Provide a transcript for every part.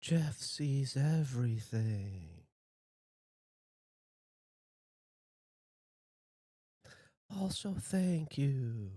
Geoff sees everything. Also, thank you.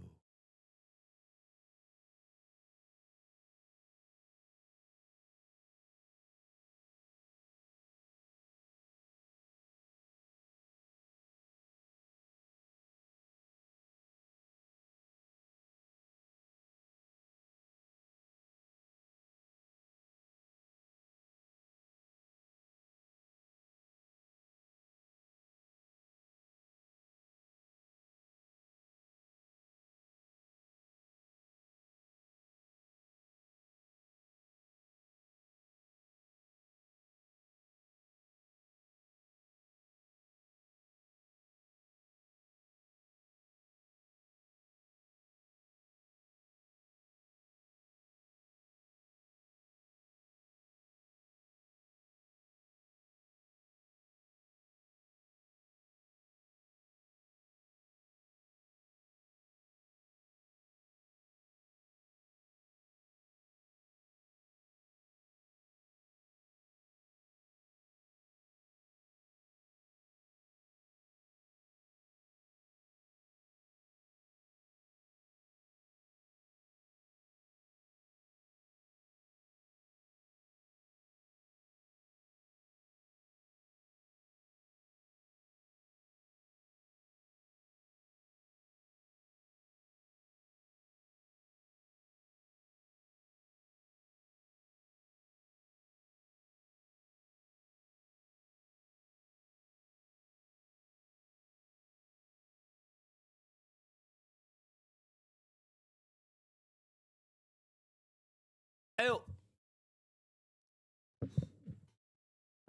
Oh,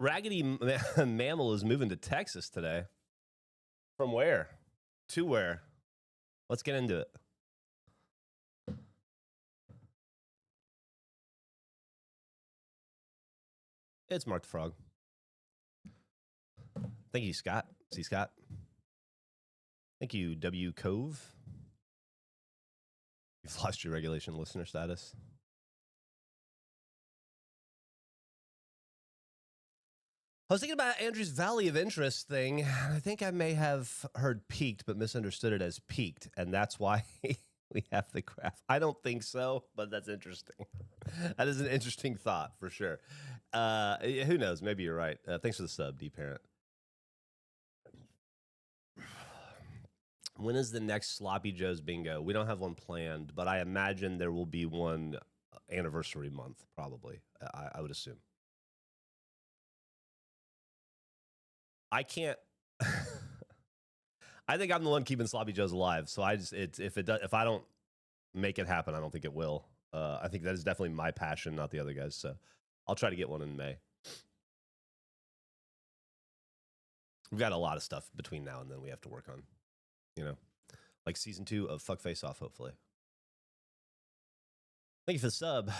Raggedy Mammal is moving to Texas today. From where? To where? Let's get into it. It's Mark the Frog. Thank you, Scott. See Scott. Thank you, W Cove. You've lost your regulation listener status. I was thinking about Andrew's Valley of Interest thing. I think I may have heard peaked, but misunderstood it as peaked, and that's why we have the graph. I don't think so, but that's interesting. That is an interesting thought for sure. Who knows? Maybe you're right. Thanks for the sub, D Parent. When is the next Sloppy Joe's bingo? We don't have one planned, but I imagine there will be one anniversary month, probably. I would assume. I can't. I think I'm the one keeping Sloppy Joe's alive. So I just if I don't make it happen, I don't think it will. I think that is definitely my passion, not the other guys. So I'll try to get one in May. We've got a lot of stuff between now and then we have to work on. You know, like season 2 of Fuck Face Off, hopefully. Thank you for the sub,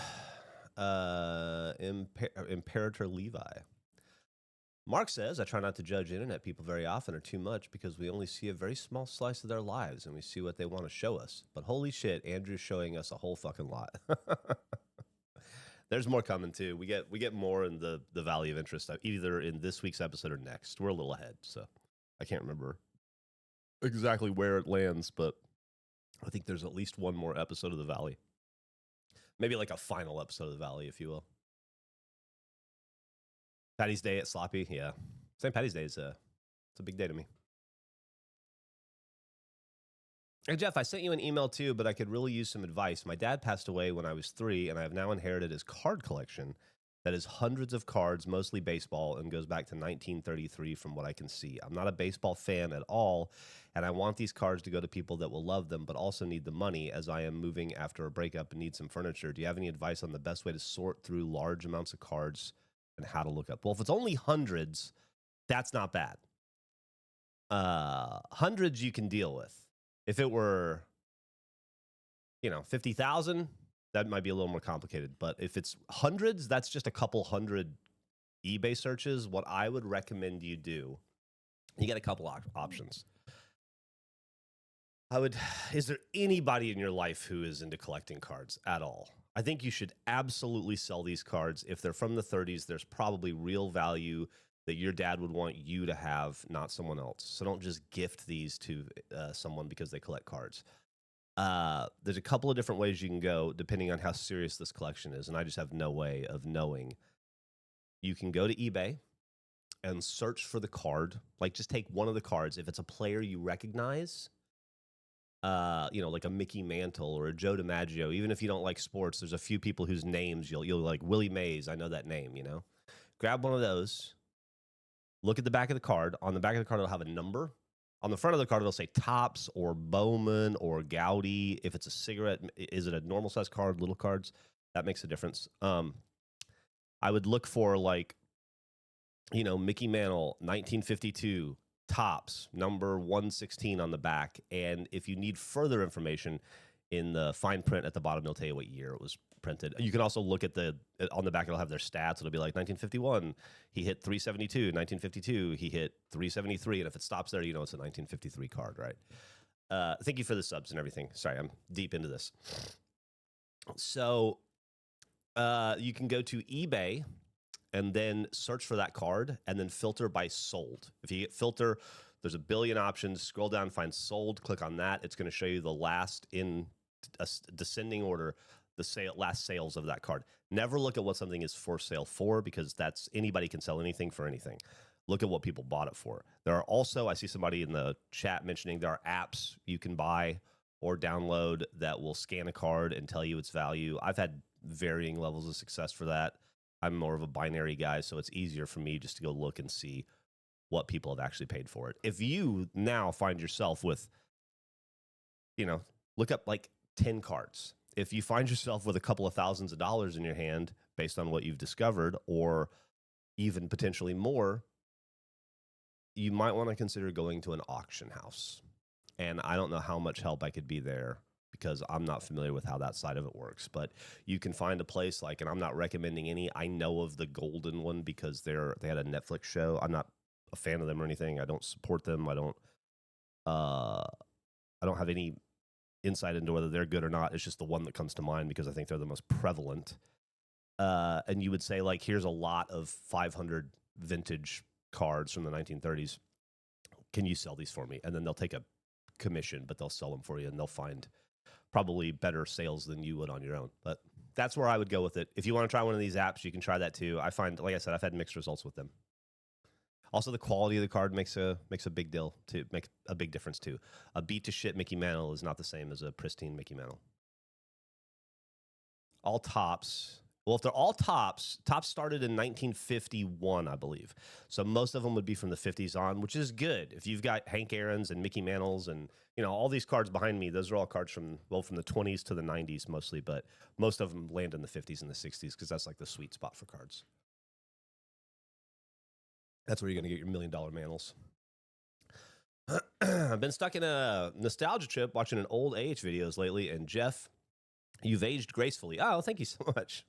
Imperator Levi. Mark says, I try not to judge internet people very often or too much because we only see a very small slice of their lives and we see what they want to show us. But holy shit, Andrew's showing us a whole fucking lot. There's more coming too. We get more in the Valley of Interest, either in this week's episode or next. We're a little ahead, so I can't remember exactly where it lands, but I think there's at least one more episode of the Valley. Maybe like a final episode of the Valley, if you will. Patty's Day at Sloppy, yeah. St. Patty's Day is it's a big day to me. Hey, Geoff, I sent you an email too, but I could really use some advice. My dad passed away when I was 3, and I have now inherited his card collection that is hundreds of cards, mostly baseball, and goes back to 1933 from what I can see. I'm not a baseball fan at all, and I want these cards to go to people that will love them, but also need the money as I am moving after a breakup and need some furniture. Do you have any advice on the best way to sort through large amounts of cards and how to look up? Well, if it's only hundreds, that's not bad. Hundreds you can deal with. If it were, 50,000, that might be a little more complicated. But if it's hundreds, that's just a couple hundred eBay searches. What I would recommend you do, you get a couple options. Is there anybody in your life who is into collecting cards at all? I think you should absolutely sell these cards. If they're from the 30s, there's probably real value that your dad would want you to have, not someone else. So don't just gift these to someone because they collect cards. There's a couple of different ways you can go depending on how serious this collection is, and I just have no way of knowing. You can go to eBay and search for the card. Like, just take one of the cards. If it's a player you recognize, like a Mickey Mantle or a Joe DiMaggio, even if you don't like sports, there's a few people whose names you'll like. Willie Mays, I know that name, Grab one of those, look at the back of the card. On the back of the card, it'll have a number. On the front of the card, it'll say Topps or Bowman or Gaudy. If it's a cigarette, is it a normal size card, little cards? That makes a difference. I would look for Mickey Mantle, 1952, Topps, number 116 on the back. And if you need further information, in the fine print at the bottom, they'll tell you what year it was printed. You can also look at on the back, it'll have their stats. It'll be like 1951, he hit 372. 1952, he hit 373. And if it stops there, it's a 1953 card, right? Thank you for the subs and everything. Sorry, I'm deep into this. So you can go to eBay and then search for that card and then filter by sold. If you get filter, there's a billion options. Scroll down, find sold, click on that. It's going to show you the last in a descending order, the last sales of that card. Never look at what something is for sale for, because anybody can sell anything for anything. Look at what people bought it for. There are also, I see somebody in the chat mentioning there are apps you can buy or download that will scan a card and tell you its value. I've had varying levels of success for that. I'm more of a binary guy, so it's easier for me just to go look and see what people have actually paid for it. If you now find yourself with, look up like 10 cards. If you find yourself with a couple of thousands of dollars in your hand based on what you've discovered, or even potentially more, you might want to consider going to an auction house. And I don't know how much help I could be there, because I'm not familiar with how that side of it works. But you can find a place and I'm not recommending any. I know of the Golden one because they had a Netflix show. I'm not a fan of them or anything. I don't support them. I don't have any insight into whether they're good or not. It's just the one that comes to mind because I think they're the most prevalent. And you would say, here's a lot of 500 vintage cards from the 1930s. Can you sell these for me? And then they'll take a commission, but they'll sell them for you, and they'll find probably better sales than you would on your own. But that's where I would go with it. If you want to try one of these apps, you can try that too. I find, like I said, I've had mixed results with them. Also, the quality of the card makes a big deal too. Make a big difference too. A beat to shit Mickey Mantle is not the same as a pristine Mickey Mantle. All Topps. Well, if they're all Topps started in 1951, I believe. So most of them would be from the 50s on, which is good. If you've got Hank Aaron's and Mickey Mantles and, all these cards behind me, those are all cards from the 20s to the 90s mostly, but most of them land in the 50s and the 60s because that's like the sweet spot for cards. That's where you're going to get your $1 million mantles. I've been stuck in a nostalgia trip watching an old AH videos lately, and Geoff, you've aged gracefully. Oh, thank you so much.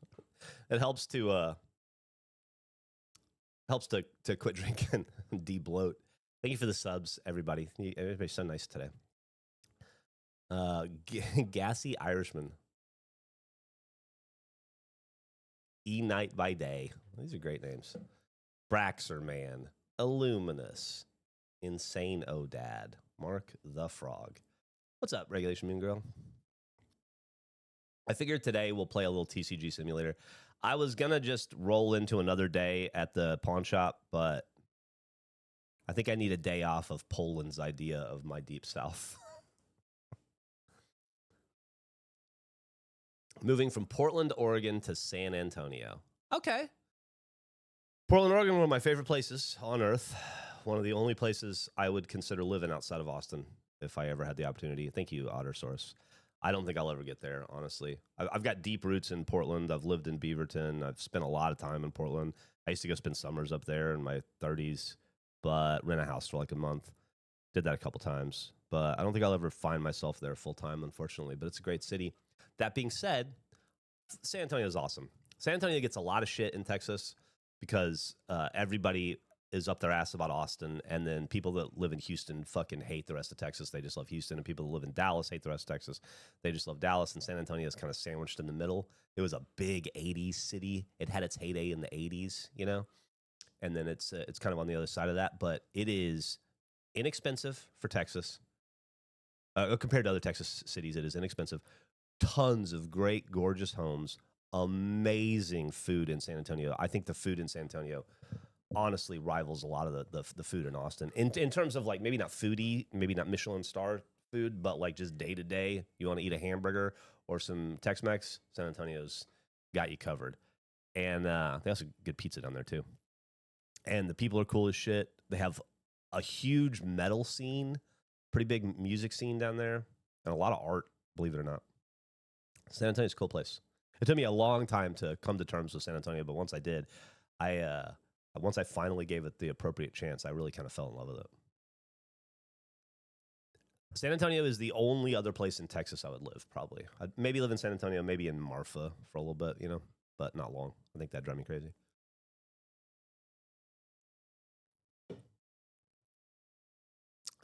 It helps to quit drinking and de-bloat. Thank you for the subs, everybody. Everybody's so nice today. Gassy Irishman. E-Night by Day. These are great names. Braxer Man. Illuminous. Insane O'Dad. Mark the Frog. What's up, Regulation Moon Girl? I figured today we'll play a little TCG simulator. I was going to just roll into another day at the pawn shop, but I think I need a day off of Poland's idea of my Deep South. Moving from Portland, Oregon to San Antonio. Okay. Portland, Oregon, one of my favorite places on earth. One of the only places I would consider living outside of Austin if I ever had the opportunity. Thank you, Ottersource. I don't think I'll ever get there, honestly. I've got deep roots in Portland. I've lived in Beaverton. I've spent a lot of time in Portland. I used to go spend summers up there in my 30s, but rent a house for like a month. Did that a couple times. But I don't think I'll ever find myself there full time, unfortunately. But it's a great city. That being said, San Antonio is awesome. San Antonio gets a lot of shit in Texas because everybody is up their ass about Austin, and then people that live in Houston fucking hate the rest of Texas. They just love Houston, and people that live in Dallas hate the rest of Texas. They just love Dallas, and San Antonio is kind of sandwiched in the middle. It was a big '80s city. It had its heyday in the '80s, you know, and then it's kind of on the other side of that. But it is inexpensive for Texas compared to other Texas cities. It is inexpensive. Tons of great, gorgeous homes. Amazing food in San Antonio. I think the food in San Antonio honestly rivals a lot of the food in Austin in terms of like maybe not foodie, maybe not Michelin star food, but like just day to day. You want to eat a hamburger or some Tex-Mex, San Antonio's got you covered. And they also good pizza down there too. And the people are cool as shit. They have a huge metal scene, pretty big music scene down there, and a lot of art, believe it or not. San Antonio's a cool place. It took me a long time to come to terms with San Antonio, but once I did, once I finally gave it the appropriate chance, I really kind of fell in love with it. San Antonio is the only other place in Texas I would live, probably. I'd maybe live in San Antonio, maybe in Marfa for a little bit, you know, but not long. I think that'd drive me crazy.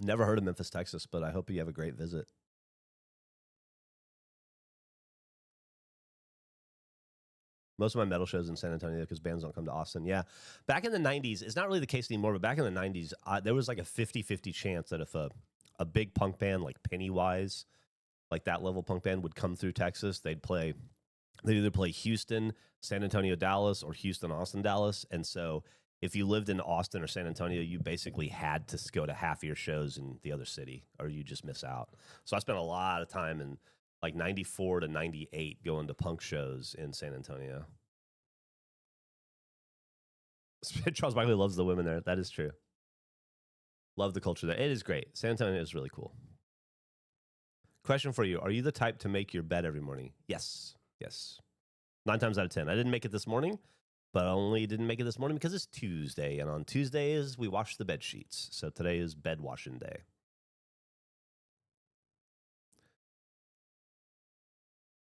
Never heard of Memphis, Texas, but I hope you have a great visit. Most of my metal shows in San Antonio because bands don't come to Austin. Yeah. Back in the 90s, it's not really the case anymore, but back in the 90s, there was like a 50-50 chance that if a big punk band like Pennywise, like that level punk band would come through Texas, they'd either play Houston, San Antonio, Dallas, or Houston, Austin, Dallas. And so if you lived in Austin or San Antonio, you basically had to go to half your shows in the other city or you just miss out. So I spent a lot of time in like 94 to 98 going to punk shows in San Antonio. Charles Barkley loves the women there. That is true. Love the culture there. It is great. San Antonio is really cool. Question for you. Are you the type to make your bed every morning? Yes. Yes. 9 times out of 10. I didn't make it this morning, but I only didn't make it this morning because it's Tuesday. And on Tuesdays, we wash the bed sheets. So today is bed washing day.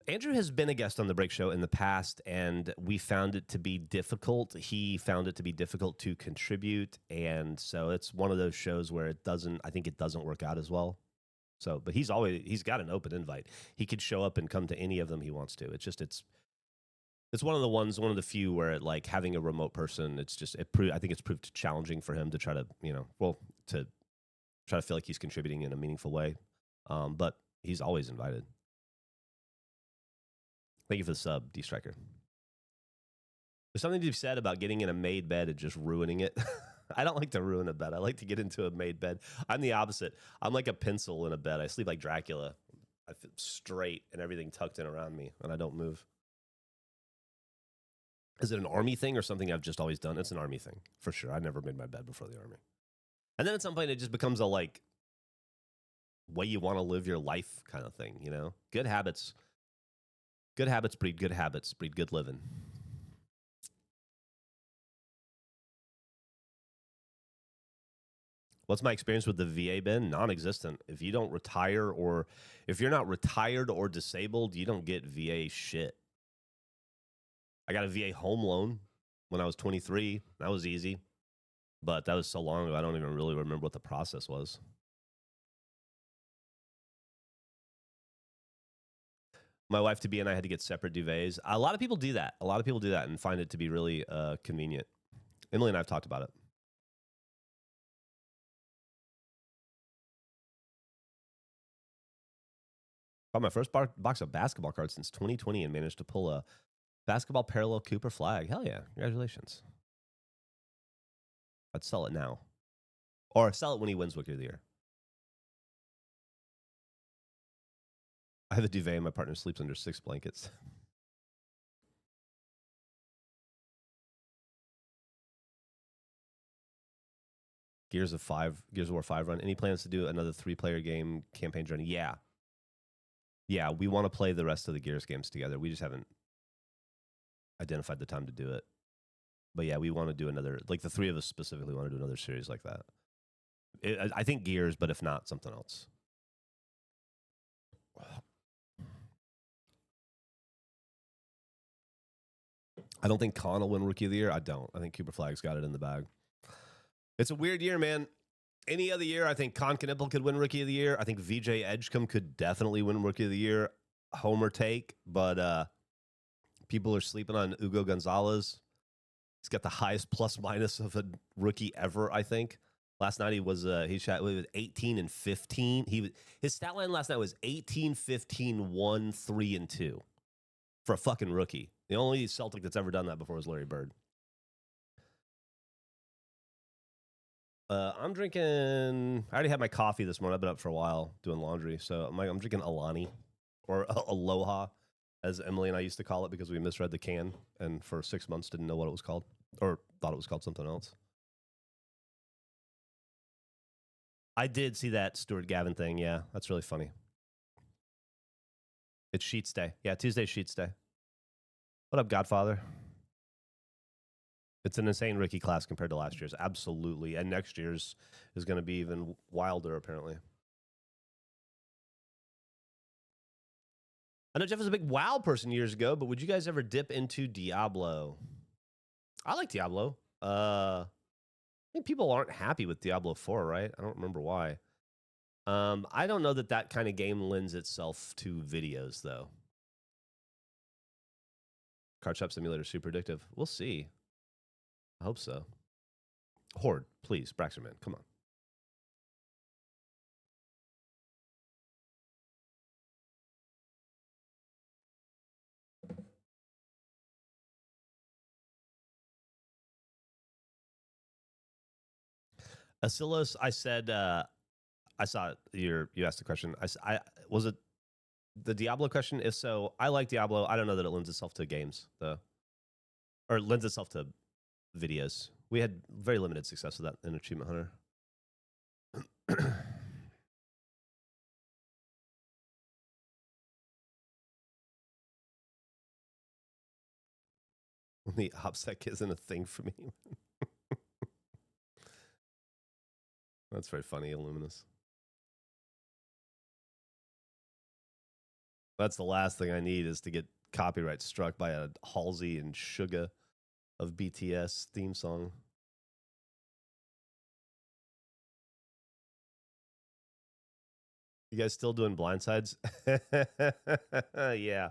Andrew has been a guest on the Break Show in the past, and we found it to be difficult. He found it to be difficult to contribute, and so it's one of those shows where I think it doesn't work out as well. So, but he's got an open invite. He could show up and come to any of them he wants to. It's one of the few where like having a remote person, I think it's proved challenging for him to try to, to try to feel like he's contributing in a meaningful way. But he's always invited. Thank you for the sub, D Striker. There's something to be said about getting in a made bed and just ruining it. I don't like to ruin a bed. I like to get into a made bed. I'm the opposite. I'm like a pencil in a bed. I sleep like Dracula. I feel straight and everything tucked in around me, and I don't move. Is it an army thing or something I've just always done? It's an army thing, for sure. I never made my bed before the army. And then at some point, it just becomes a like way you want to live your life kind of thing, you know? Good habits breed good habits, breed good living. What's my experience with the VA been? Non-existent. If you don't retire or if you're not retired or disabled, you don't get VA shit. I got a VA home loan when I was 23. That was easy. But that was so long ago, I don't even really remember what the process was. My wife to be and I had to get separate duvets. A lot of people do that. And find it to be really convenient. Emily and I have talked about it. Bought my first box of basketball cards since 2020 and managed to pull a basketball parallel Cooper flag. Hell yeah. Congratulations. I'd sell it now. Or sell it when he wins Rookie of the Year. I have a duvet and my partner sleeps under 6 blankets. Gears of War 5 run. Any plans to do another 3-player game campaign journey? Yeah. Yeah, we want to play the rest of the Gears games together. We just haven't identified the time to do it. But yeah, we want to do another, like the 3 of us specifically want to do another series like that. I think Gears, but if not, something else. I don't think Khan will win Rookie of the Year. I don't. I think Cooper Flag's got it in the bag. It's a weird year, man. Any other year, I think Con Knipple could win Rookie of the Year. I think VJ Edgecombe could definitely win Rookie of the Year. Homer take, but people are sleeping on Hugo Gonzalez. He's got the highest plus minus of a rookie ever, I think. Last night he shot with 18 and 15. His stat line last night was 18, 15, 1, 3, and 2 for a fucking rookie. The only Celtic that's ever done that before was Larry Bird. I'm drinking. I already had my coffee this morning. I've been up for a while doing laundry, so I'm drinking Alani or Aloha, as Emily and I used to call it because we misread the can and for 6 months didn't know what it was called or thought it was called something else. I did see that Stuart Gavin thing. Yeah, that's really funny. It's Sheets Day. Yeah, Tuesday Sheets Day. What up, Godfather? It's an insane rookie class compared to last year's. Absolutely. And next year's is going to be even wilder, apparently. I know Geoff was a big WoW person years ago, but would you guys ever dip into Diablo? I like Diablo. I think people aren't happy with Diablo 4, right? I don't remember why. I don't know that kind of game lends itself to videos, though. Card Shop Simulator super addictive. We'll see. I hope so. Horde, please, Braxerman, come on. Asilos, I said, I saw you asked the question. I was it the Diablo question? If so, I like Diablo. I don't know that it lends itself to games, though, or lends itself to videos. We had very limited success with that in Achievement Hunter. The OPSEC isn't a thing for me. That's very funny, Illuminous. That's the last thing I need is to get copyright struck by a Halsey and Suga of BTS theme song. You guys still doing blindsides? Yeah.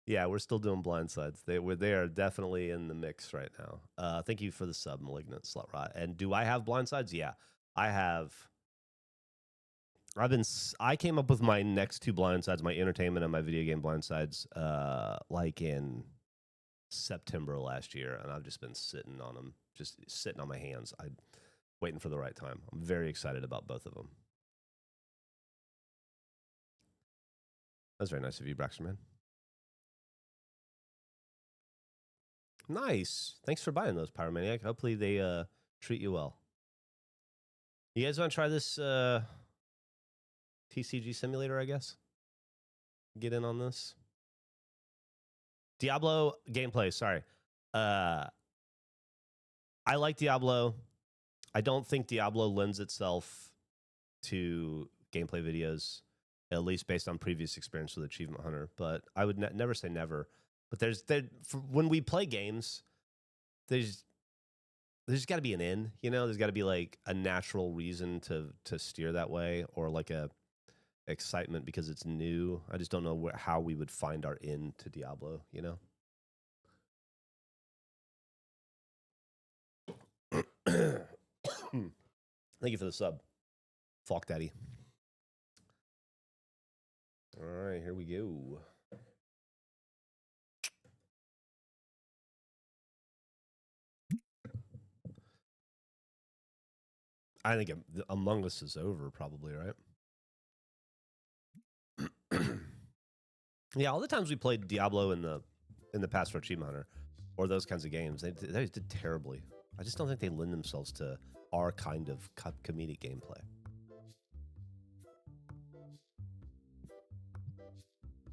Yeah, we're still doing blindsides. They are definitely in the mix right now. Thank you for the sub, Malignant Slut Rot. And do I have blindsides? Yeah, I have. I came up with my next two blindsides, my entertainment and my video game blindsides, like in September last year, and I've just been sitting on them, just sitting on my hands. I'm waiting for the right time. I'm very excited about both of them. That's very nice of you, Braxton Man. Nice. Thanks for buying those, Pyromaniac. Hopefully they treat you well. You guys want to try this TCG simulator, I guess? Get in on this? Diablo gameplay, sorry. I like Diablo. I don't think Diablo lends itself to gameplay videos, at least based on previous experience with Achievement Hunter. But I would never say never. But when we play games, there's got to be an in, you know. There's got to be like a natural reason to steer that way, or like a excitement because it's new. I just don't know how we would find our in to Diablo, you know. Thank you for the sub, Falk Daddy. All right, here we go. I think Among Us is over, probably, right? Yeah, all the times we played Diablo in the past for Achievement Hunter or those kinds of games, they did terribly. I just don't think they lend themselves to our kind of comedic gameplay.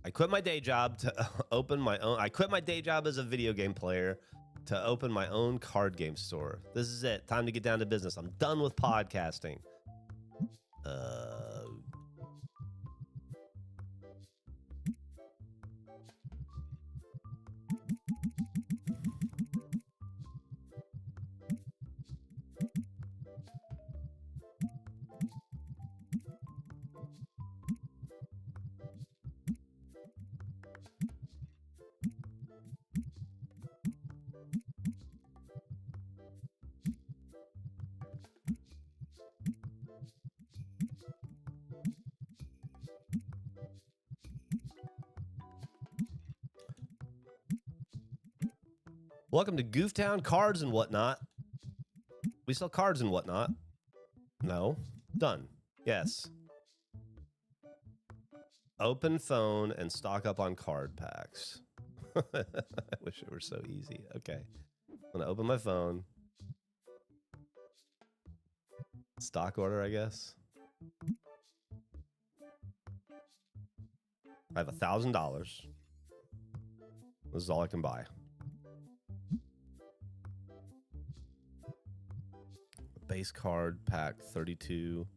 I quit my day job to open my own. I quit my day job as a video game player to open my own card game store. This is it. Time to get down to business. I'm done with podcasting. Welcome to Gooftown Cards and Whatnot. We sell cards and whatnot. No. Done. Yes. Open phone and stock up on card packs. I wish it were so easy. Okay. I'm going to open my phone. Stock order, I guess. I have $1,000. This is all I can buy. Base card pack 32.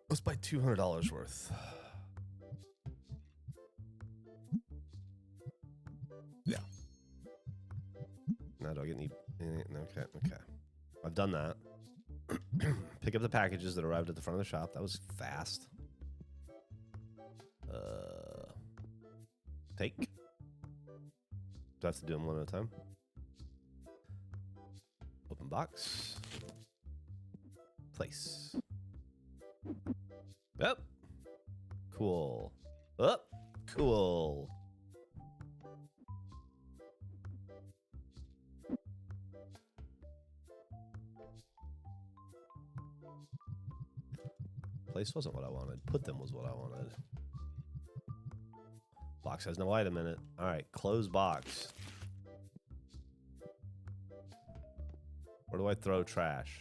Let's buy $200 worth. Yeah. Now do I get any? Okay. I've done that. Pick up the packages that arrived at the front of the shop. That was fast. Take. Do I have to do them one at a time? Open box. Place. Up. Cool. Up. Cool. Place wasn't what I wanted. Put them was what I wanted. Box has no item in it. All right, close box. Where do I throw trash?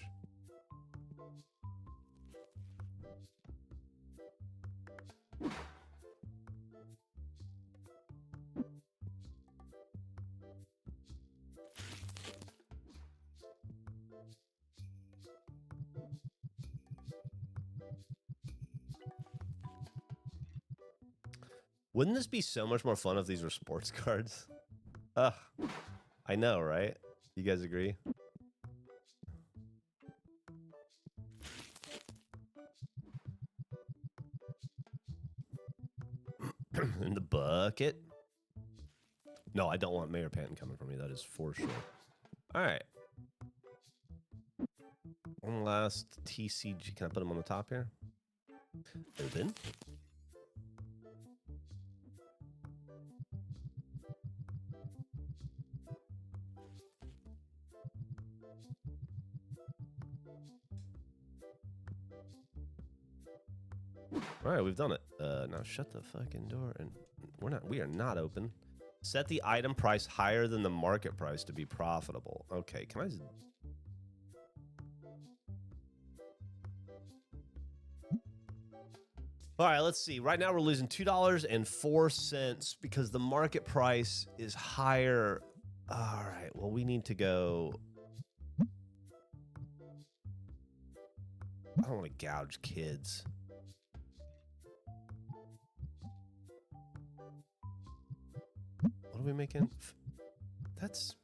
Wouldn't this be so much more fun if these were sports cards? Ugh. I know, right? You guys agree? In the bucket? No, I don't want Mayor Panton coming for me. That is for sure. All right. One last TCG. Can I put them on the top here? Open. All right, we've done it. Now shut the fucking door, and we are not open. Set the item price higher than the market price to be profitable. Okay, can I? All right, let's see. Right now we're losing $2.04 because the market price is higher. All right, well, we need to go. I don't want to gouge kids. What are we making? That's...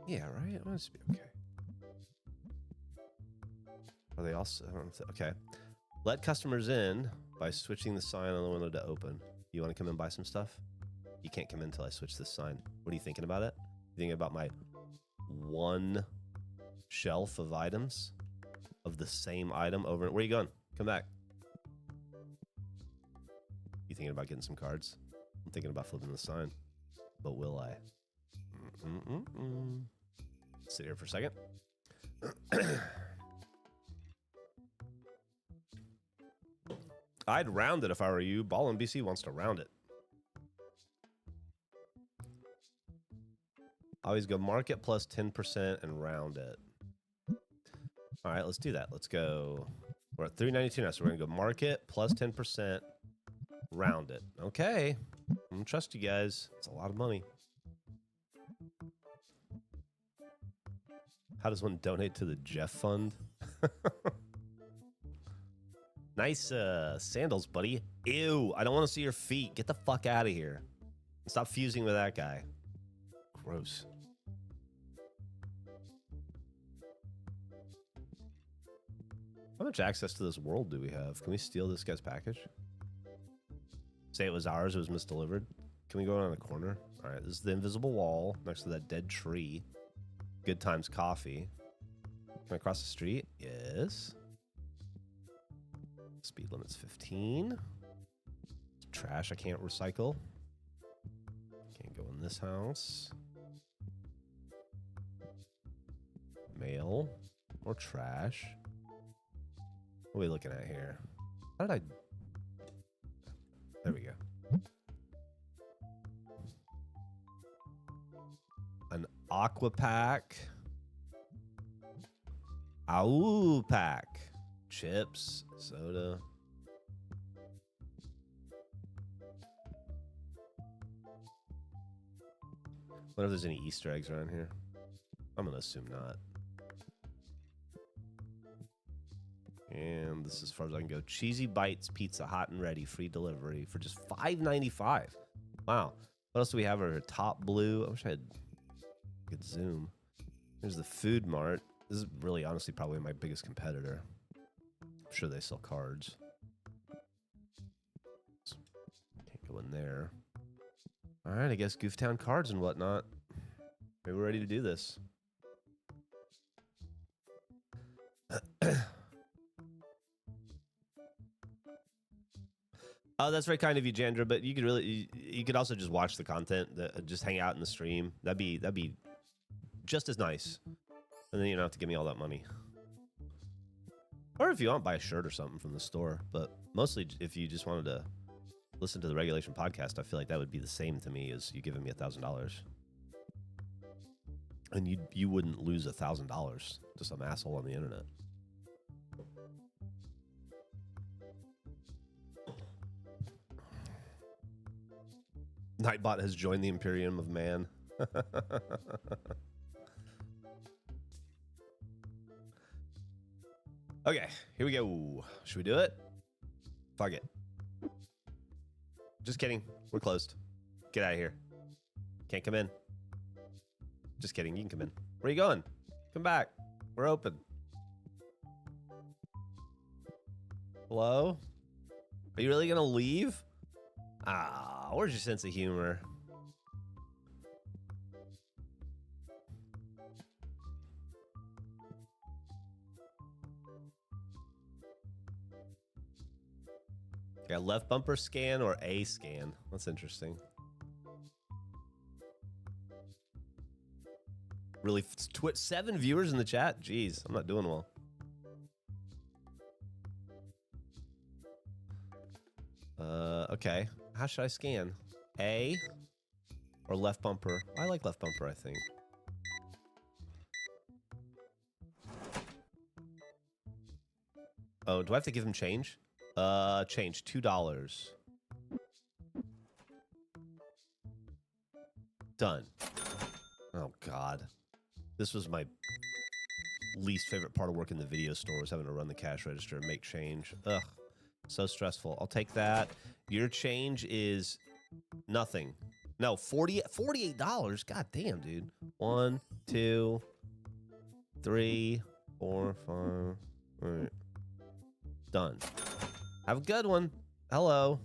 Yeah, right? It must be okay. Are they also... Okay. Let customers in by switching the sign on the window to open. You want to come in and buy some stuff? You can't come in until I switch this sign. What are you thinking about it? You thinking about my one shelf of items? Of the same item over... Where are you going? Come back. You thinking about getting some cards? I'm thinking about flipping the sign. But will I? Sit here for a second. I'd round it if I were you. Ball and BC wants to round it. I always go market plus 10% and round it. All right, let's do that. Let's go. We're at 392 now, so we're going to go market plus 10%. Round it. Okay. I'm gonna trust you guys. It's a lot of money. How does one donate to the Geoff fund? Nice sandals, buddy. Ew, I don't want to see your feet. Get the fuck out of here. Stop fusing with that guy. Gross. How much access to this world do we have? Can we steal this guy's package? Say it was ours, it was misdelivered. Can we go around the corner? All right, this is the invisible wall next to that dead tree. Good Times Coffee. Can I cross the street? Yes. Speed limit's 15. Trash I can't recycle. this house. Mail. More trash. What are we looking at here? How did I... There we go. An aqua pack. Ow pack. Chips. Soda. Wonder if there's any Easter eggs around here. I'm gonna assume not. And this is as far as I can go. Cheesy Bites Pizza, hot and ready, free delivery for just $5.95. Wow. What else do we have over here? Top Blue. I wish I could zoom. There's the Food Mart. This is really, honestly, probably my biggest competitor. I'm sure they sell cards. Can't go in there. All right, I guess Gooftown cards and whatnot. Maybe we're ready to do this. Oh, that's very kind of you, Jandra. But you could really, you could also just watch the content, just hang out in the stream. That'd be just as nice. And then you don't have to give me all that money. Or if you want, buy a shirt or something from the store. But mostly, if you just wanted to listen to the Regulation podcast, I feel like that would be the same to me as you giving me $1,000. And you wouldn't lose $1,000 to some asshole on the internet. Nightbot has joined the Imperium of Man. Okay, here we go. Should we do it? Fuck it. Just kidding. We're closed. Get out of here. Can't come in. Just kidding. You can come in. Where are you going? Come back. We're open. Hello? Are you really going to leave? Ah, where's your sense of humor? Yeah, left bumper scan or A scan. That's interesting. Really, 7 viewers in the chat? Jeez, I'm not doing well. Okay. How should I scan? A or left bumper? I like left bumper, I think. Oh, do I have to give him change? Change $2. Done. Oh God, this was my least favorite part of working the video store, was having to run the cash register and make change. Ugh, so stressful. I'll take that. Your change is nothing. No, $48. God damn, dude. 1, 2, 3, 4, 5. All right. Done. Have a good one. Hello.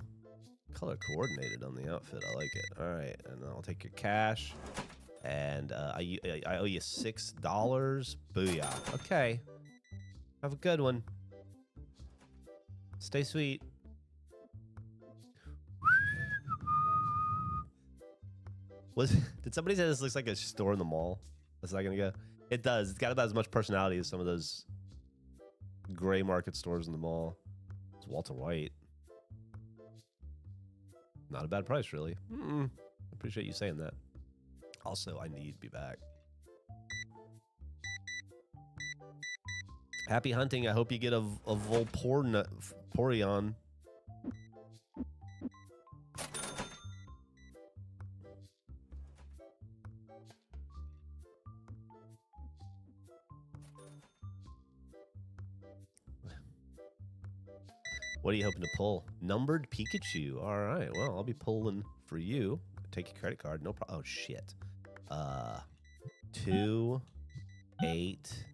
Color coordinated on the outfit. I like it. All right, and I'll take your cash. And I owe you $6. Booyah. Okay. Have a good one. Stay sweet. Did somebody say this looks like a store in the mall? That's not gonna go. It does. It's got about as much personality as some of those gray market stores in the mall. It's Walter White. Not a bad price, really. Appreciate you saying that. Also, I need to be back. Happy hunting. I hope you get a Volporion. What are you hoping to pull? Numbered Pikachu. All right. Well, I'll be pulling for you. Take your credit card. No problem. Oh, shit. 2, 8.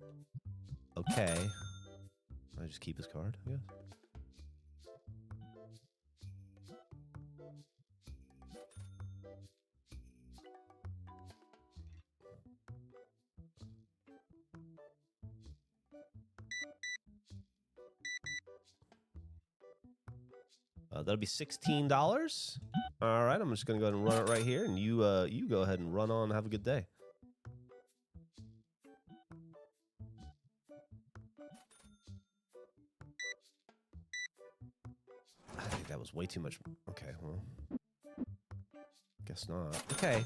Okay. I just keep his card, I guess. That'll be $16. All right, I'm just gonna go ahead and run it right here, and you go ahead and run on and have a good day. I think that was way too much. Okay, well, guess not. Okay,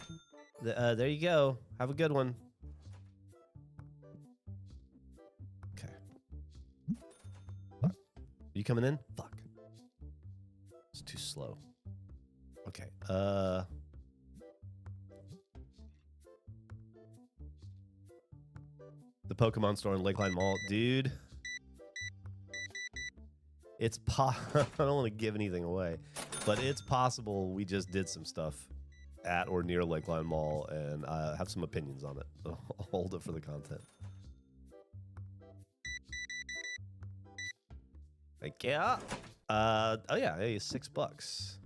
there you go. Have a good one. Okay. Fuck. Are you coming in? Fuck. It's too slow. Okay. The Pokemon store in Lakeline Mall, dude. It's I don't want to give anything away, but it's possible we just did some stuff at or near Lakeline Mall, and I have some opinions on it. I'll hold it for the content. Thank you. Oh yeah, hey, $6.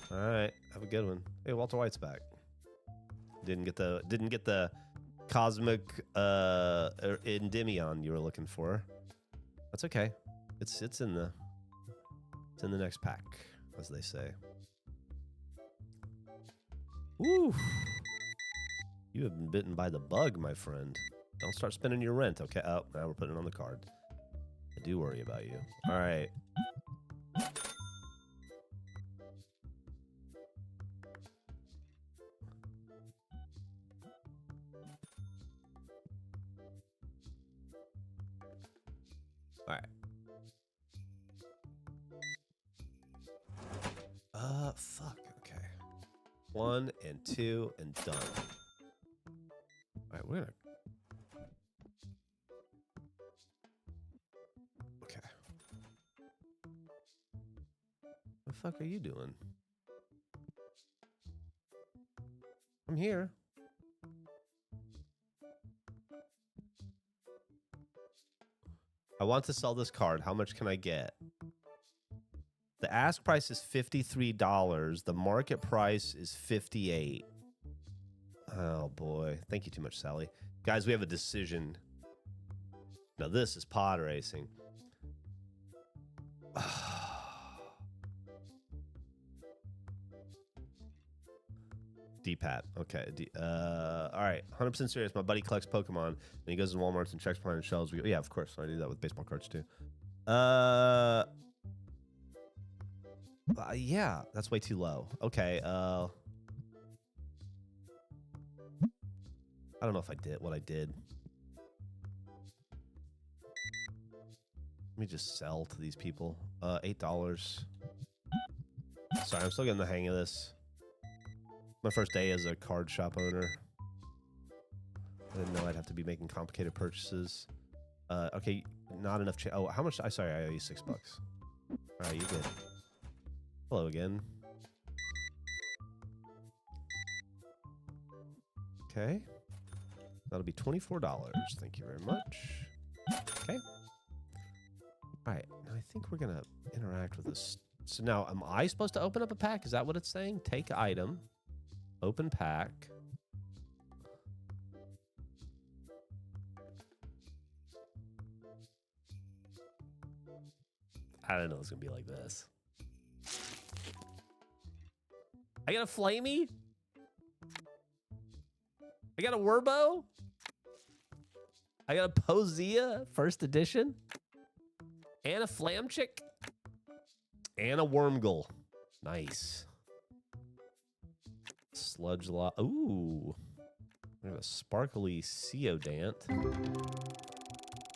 All right, have a good one. Hey, Walter White's back. Didn't get the cosmic Endymion you were looking for. That's okay. It's in the next pack, as they say. Woo! You have been bitten by the bug, my friend. Don't start spending your rent, okay? Oh, now we're putting it on the card. I do worry about you. All right. All right. Fuck. Okay. 1 and 2 and done. All right, we're gonna. Okay. What the fuck are you doing? I'm here. I want to sell this card. How much can I get? The ask price is $53. The market price is $58. Oh boy. Thank you too much, Sally. Guys, we have a decision. Now this is pod racing. D-Pat. Okay. All right. 100% serious. My buddy collects Pokemon, and he goes to Walmart and checks behind the shelves. Yeah, of course. I do that with baseball cards too. Yeah, that's way too low. Okay. I don't know if I did what I did. Let me just sell to these people. $8. Sorry, I'm still getting the hang of this. My first day as a card shop owner. I didn't know I'd have to be making complicated purchases. Okay, not enough. Oh, how much? Sorry, I owe you $6. All right, you good. Hello again. Okay. That'll be $24. Thank you very much. Okay. All right. Now I think we're going to interact with this. So now, am I supposed to open up a pack? Is that what it's saying? Take item. Open pack. I don't know it's going to be like this. I got a Flamey. I got a Werbo. I got a Posea first edition. And a Flamchick. And a Wormgle. Nice. Sludge lot. Ooh. We have a sparkly Ceodant.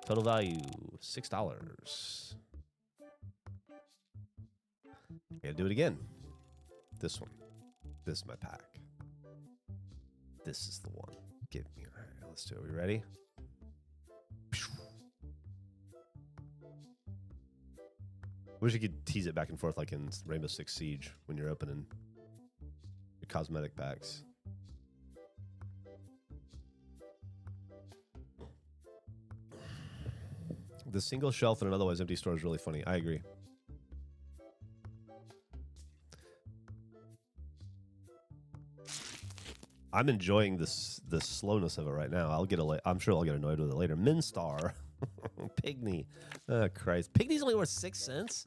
Total value $6. Gotta do it again. This one. This is my pack. This is the one. Give me. All right, let's do it. Are we ready? Wish you could tease it back and forth like in Rainbow Six Siege when you're opening your cosmetic packs. The single shelf in an otherwise empty store is really funny. I agree. I'm enjoying this the slowness of it right now. I'm sure I'll get annoyed with it later. Minstar. Pygmy. Oh, Christ. Pygmy's only worth 6 cents?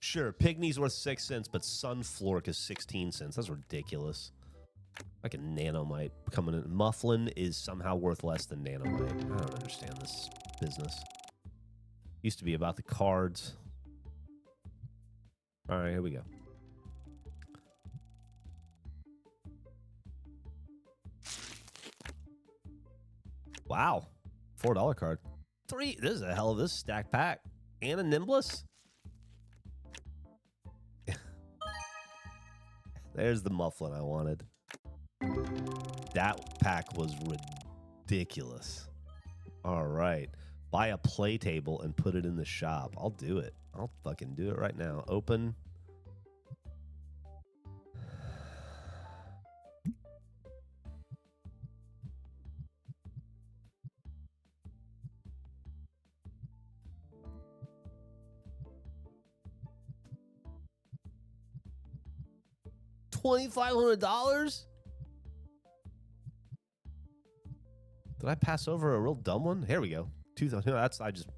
Sure, Pygmy's worth 6 cents, but Sunflork is 16 cents. That's ridiculous. Like a nanomite coming in. Mufflin is somehow worth less than nanomite. I don't understand this business. Used to be about the cards. All right, here we go. Wow. $4 card. 3. This is a hell of this stack pack. And a Nimbless. There's the Mufflin I wanted. That pack was ridiculous. All right. Buy a play table and put it in the shop. I'll do it. I'll fucking do it right now. Open. $2,500? Did I pass over a real dumb one? Here we go. 2,000. No, that's I just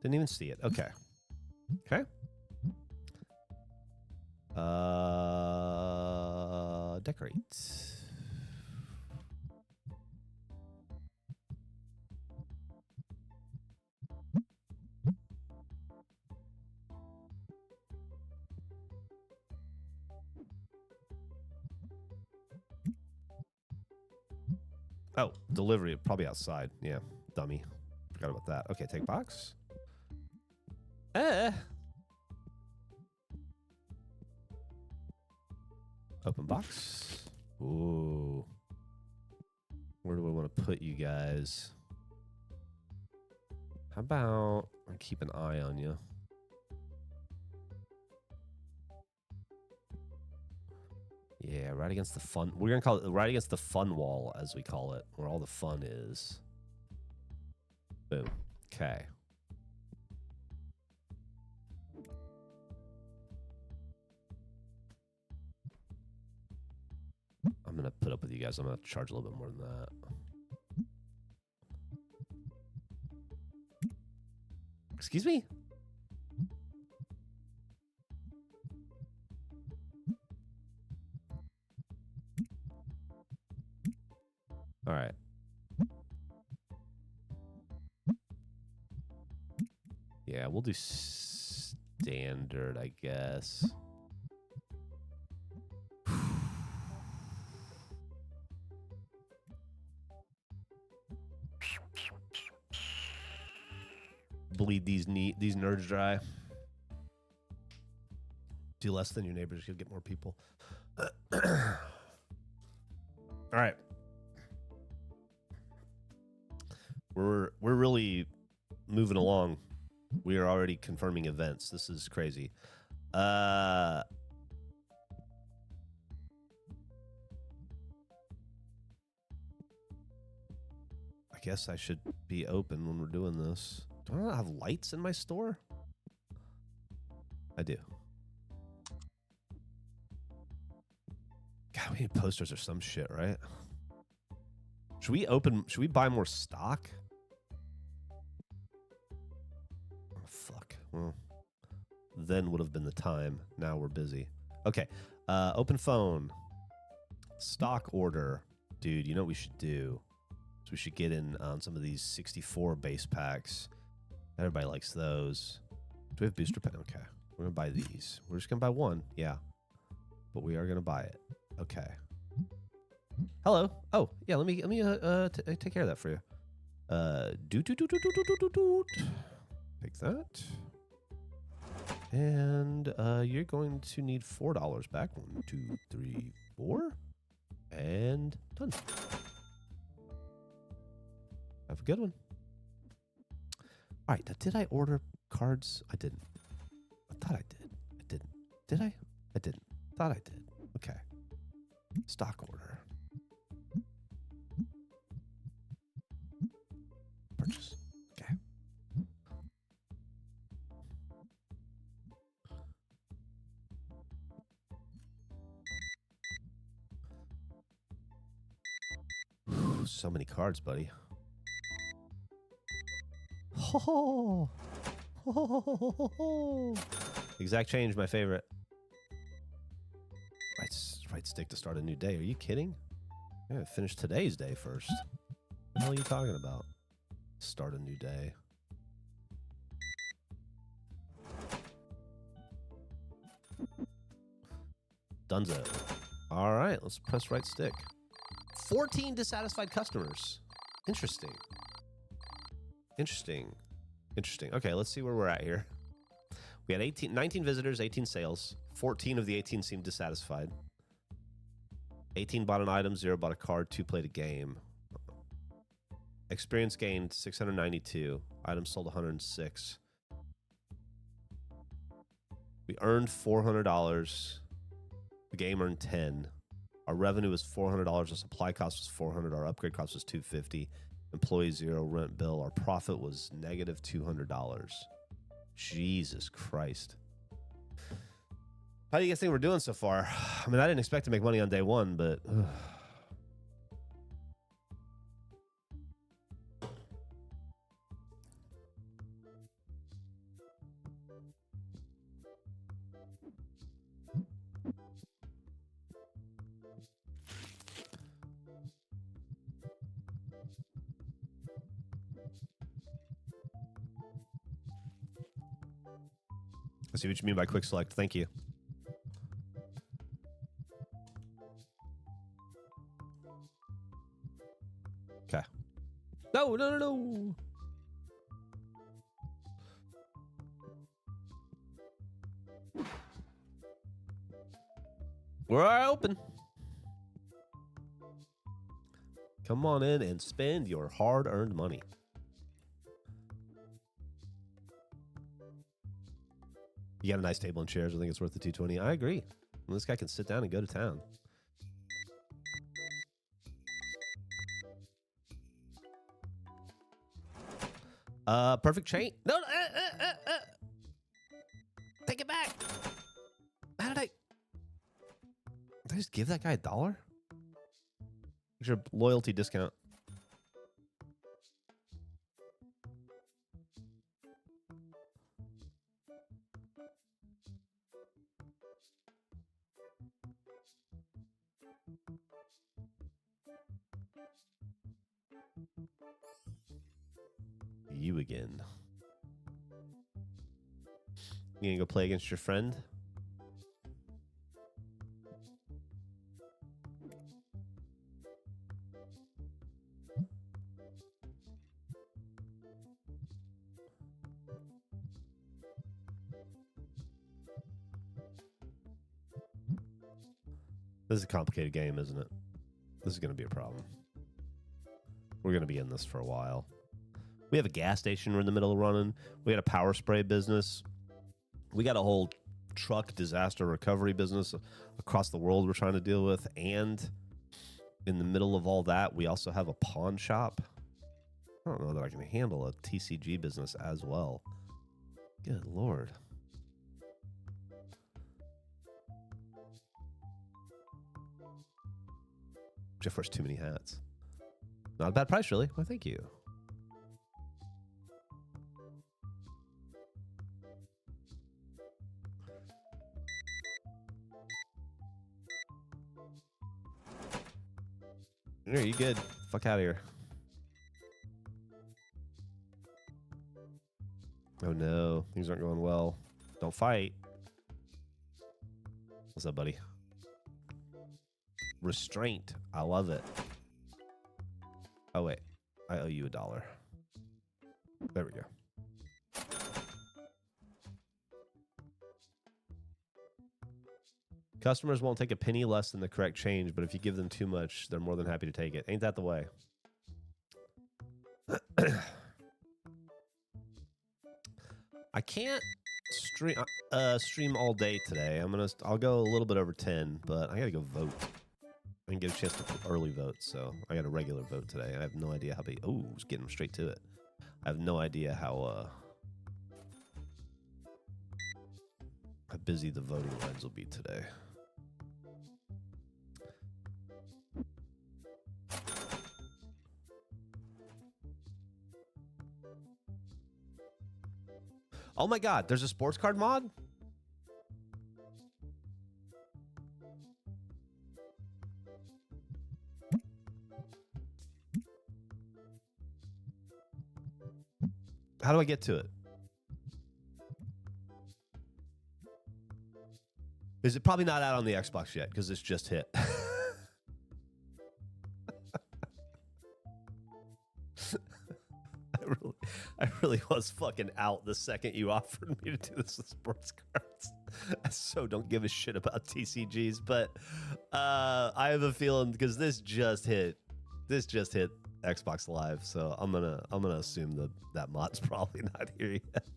didn't even see it. Okay. Okay. Decorate. Oh, delivery, probably outside. Yeah, dummy. Forgot about that. Okay, take box. Open box. Ooh. Where do I want to put you guys? How about I keep an eye on you? Yeah, right against the fun. We're going to call it right against the fun wall, as we call it, where all the fun is. Boom. Okay. I'm going to put up with you guys. I'm going to charge a little bit more than that. Excuse me? All right. Yeah, we'll do standard, I guess. Bleed these nerds dry. Do less than your neighbors, you'll get more people. All right. We're really moving along. We are already confirming events. This is crazy. I guess I should be open when we're doing this. Do I not have lights in my store? I do. God, we need posters or some shit, right? Should we buy more stock? Oh, fuck. Well, then would have been the time. Now we're busy. Okay. Open phone. Stock order. Dude, you know what we should do? So we should get in on some of these 64 base packs. Everybody likes those. Do we have booster pack? Okay. We're going to buy these. We're just going to buy one. Yeah. But we are going to buy it. Okay. Hello. Oh, yeah, let me take care of that for you. Take that. And you're going to need $4 back. 1, 2, 3, 4. And done. Have a good one. All right, now did I order cards? I didn't. I thought I did. I didn't. Did I? I didn't. Thought I did. Okay. Stock order. Purchase. Okay. So many cards, buddy. Ho ho ho ho ho ho. Exact change, my favorite. Right stick to start a new day. Are you kidding? I gotta finish today's day first. What the hell are you talking about? Start a new day. Dunzo. All right, let's press right stick. 14 dissatisfied customers. Interesting. Interesting. Interesting. Okay, let's see where we're at here. We had 19 visitors, 18 sales. 14 of the 18 seemed dissatisfied. 18 bought an item, 0 bought a card, 2 played a game. Experience gained 692. Items sold 106. We earned $400. The game earned 10. Our revenue was $400. Our supply cost was 400. Our upgrade cost was 250. Employee 0, rent bill. Our profit was negative $200. Jesus Christ. How do you guys think we're doing so far? I mean, I didn't expect to make money on day one, but... I see what you mean by quick select. Thank you. Okay. No, no, no, no. We're open. Come on in and spend your hard-earned money. You got a nice table and chairs. I think it's worth the 220. I agree. Well, this guy can sit down and go to town. Perfect chain. No, take it back. How did I just give that guy $1? Your loyalty discount. You again. You gonna go play against your friend? This is a complicated game, isn't it? This is going to be a problem. We're going to be in this for a while. We have a gas station we're in the middle of running. We got a power spray business. We got a whole truck disaster recovery business across the world we're trying to deal with. And in the middle of all that, we also have a pawn shop. I don't know that I can handle a TCG business as well. Good Lord. Geoff wears too many hats. Not a bad price, really. Well, thank you. Here, you good. Fuck out of here. Oh no, things aren't going well. Don't fight. What's up, buddy? Restraint. I love it. Oh, wait. I owe you $1. There we go. Customers won't take a penny less than the correct change, but if you give them too much, they're more than happy to take it. Ain't that the way? I can't stream all day today. I'll go a little bit over 10, but I gotta go vote. I didn't get a chance to early vote, so I got a regular vote today. I have no idea how big. Oh, just getting straight to it. I have no idea how busy the voting lines will be today. Oh my God, there's a sports card mod? How do I get to it? Is it probably not out on the Xbox yet because it's just hit? I really was fucking out the second you offered me to do this with sports cards. I so don't give a shit about TCGs, but I have a feeling because this just hit Xbox Live, so I'm gonna assume that mod's probably not here yet.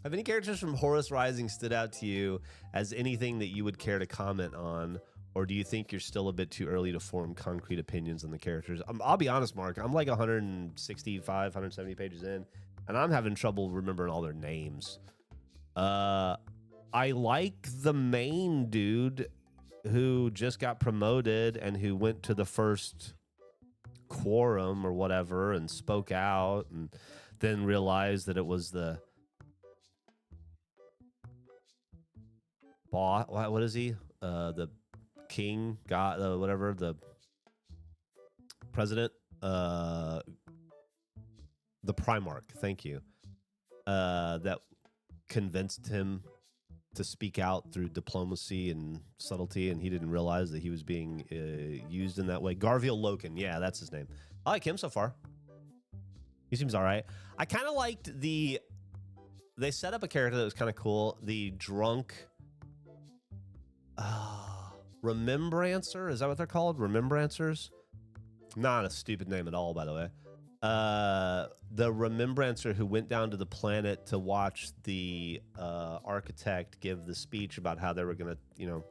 Have any characters from Horus Rising stood out to you as anything that you would care to comment on, or do you think you're still a bit too early to form concrete opinions on the characters? I'll be honest, Mark. I'm like 165, 170 pages in, and I'm having trouble remembering all their names. I like the main dude who just got promoted and who went to the first quorum or whatever and spoke out and then realized that it was the boss. What is he? The king, god, whatever, the president, the Primarch. Thank you. That convinced him to speak out through diplomacy and subtlety, and he didn't realize that he was being used in that way. Garviel Loken, yeah, that's his name. I like him so far. He seems all right. I kind of liked they set up a character that was kind of cool. The drunk Remembrancer, is that what they're called? Remembrancers? Not a stupid name at all, by the way. The Remembrancer who went down to the planet to watch the architect give the speech about how they were going to,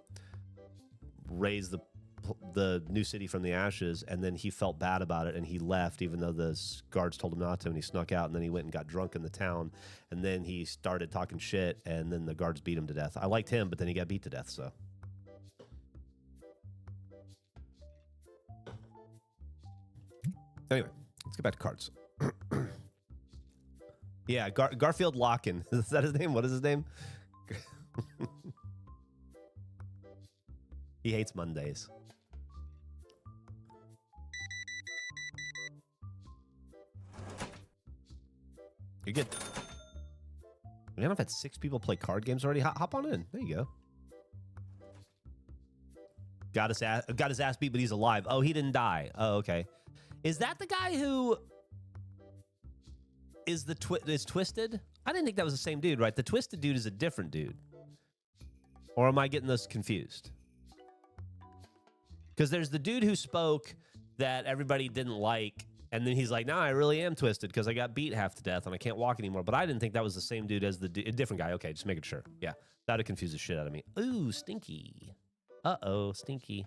raise the new city from the ashes, and then he felt bad about it and he left even though the guards told him not to, and he snuck out, and then he went and got drunk in the town, and then he started talking shit, and then the guards beat him to death. I liked him, but then he got beat to death, so. Anyway, let's get back to cards. Yeah, Garfield Locken. Is that his name? What is his name? He hates Mondays. You're good. Man, I've had 6 people play card games already. Hop on in. There you go. Got his ass beat, but he's alive. Oh, he didn't die. Oh, okay. Is that the guy who is is Twisted? I didn't think that was the same dude, right? The Twisted dude is a different dude. Or am I getting this confused? Because there's the dude who spoke that everybody didn't like, and then he's like, "No, I really am twisted because I got beat half to death and I can't walk anymore." But I didn't think that was the same dude as a different guy. Okay, just making sure. Yeah, that would confuse the shit out of me. Ooh, stinky. Uh-oh, stinky.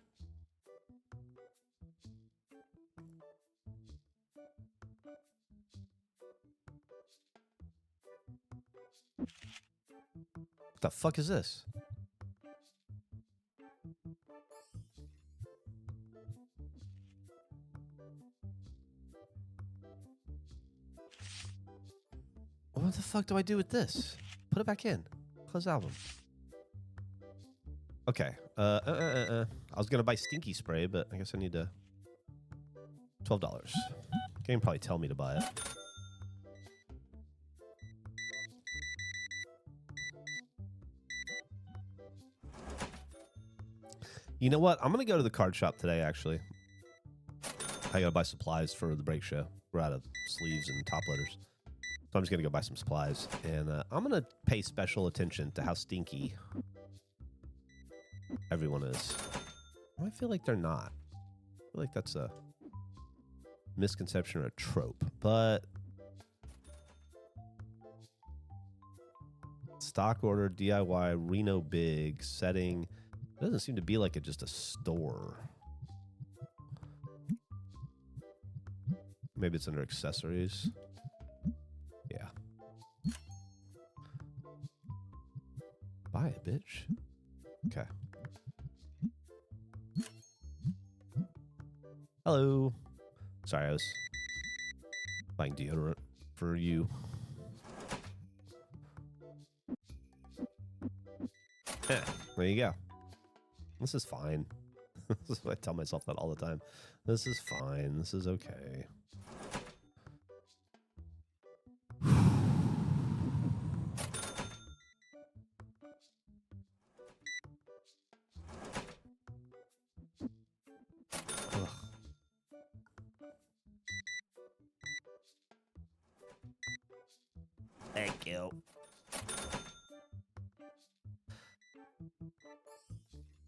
What the fuck is this? What the fuck do I do with this? Put it back in. Close album. Okay. I was gonna buy stinky spray, but I guess I need to. $12. Game probably tell me to buy it. You know what? I'm gonna go to the card shop today. Actually, I gotta buy supplies for the break show. We're out of sleeves and top loaders. So I'm just going to go buy some supplies, and I'm going to pay special attention to how stinky everyone is. I feel like they're not. I feel like that's a misconception or a trope, but stock order, DIY, Reno Big, setting. It doesn't seem to be like just a store. Maybe it's under accessories. Yeah. Buy it, bitch. Okay. Hello. Sorry, I was buying deodorant for you. Yeah, there you go. This is fine. This is what I tell myself that all the time. This is fine. This is okay. you.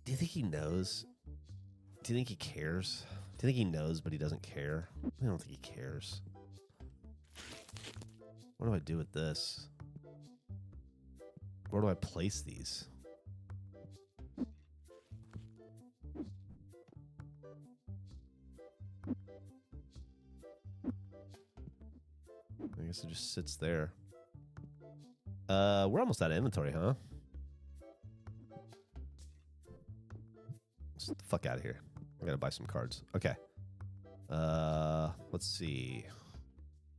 Do you think he knows? Do you think he cares? Do you think he knows but he doesn't care? I don't think he cares. What do I do with this? Where do I place these? I guess it just sits there. We're almost out of inventory, huh? Let's get the fuck out of here. I gotta buy some cards. Okay. Let's see.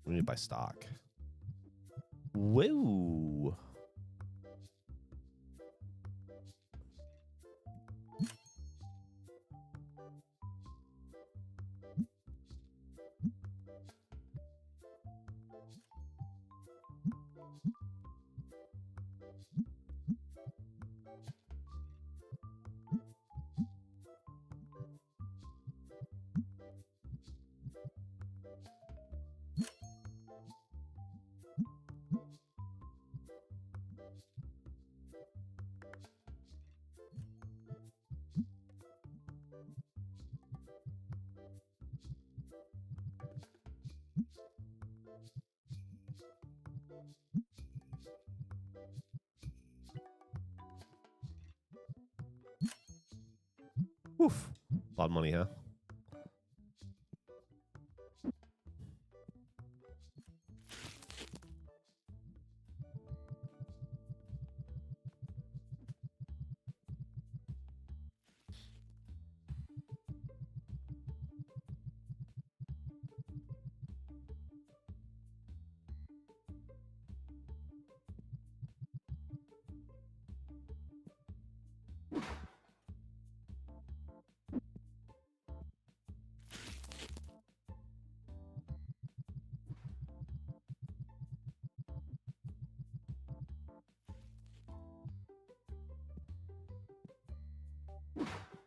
We need to buy stock. Whoa. Oof. A lot of money, huh?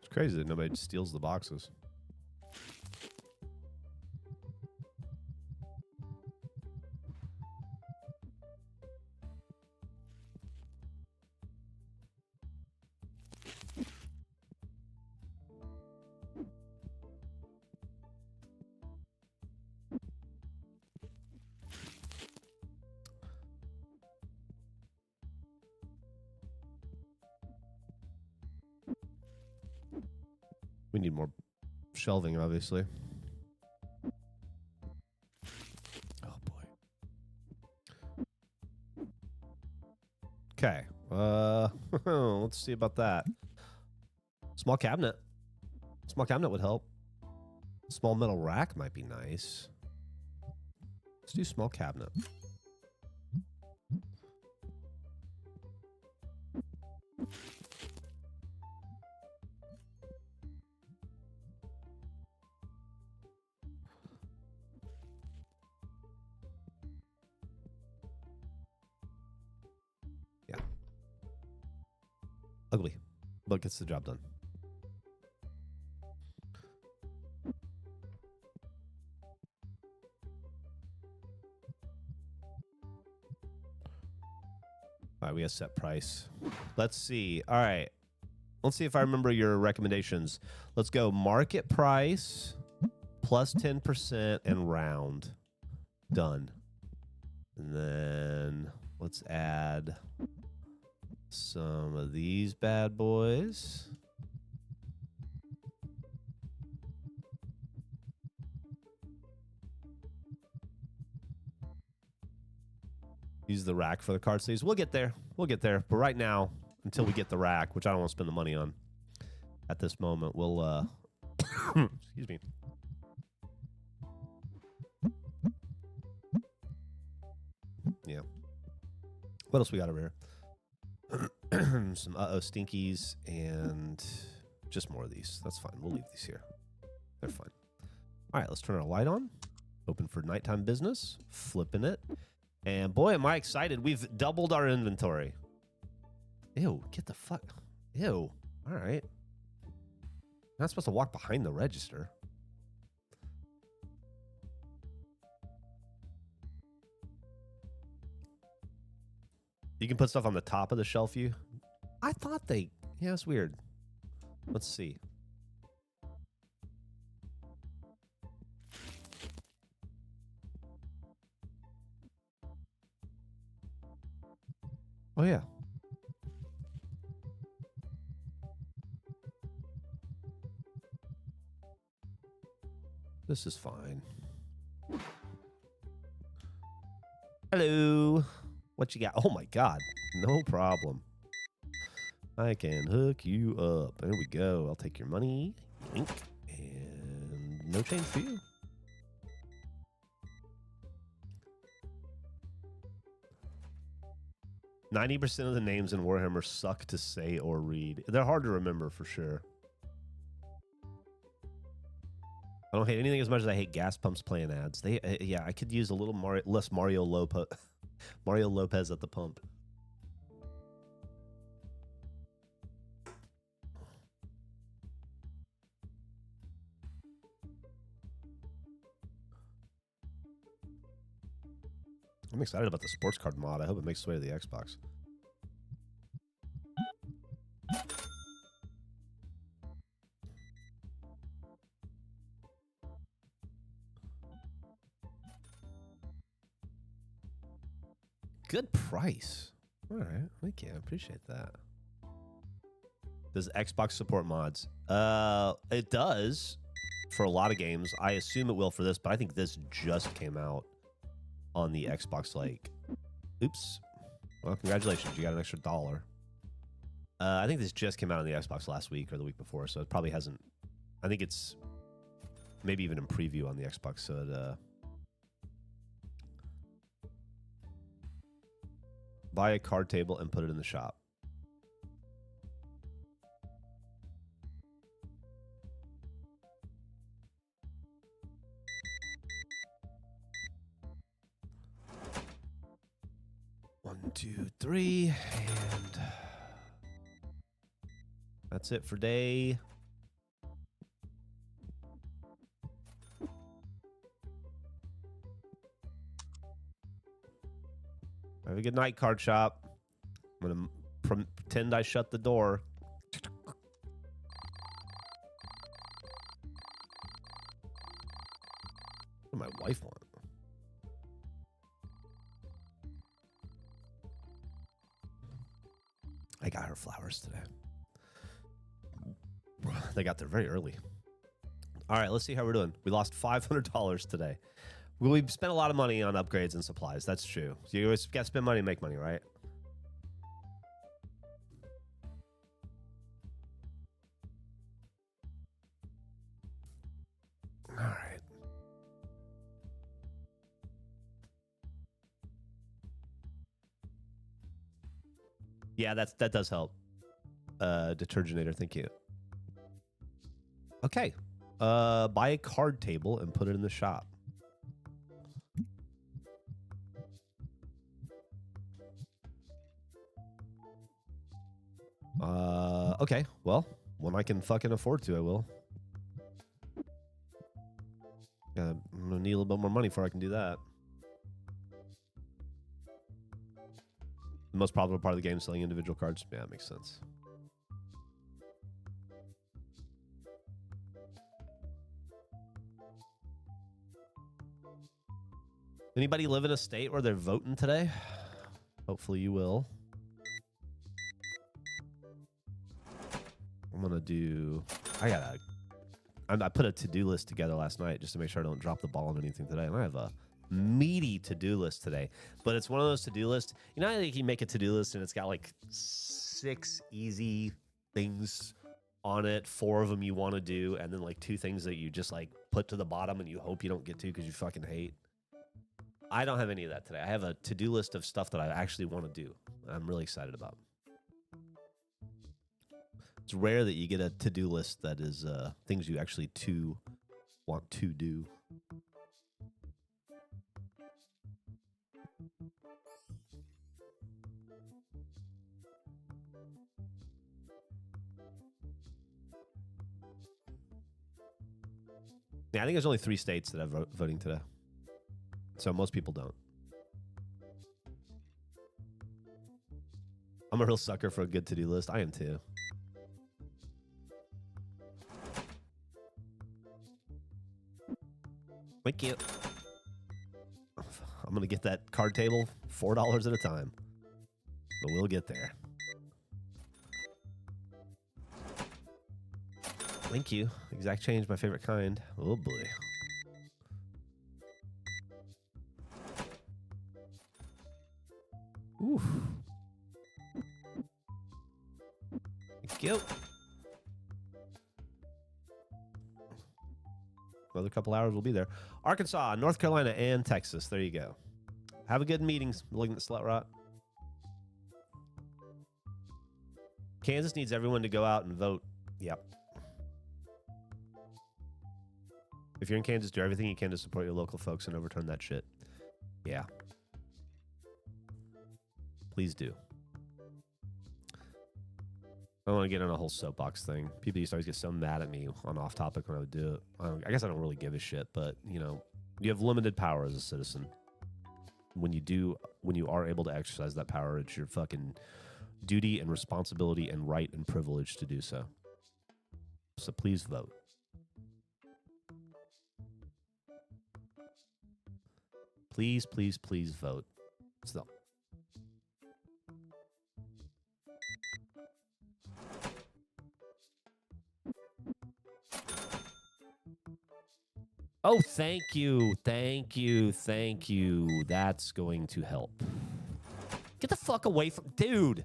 It's crazy that nobody steals the boxes. We need more shelving, obviously. Oh, boy. Okay. Let's see about that. Small cabinet. Small cabinet would help. Small metal rack might be nice. Let's do small cabinet. Yeah. Ugly, but gets the job done. All right, we have set price. Let's see. All right. Let's see if I remember your recommendations. Let's go market price plus 10% and round. Done. And then let's add some of these bad boys. Use the rack for the card sleeves. We'll get there. We'll get there. But right now, until we get the rack, which I don't want to spend the money on at this moment, we'll excuse me. Yeah. What else we got over here? Some stinkies and just more of these. That's fine. We'll leave these here. They're fine. All right, let's turn our light on. Open for nighttime business. Flipping it. And boy, am I excited. We've doubled our inventory. Ew, get the fuck. Ew. All right. Not supposed to walk behind the register. You can put stuff on the top of the shelf view. I thought they... Yeah, it's weird. Let's see. Oh, yeah. This is fine. Hello. What you got? Oh, my God. No problem. I can hook you up. There we go. I'll take your money. Yoink. And no change for you. %90 of the names in Warhammer suck to say or read. They're hard to remember for sure. I don't hate anything as much as I hate gas pumps playing ads. They, yeah, I could use a little less Mario Lopez, Mario Lopez at the pump. I'm excited about the sports card mod. I hope it makes its way to the Xbox. Good price. All right. Thank you. I appreciate that. Does Xbox support mods? It does for a lot of games. I assume it will for this, but I think this just came out on the Xbox, like, oops. Well, congratulations. You got an extra $1. I think this just came out on the Xbox last week or the week before, so it probably hasn't. I think it's maybe even in preview on the Xbox, so it, buy a card table and put it in the shop. One, two, three, and that's it for day. Have a good night, card shop. I'm going to pretend I shut the door. What does my wife want? I got her flowers today. They got there very early. All right, let's see how we're doing. We lost $500 today. We spent a lot of money on upgrades and supplies. That's true. So you always got to spend money and make money, right? All right. Yeah, that does help. Deterginator, thank you. Okay. Buy a card table and put it in the shop. Okay. Well, when I can fucking afford to, I will. I'm gonna need a little bit more money before I can do that. The most profitable part of the game is selling individual cards. Yeah, that makes sense. Anybody live in a state where they're voting today? Hopefully you will. I'm gonna do... I put a to-do list together last night just to make sure I don't drop the ball on anything today. And I have a meaty to-do list today. But it's one of those to-do lists. You know how you make a to-do list and it's got like 6 easy things on it, 4 of them you want to do, and then like 2 things that you just like put to the bottom and you hope you don't get to because you fucking hate. I don't have any of that today. I have a to-do list of stuff that I actually want to do. I'm really excited about. It's rare that you get a to-do list that is things you actually want to do. Yeah, I think there's only 3 states that have voting today. So most people don't. I'm a real sucker for a good to-do list. I am too. Thank you. I'm going to get that card table $4 at a time. But we'll get there. Thank you. Exact change, my favorite kind. Oh, boy. Oof. Thank you. Another couple hours, we'll be there. Arkansas, North Carolina, and Texas. There you go. Have a good meetings. Looking at Slut Rot. Kansas needs everyone to go out and vote. Yep. If you're in Kansas, do everything you can to support your local folks and overturn that shit. Yeah. Please do. I don't want to get on a whole soapbox thing. People used to always get so mad at me on off topic when I would do it. I guess I don't really give a shit, but, you know, you have limited power as a citizen. When you are able to exercise that power, it's your fucking duty and responsibility and right and privilege to do so. So please vote. Please, please, please vote. So. Oh, thank you. Thank you. Thank you. That's going to help. Get the fuck away from... Dude.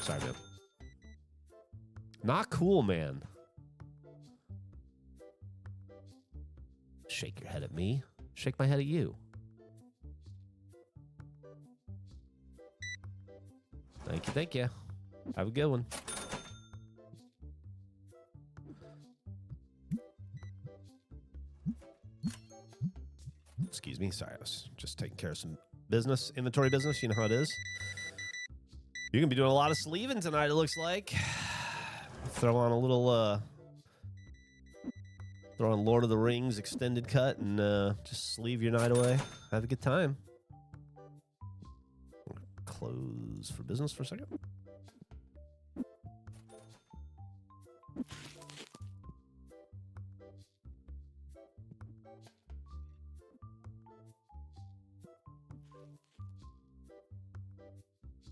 Sorry, man. Not cool, man. Shake your head at me. Shake my head at you. Thank you, thank you. Have a good one. Excuse me. Sorry, I was just taking care of some business, inventory business. You know how it is. You're going to be doing a lot of sleeving tonight, it looks like. Throw on a little... Throw on Lord of the Rings extended cut and just sleeve your night away. Have a good time. Close for business for a second.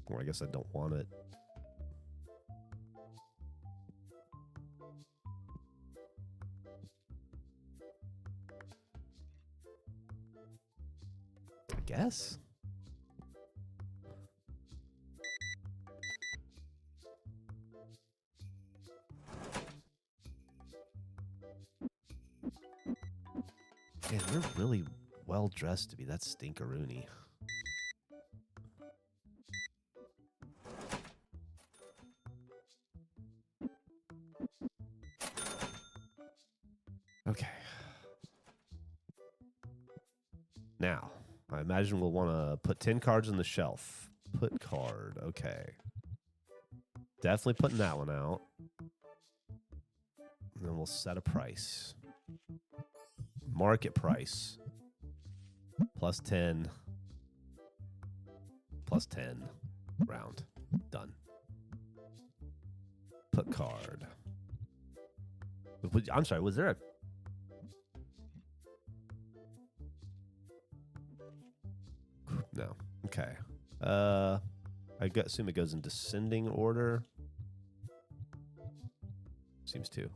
Well, I guess I don't want it. I guess. Man, you're really well dressed to be that stinkeroony. Okay. Now, I imagine we'll want to put 10 cards on the shelf. Put card. Okay. Definitely putting that one out. And then we'll set a price. Market price. Plus 10. Plus 10. Round. Done. Put card. I'm sorry, was there a... No. Okay. I assume it goes in descending order. Seems to.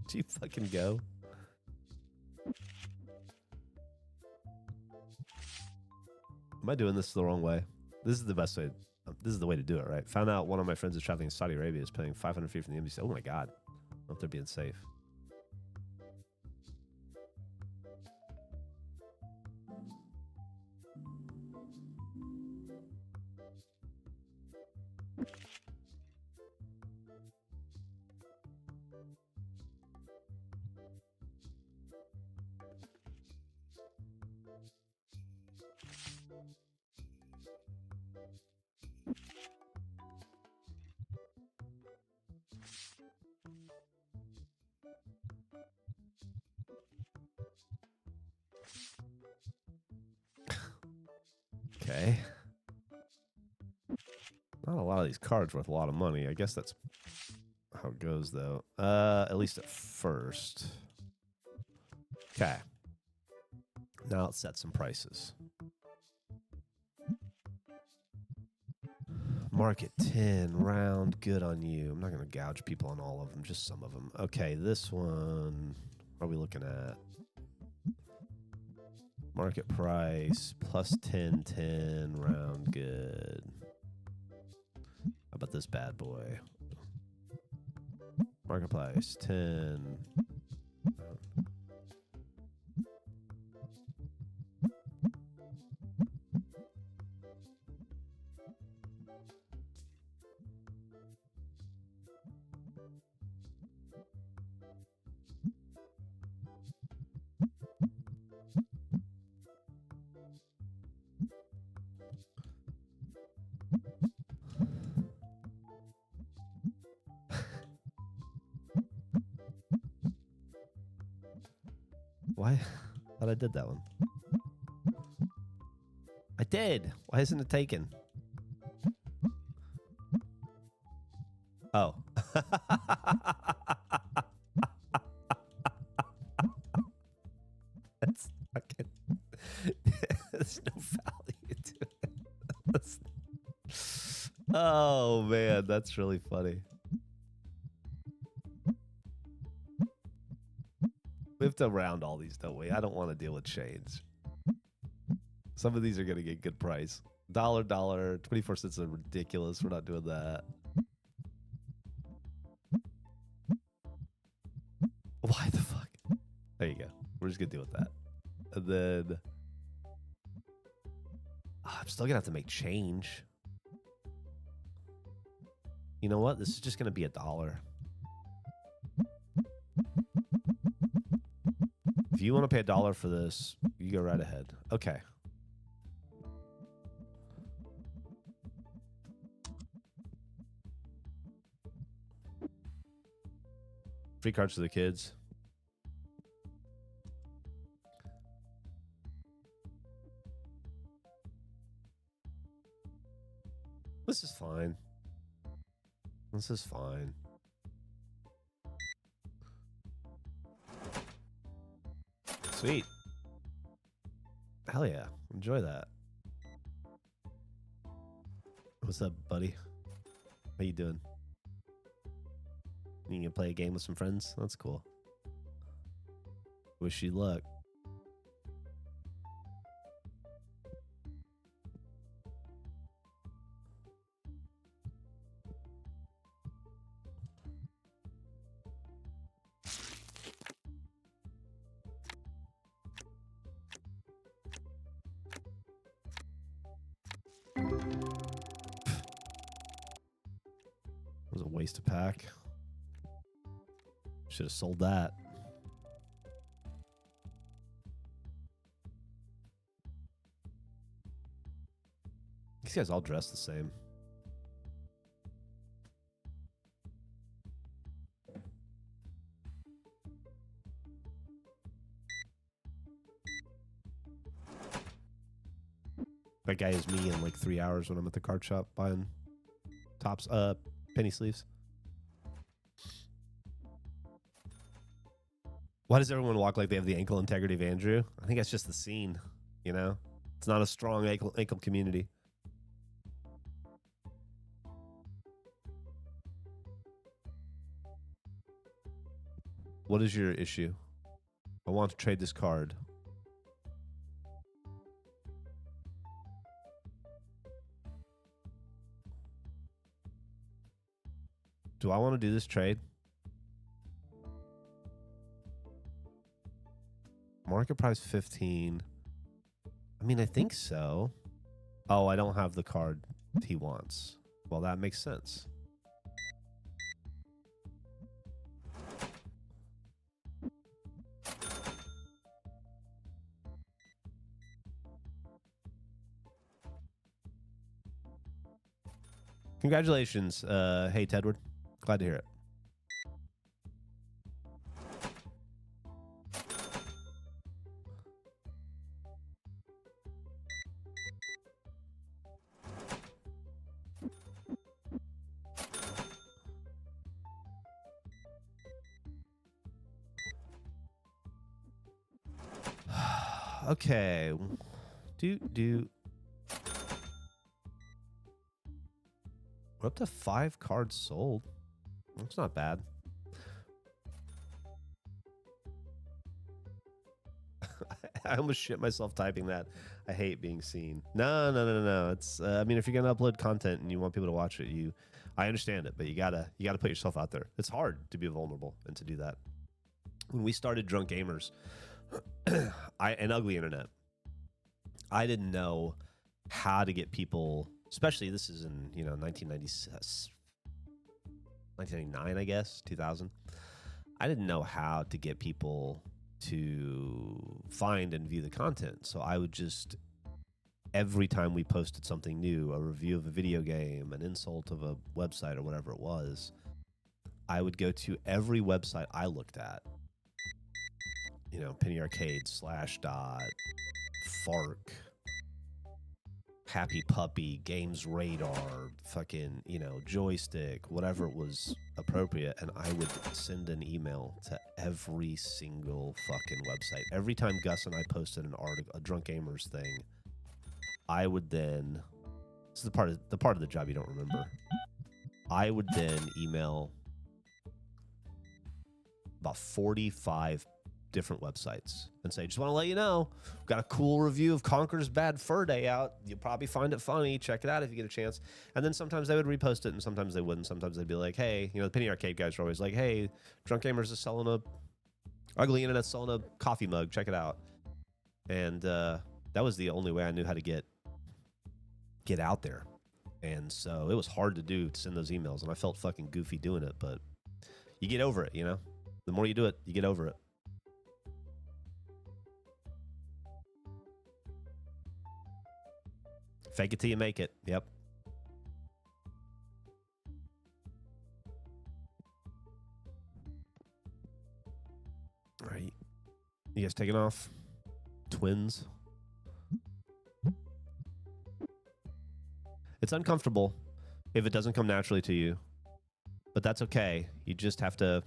Do you fucking go? Am I doing this the wrong way? This is the best way. This is the way to do it, right? Found out one of my friends is traveling in Saudi Arabia is paying $500 from the embassy. Oh my God. I hope they're being safe. Okay. Not a lot of these cards worth a lot of money. I guess that's how it goes, though. At least at first. Okay. Now let's set some prices. Market 10, round, good on you. I'm not going to gouge people on all of them, just some of them. Okay, this one, what are we looking at? Market price, plus 10, 10, round, good. How about this bad boy? Market price, 10. Why? Thought I did that one. I did. Why isn't it taken? Oh. That's fucking... There's no value to it. Oh, man. That's really funny. We have to round all these, don't we? I don't want to deal with chains. Some of these are going to get good price. $, 24 cents is ridiculous. We're not doing that. Why the fuck? There you go. We're just going to deal with that. And then... I'm still going to have to make change. You know what? This is just going to be $1. If you want to pay $1 for this, you go right ahead. Okay. Free cards for the kids. This is fine. This is fine. Sweet. Hell yeah. Enjoy that. What's up, buddy? How you doing? You gonna play a game with some friends? That's cool. Wish you luck. Was a waste of pack. Should have sold that. These guys all dress the same. That guy is me in like 3 hours when I'm at the card shop buying tops, penny sleeves. Why does everyone walk like they have the ankle integrity of Andrew? I think that's just the scene, you know? It's not a strong ankle community. What is your issue? I want to trade this card. Do I want to do this trade? Market price 15. I mean, I think so. Oh, I don't have the card he wants. Well, that makes sense. Congratulations. Hey, Tedward. Glad to hear it. Okay. We're up to 5 cards sold. That's not bad. I almost shit myself typing that. I hate being seen. No. It's I mean, if you're gonna upload content and you want people to watch it, I understand it, but you gotta put yourself out there. It's hard to be vulnerable and to do that. When we started Drunk Gamers, and Ugly Internet, I didn't know how to get people, especially this is in 1999, I guess 2000. I didn't know how to get people to find and view the content. So I would just, every time we posted something new, a review of a video game, an insult of a website or whatever it was, I would go to every website I looked at, Penny Arcade, Slashdot, Fark, Happy Puppy, Games Radar, fucking, Joystick, whatever was appropriate. And I would send an email to every single fucking website. Every time Gus and I posted an article, a Drunk Gamers thing, I would then, this is the part of the job you don't remember. I would then email about 45 different websites and say, just want to let you know, we've got a cool review of Conker's Bad Fur Day out. You'll probably find it funny. Check it out if you get a chance. And then sometimes they would repost it, and sometimes they wouldn't. Sometimes they'd be like, hey, the Penny Arcade guys are always like, hey, Drunk Gamers is selling Ugly Internet's selling a coffee mug. Check it out. And that was the only way I knew how to get out there. And so it was hard to send those emails, and I felt fucking goofy doing it, but you get over it, The more you do it, you get over it. Fake it till you make it. Yep. All right. You guys taking off? Twins. It's uncomfortable if it doesn't come naturally to you, but that's okay. You just have to...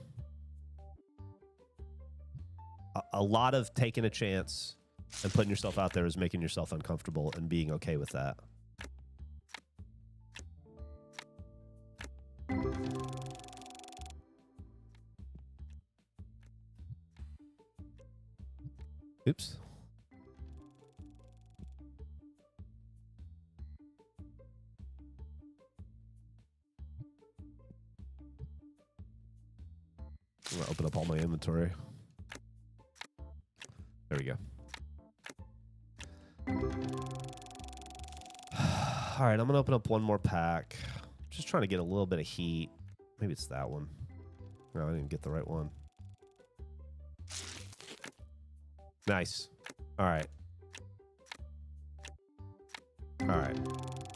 A lot of taking a chance and putting yourself out there is making yourself uncomfortable and being okay with that. Oops. I'm gonna open up all my inventory. There we go. All right, I'm going to open up one more pack. Just trying to get a little bit of heat. Maybe it's that one. No, I didn't get the right one. Nice. All right. All right.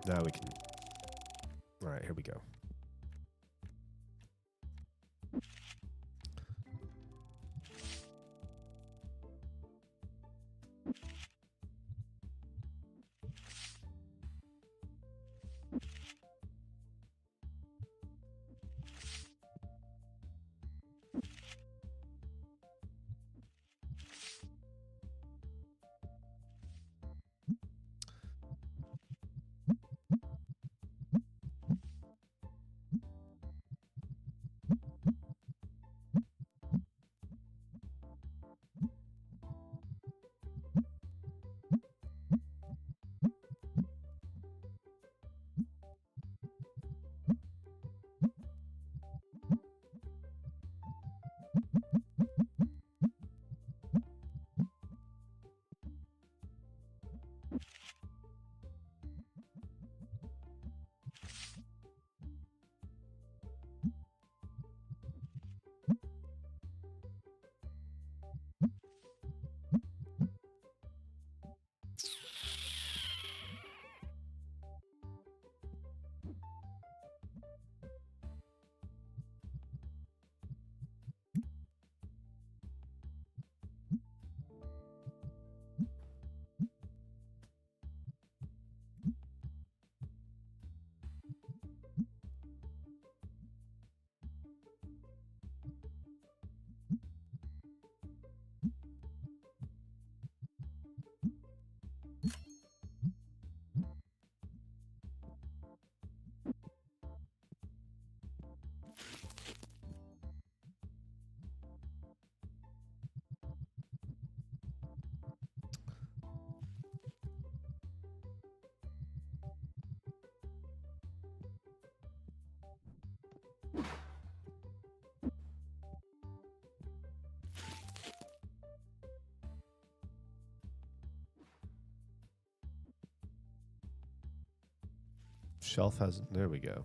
Now we can... All right, here we go. Shelf has, there we go.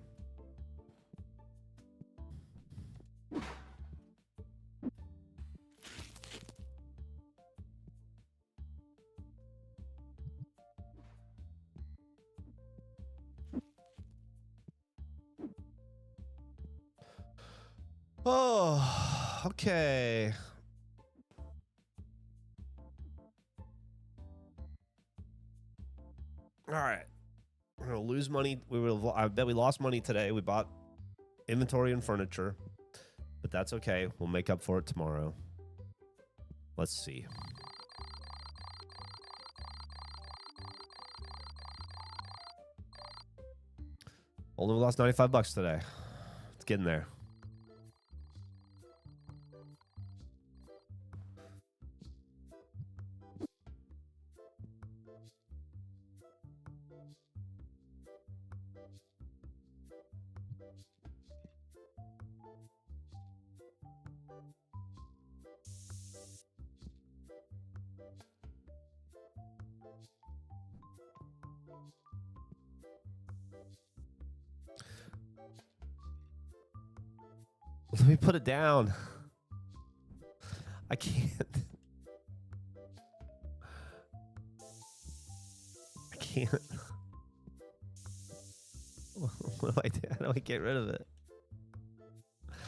Oh, okay. All right. We're going to lose money. I bet we lost money today. We bought inventory and furniture, but that's okay. We'll make up for it tomorrow. Let's see. Only lost 95 bucks today. It's getting there. Let me put it down. I can't. I can't. What do I do? How do I get rid of it?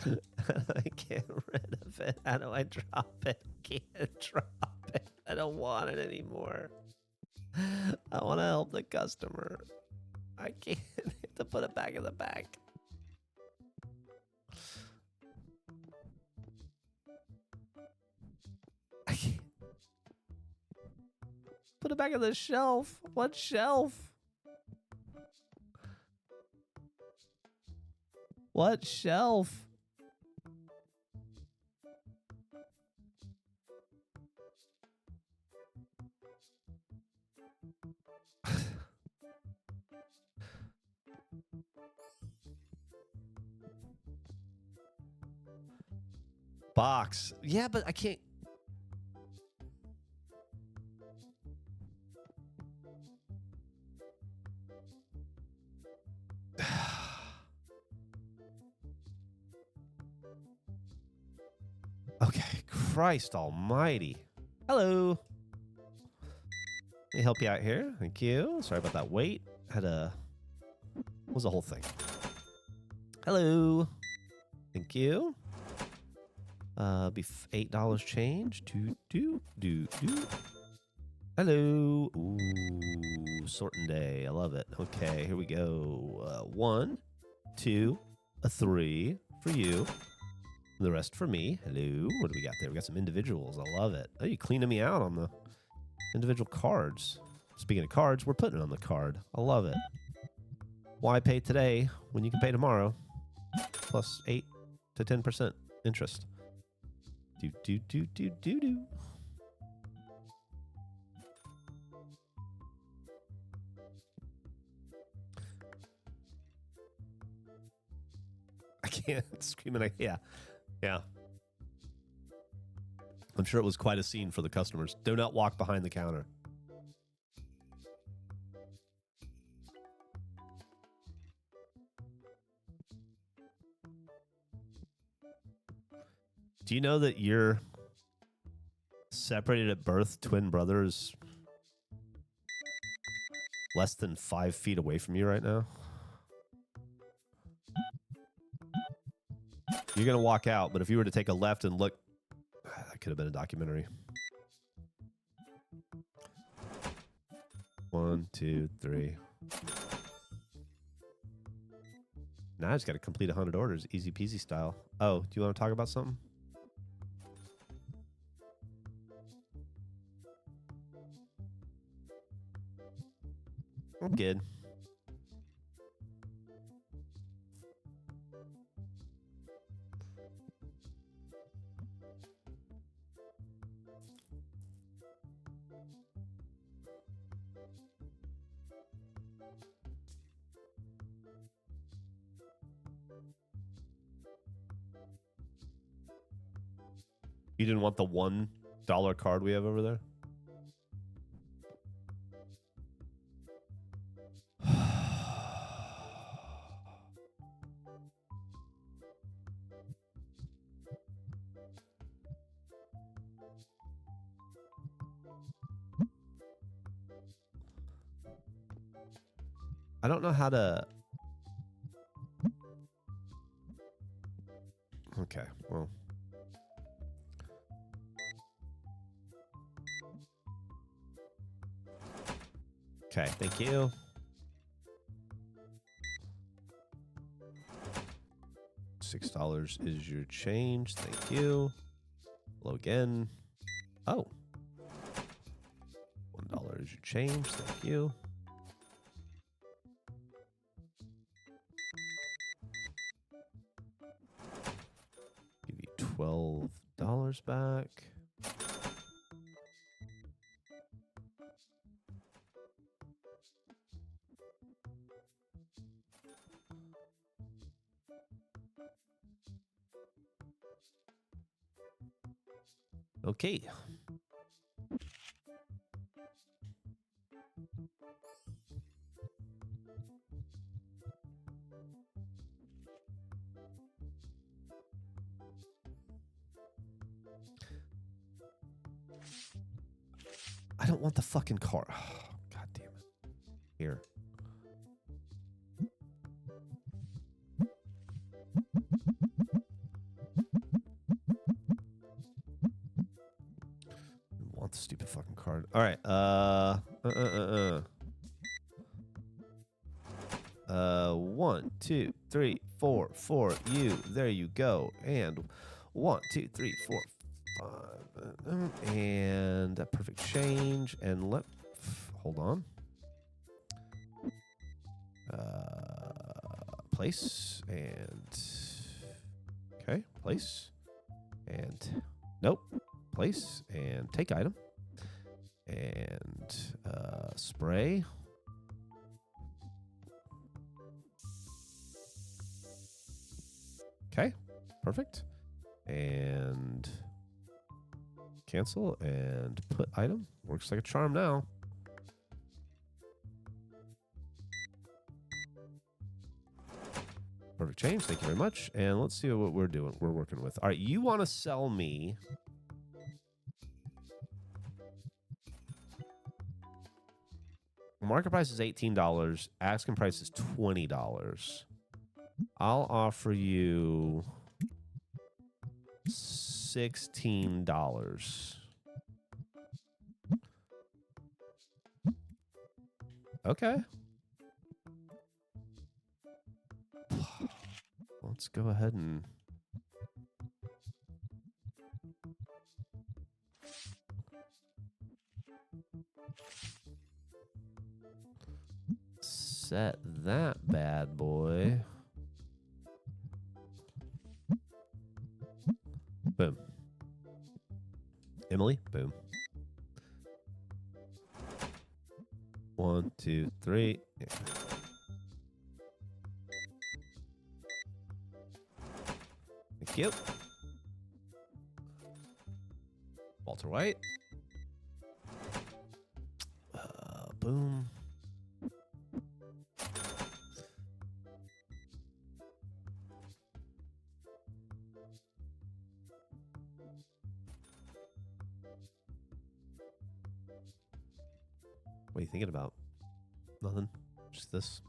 How do I get rid of it? How do I drop it? I can't drop it. I don't want it anymore. I want to help the customer. I can't. I have to put it back in the bag. I can't. Put it back on the shelf. What shelf? What shelf? Box. Yeah, but I can't. Okay, Christ almighty. Hello. Let me help you out here. Thank you. Sorry about that wait. Had a... What was the whole thing? Hello. Thank you. Be $8 change. Do. Hello. Ooh, sorting day. I love it. Okay, here we go. 1, 2, a 3 for you. The rest for me. Hello. What do we got there? We got some individuals. I love it. Oh, you're cleaning me out on the individual cards. Speaking of cards, we're putting it on the card. I love it. Why pay today when you can pay tomorrow? Plus 8 to 10% interest. Do. I can't scream and yeah. I'm sure it was quite a scene for the customers. Do not walk behind the counter. Do you know that you're separated at birth twin brothers less than 5 feet away from you right now? You're going to walk out, but if you were to take a left and look, that could have been a documentary. 1, 2, 3. Now I just got to complete 100 orders, easy peasy style. Oh, do you want to talk about something? I'm good. You didn't want the $1 card we have over there? I don't know how to... Okay, well... Okay, thank you. $6 is your change. Thank you. Hello again. Oh. $1 is your change. Thank you. Give you $12 back. Okay. I don't want the fucking car. Oh, God damn it. Here. I want the stupid fucking card. All right. 1, 2, 3, 4, 4. You. There you go. And 1, 2, 3, 4, 5. And a perfect change. And hold on. Place and okay. Place and nope. Place and take item and spray. Okay, perfect. And cancel and put item. Works like a charm now. Perfect change. Thank you very much. And let's see what we're doing. We're working with. All right, you want to sell me market price is $18. Asking price is $20. I'll offer you $16. Okay. Let's go ahead and set that bad boy. Boom. Emily, boom. 1, 2, 3. Yeah. Thank you. Walter White. Boom. What are you thinking about? Nothing. Just this.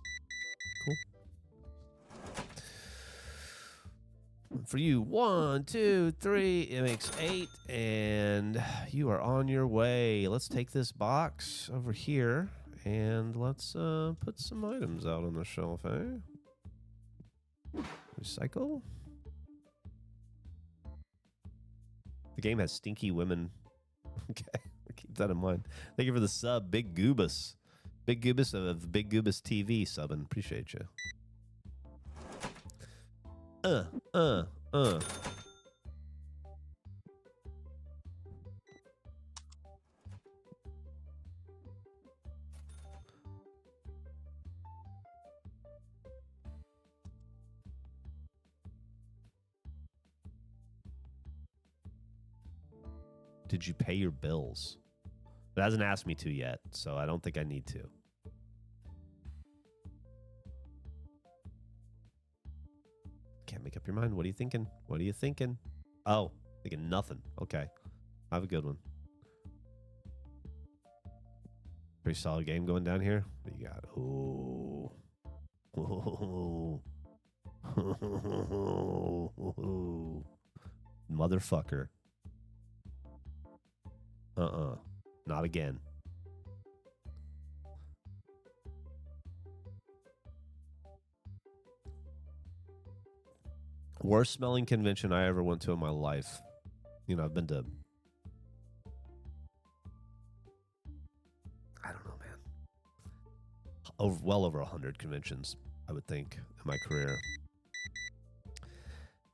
Cool. For you, 1, 2, 3. It makes 8, and you are on your way. Let's take this box over here and let's put some items out on the shelf, eh? Recycle. The game has stinky women. Okay, keep that in mind. Thank you for the sub, Big Goobus. Big Goobus of Big Goobus TV subbing. Appreciate you. Did you pay your bills? It hasn't asked me to yet, so I don't think I need to. Can't make up your mind. What are you thinking? What are you thinking? Oh, thinking nothing. Okay. Have a good one. Pretty solid game going down here. What do you got? Ooh. Motherfucker. Not again. Worst smelling convention I ever went to in my life. You know, I've been to, I don't know, man. Well over 100 conventions, I would think, in my career.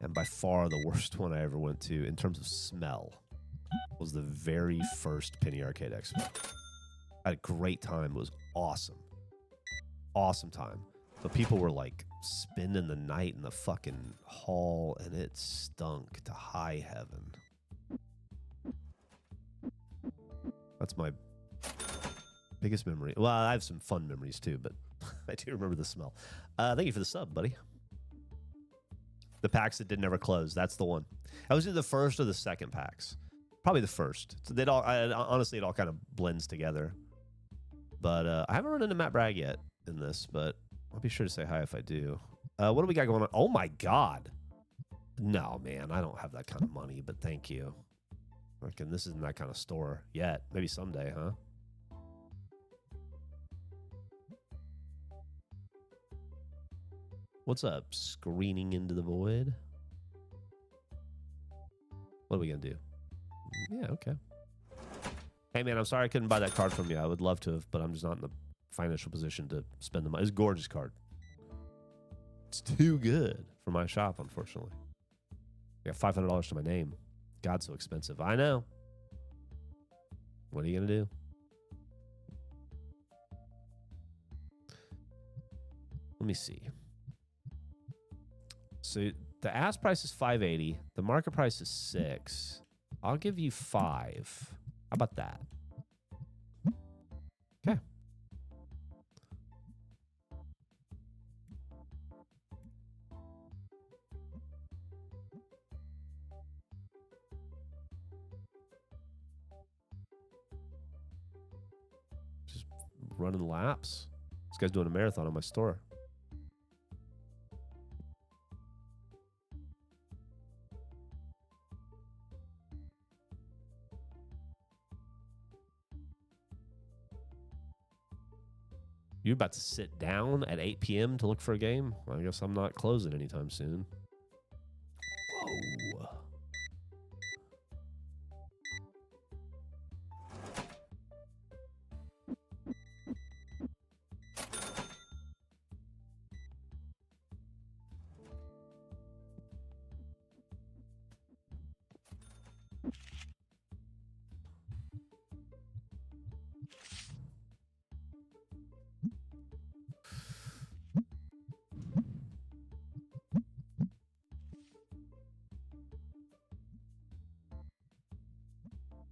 And by far the worst one I ever went to in terms of smell was the very first Penny Arcade Expo. I had a great time. It was awesome. Awesome time. But people were like spending the night in the fucking hall, and it stunk to high heaven. That's my biggest memory. Well, I have some fun memories too, but I do remember the smell. Thank you for the sub, buddy. The PAX that didn't ever close. That's the one. I was either the first or the second PAX. Probably the first. So they'd all, honestly, it all kind of blends together. But I haven't run into Matt Bragg yet in this, but I'll be sure to say hi if I do. What do we got going on? Oh, my God. No, man. I don't have that kind of money, but thank you. Fucking, this isn't that kind of store yet. Maybe someday, huh? What's up? Screening into the void. What are we going to do? Yeah, okay. Hey, man, I'm sorry I couldn't buy that card from you. I would love to have, but I'm just not in the financial position to spend the money. It's a gorgeous card. It's too good for my shop, unfortunately. I got $500 to my name. God, so expensive. I know. What are you going to do? Let me see. So the ask price is $580. The market price is $6. I'll give you $5. How about that? Okay. Just running laps. This guy's doing a marathon on my store. You're about to sit down at 8 p.m. to look for a game? Well, I guess I'm not closing anytime soon. Whoa.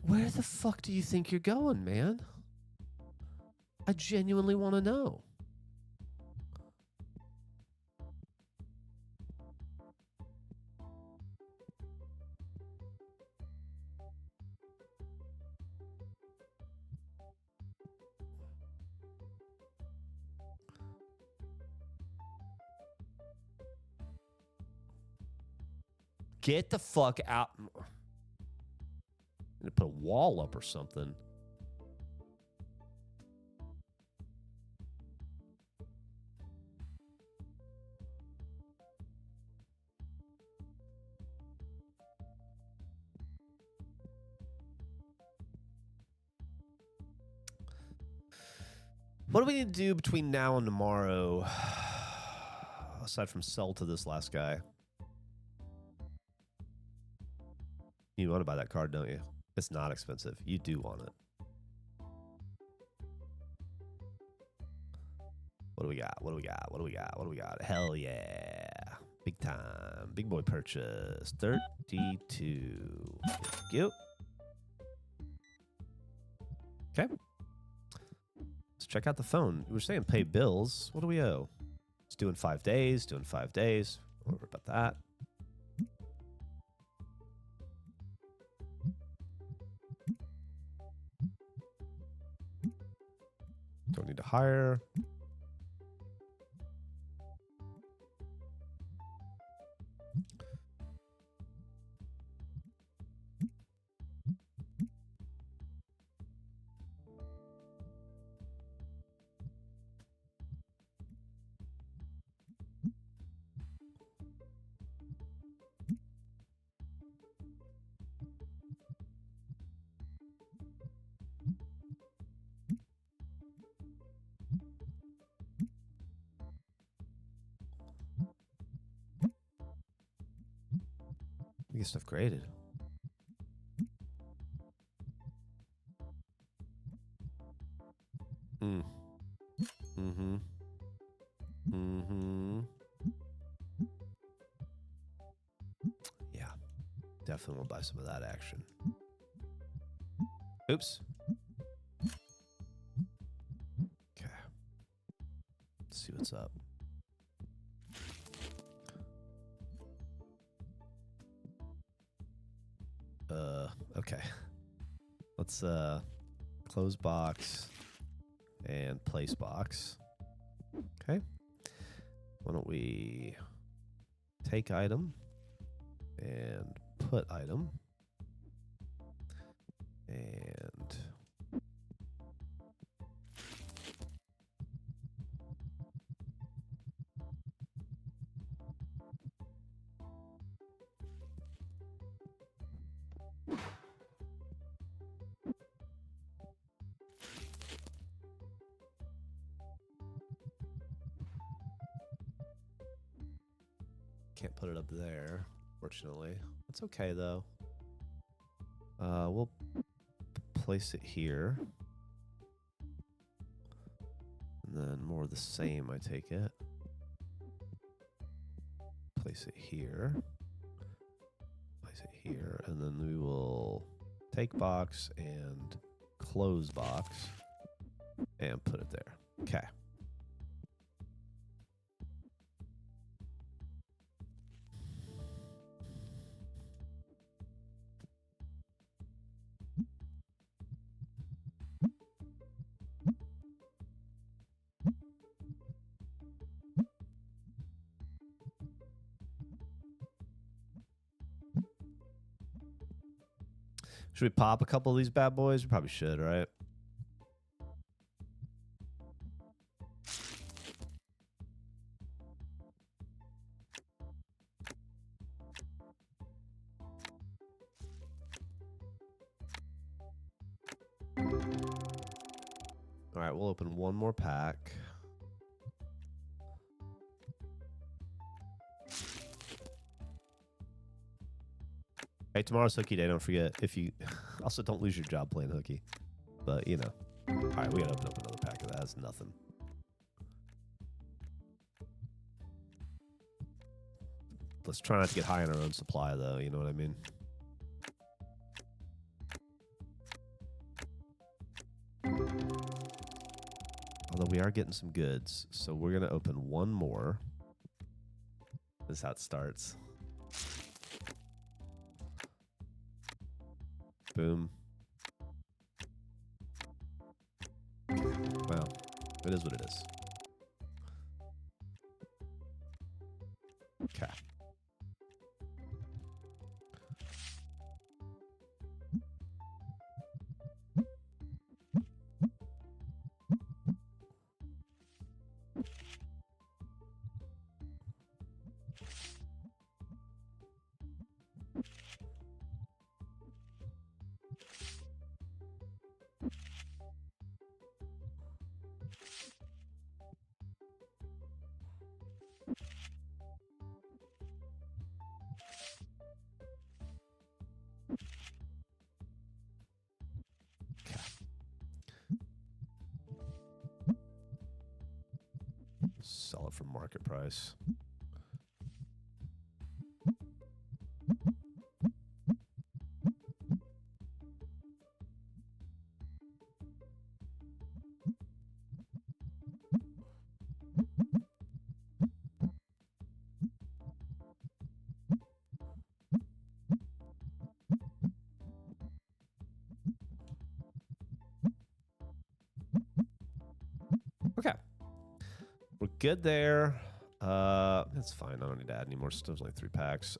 Where the fuck do you think you're going, man? I genuinely want to know. Get the fuck out. To put a wall up or something. What do we need to do between now and tomorrow? Aside from sell to this last guy. You want to buy that card, don't you? It's not expensive. You do want it. What do we got? What do we got? What do we got? What do we got? Hell yeah. Big time. Big boy purchase. 32. Thank you. Okay. Let's check out the phone. We were saying pay bills. What do we owe? It's due in 5 days. Due in 5 days. Don't worry about that. Don't need to hire. get stuff graded. Yeah, definitely will buy some of that action. Oops. Okay. Let's see what's up. Okay. Let's close box and place box. Okay. Why don't we take item and put item and can't put it up there, fortunately. That's okay though. We'll place it here. And then more of the same, I take it. Place it here. Place it here. And then we will take box and close box and put it there. Okay. Should we pop a couple of these bad boys? We probably should, right? All right, we'll open one more pack. Hey, tomorrow's hooky day. Don't forget. If you also don't lose your job playing hooky, but you know. All right, we gotta open up another pack of that. That's nothing. Let's try not to get high on our own supply, though. You know what I mean? Although we are getting some goods, so we're gonna open one more. This is how it starts. Boom. Well, it is what it is. Okay. Sell it for market price. Okay. We're good there. That's fine. I don't need to add any more stuff. There's only 3 packs.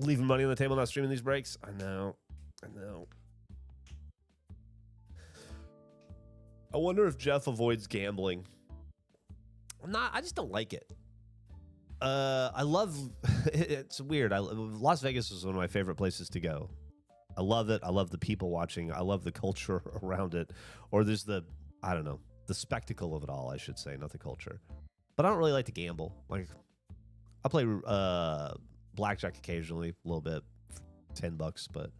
Leaving money on the table, not streaming these breaks. I know. I wonder if Geoff avoids gambling. I just don't like it. I love it's weird. Las Vegas is one of my favorite places to go. I love it. I love the people watching. I love the culture around it. Or there's I don't know. the spectacle of it all, I should say, not the culture. But I don't really like to gamble. Like, I play blackjack occasionally, a little bit, $10, but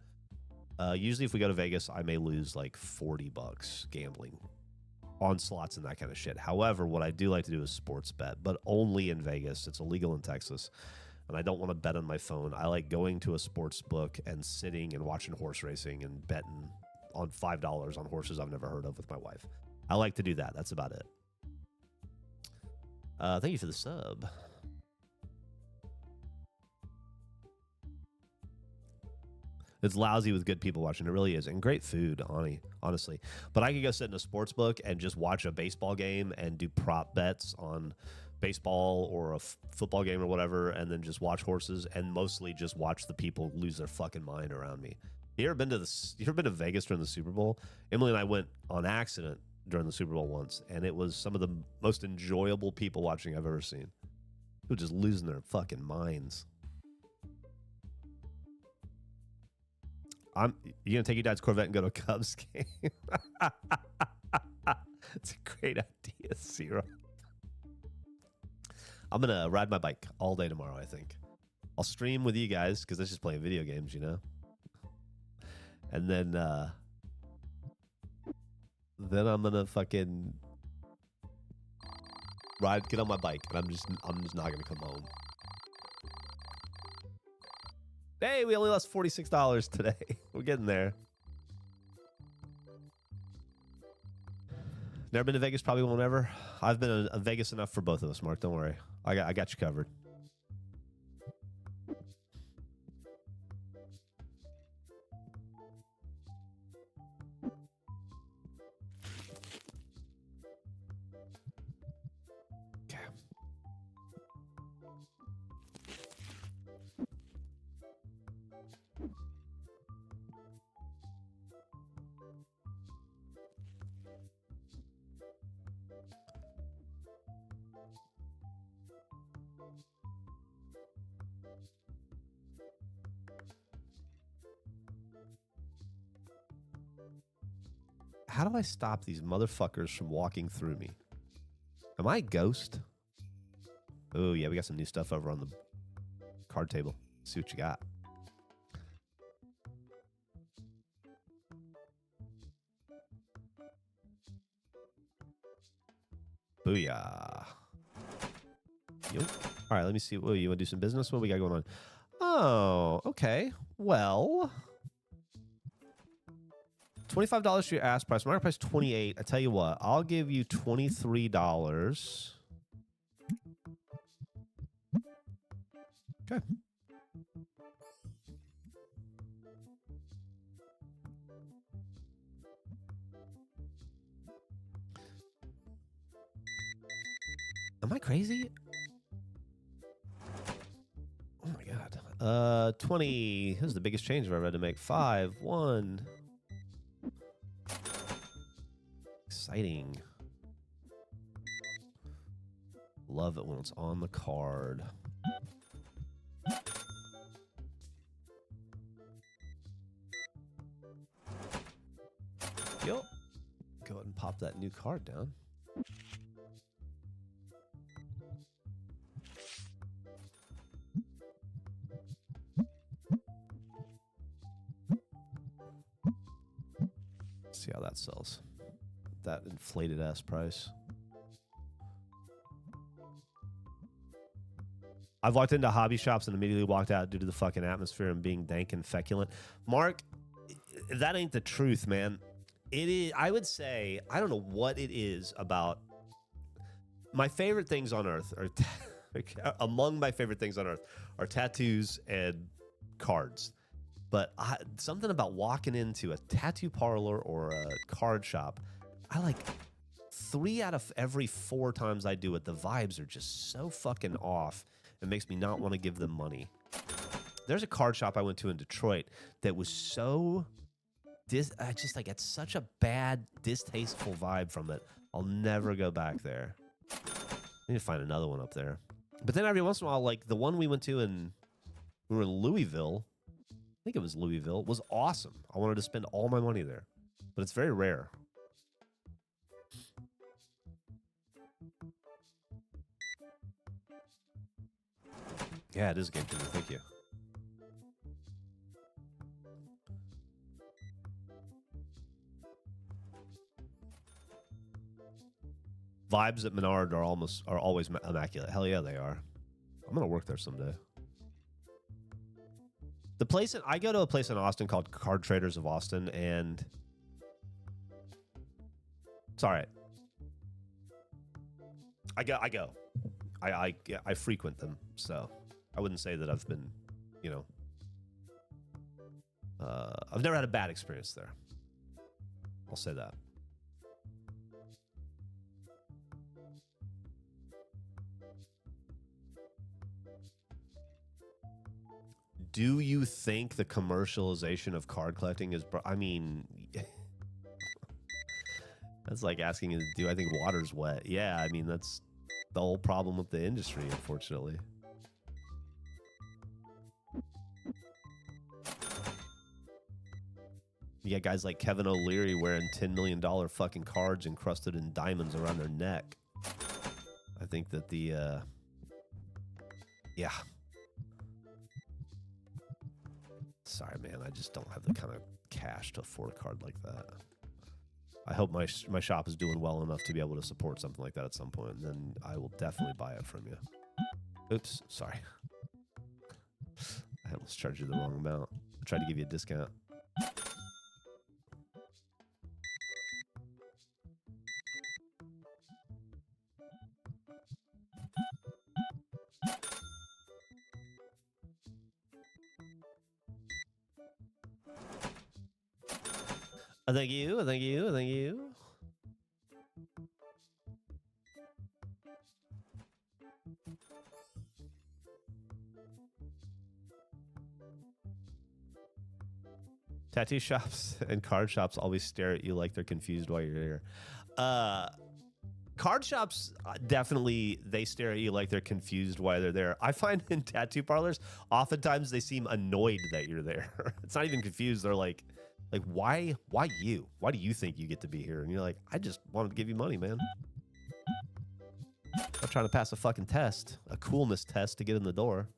usually if we go to Vegas, I may lose like $40 gambling on slots and that kind of shit. However, what I do like to do is sports bet, but only in Vegas. It's illegal in Texas, and I don't want to bet on my phone. I like going to a sports book and sitting and watching horse racing and betting on $5 on horses I've never heard of with my wife. I like to do that. That's about it. Thank you for the sub. It's lousy with good people watching. It really is. And great food, honestly. But I could go sit in a sports book and just watch a baseball game and do prop bets on baseball or a football game or whatever, and then just watch horses and mostly just watch the people lose their fucking mind around me. You ever been to Vegas during the Super Bowl? Emily and I went on accident during the Super Bowl once, and it was some of the most enjoyable people watching I've ever seen. People just losing their fucking minds. You gonna take your dad's Corvette and go to a Cubs game? It's a great idea, Zero. I'm gonna ride my bike all day tomorrow, I think. I'll stream with you guys because that's just playing video games, you know. And then I'm gonna fucking get on my bike, and I'm just not gonna come home. Hey, we only lost $46 today. We're getting there. Never been to Vegas, probably won't ever. I've been to Vegas enough for both of us, Mark. Don't worry. I got you covered. How do I stop these motherfuckers from walking through me? Am I a ghost? Oh, yeah, we got some new stuff over on the card table. See what you got. Booyah. Yep. All right, let me see. Oh, you want to do some business? What we got going on? Oh, okay. Well, $25 for your ask price. Market price $28. I tell you what, I'll give you $23. Okay. Am I crazy? Oh my god. 20. This is the biggest change I've ever had to make. 5, 1. Exciting. Love it when it's on the card. Yo. Go ahead and pop that new card down. See how that sells. That inflated ass price. I've walked into hobby shops and immediately walked out due to the fucking atmosphere and being dank and feculent. Mark, that ain't the truth, man. It is. I would say, I don't know what it is about. My favorite things on earth are among my favorite things on earth are tattoos and cards. But something about walking into a tattoo parlor or a card shop, I like 3 out of every 4 times I do it, the vibes are just so fucking off. It makes me not want to give them money. There's a card shop I went to in Detroit that was so I just like, it's such a bad, distasteful vibe from it. I'll never go back there. I need to find another one up there. But then every once in a while, like the one we went to we were in Louisville. I think it was Louisville. Was awesome. I wanted to spend all my money there, but it's very rare. Yeah, it is a game changer. Thank you. Vibes at Menard are always immaculate. Hell yeah, they are. I'm gonna work there someday. The place I go to a place in Austin called Card Traders of Austin, and it's all right. I frequent them, so I wouldn't say that I've been, you know, I've never had a bad experience there. I'll say that. Do you think the commercialization of card collecting is? I mean, that's like asking, do I think water's wet? Yeah, I mean that's the whole problem with the industry, unfortunately. You got guys like Kevin O'Leary wearing $10 million fucking cards encrusted in diamonds around their neck. I think that yeah. Sorry, man. I just don't have the kind of cash to afford a card like that. I hope my shop is doing well enough to be able to support something like that at some point, and then I will definitely buy it from you. Oops, sorry. I almost charged you the wrong amount. I tried to give you a discount. Thank you, thank you, thank you. Tattoo shops and card shops always stare at you like they're confused while you're here. Card shops, definitely, they stare at you like they're confused while they're there. I find in tattoo parlors, oftentimes they seem annoyed that you're there. It's not even confused. They're like, why you? Why do you think you get to be here? And you're like, I just wanted to give you money, man. I'm trying to pass a fucking test, a coolness test to get in the door.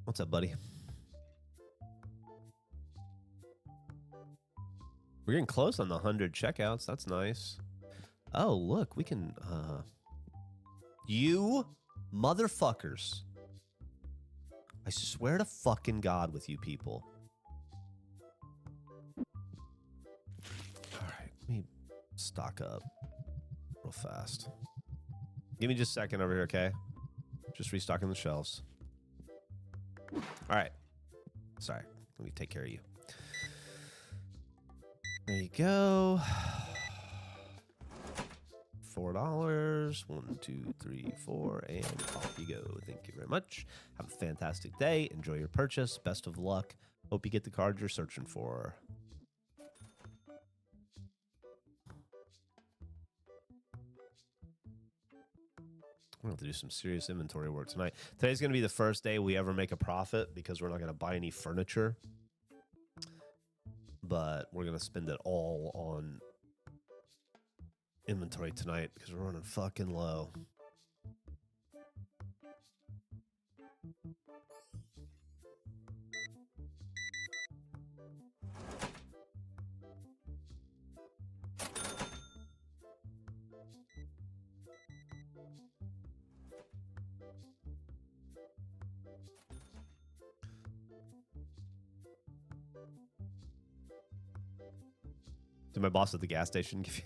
What's up, buddy? We're getting close on the 100 checkouts. That's nice. Oh, look, we can, you motherfuckers. I swear to fucking God with you people. All right, let me stock up real fast. Give me just a second over here, okay? Just restocking the shelves. All right. Sorry. Let me take care of you. There you go. $4. 1, 2, 3, 4, and off you go. Thank you very much. Have a fantastic day. Enjoy your purchase. Best of luck. Hope you get the card you're searching for. We're going to have to do some serious inventory work tonight. Today's going to be the first day we ever make a profit because we're not going to buy any furniture. But we're going to spend it all on inventory tonight because we're running fucking low. Did my boss at the gas station give you?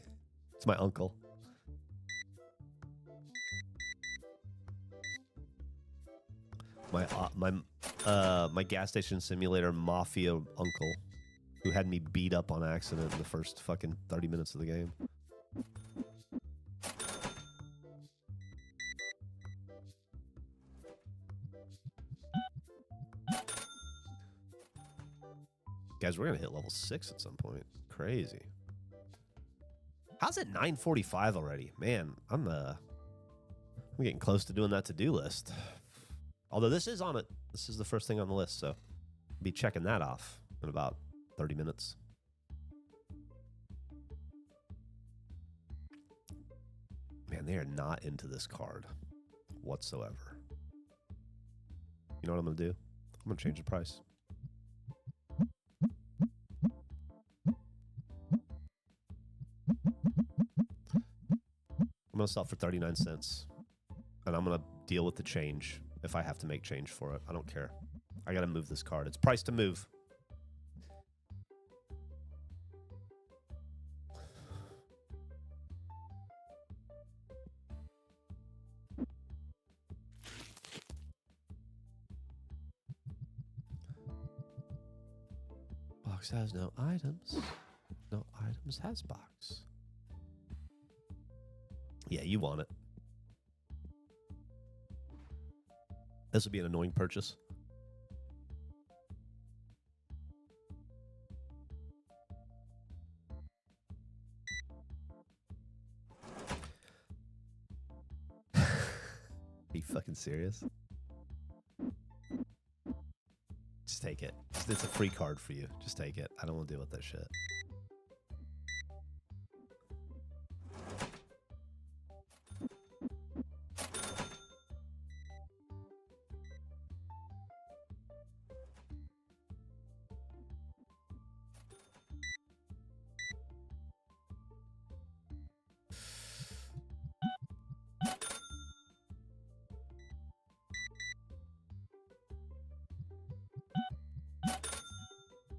It's my uncle. My gas station simulator mafia uncle who had me beat up on accident in the first fucking 30 minutes of the game. Guys, we're gonna hit level 6 at some point. Crazy. How's it 9:45 already? Man, I'm getting close to doing that to-do list. Although this is on it. This is the first thing on the list, so I'll be checking that off. in about 30 minutes. Man, they are not into this card whatsoever. You know what I'm going to do? I'm going to change the price. I'm going to sell it for 39 cents. And I'm going to deal with the change if I have to make change for it. I don't care. I got to move this card. It's priced to move. Box has no items. No items has box. Yeah, you want it. This would be an annoying purchase. Are you fucking serious? Just take it. It's a free card for you. Just take it. I don't want to deal with that shit.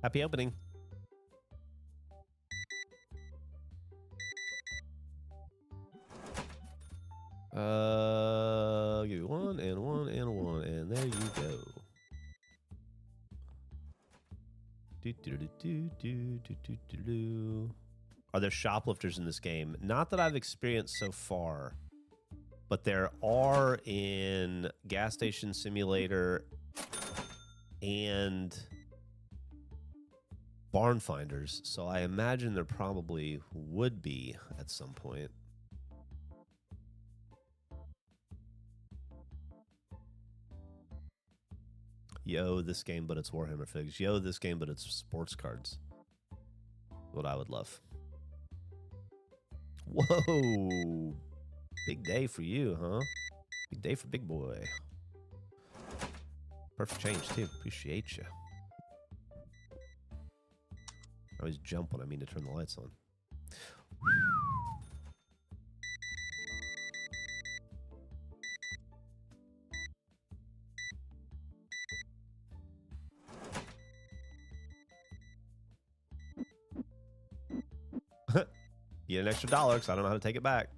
Happy opening. Give you one and one and one, and there you go. Are there shoplifters in this game? Not that I've experienced so far, but there are in Gas Station Simulator and Barn Finders, so I imagine there probably would be at some point. Yo, this game, but it's Warhammer figs. Yo, this game, but it's sports cards. What I would love. Whoa. Big day for you, huh? Big day for big boy. Perfect change, too. Appreciate you. I always jump when I mean to turn the lights on. You get an extra $1 because I don't know how to take it back.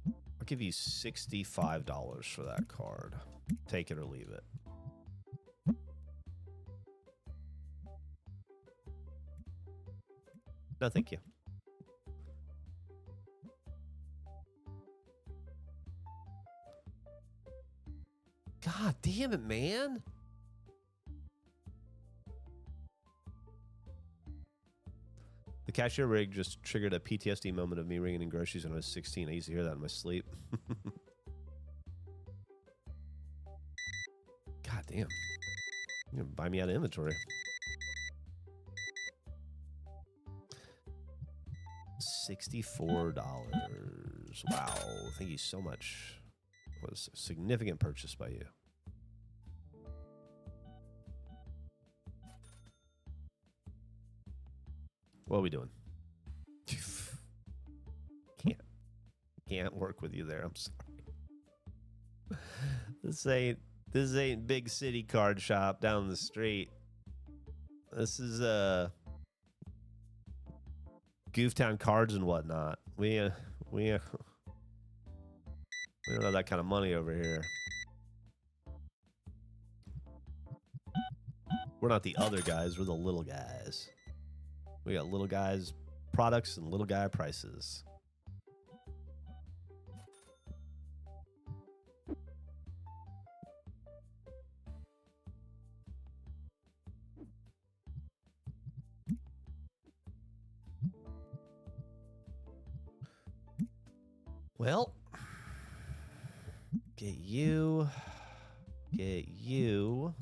I'll give you $65 for that card. Take it or leave it. No, thank you. God damn it, man. The cashier rig just triggered a PTSD moment of me ringing in groceries when I was 16. I used to hear that in my sleep. God damn. You're gonna buy me out of inventory. $64. Wow. Thank you so much. It was a significant purchase by you. What are we doing? Can't work with you there. I'm sorry. This ain't big city card shop down the street. This is Gooftown cards and whatnot. We don't have that kind of money over here. We're not the other guys. We're the little guys. We got little guys products and little guy prices. Well, get you. Get you.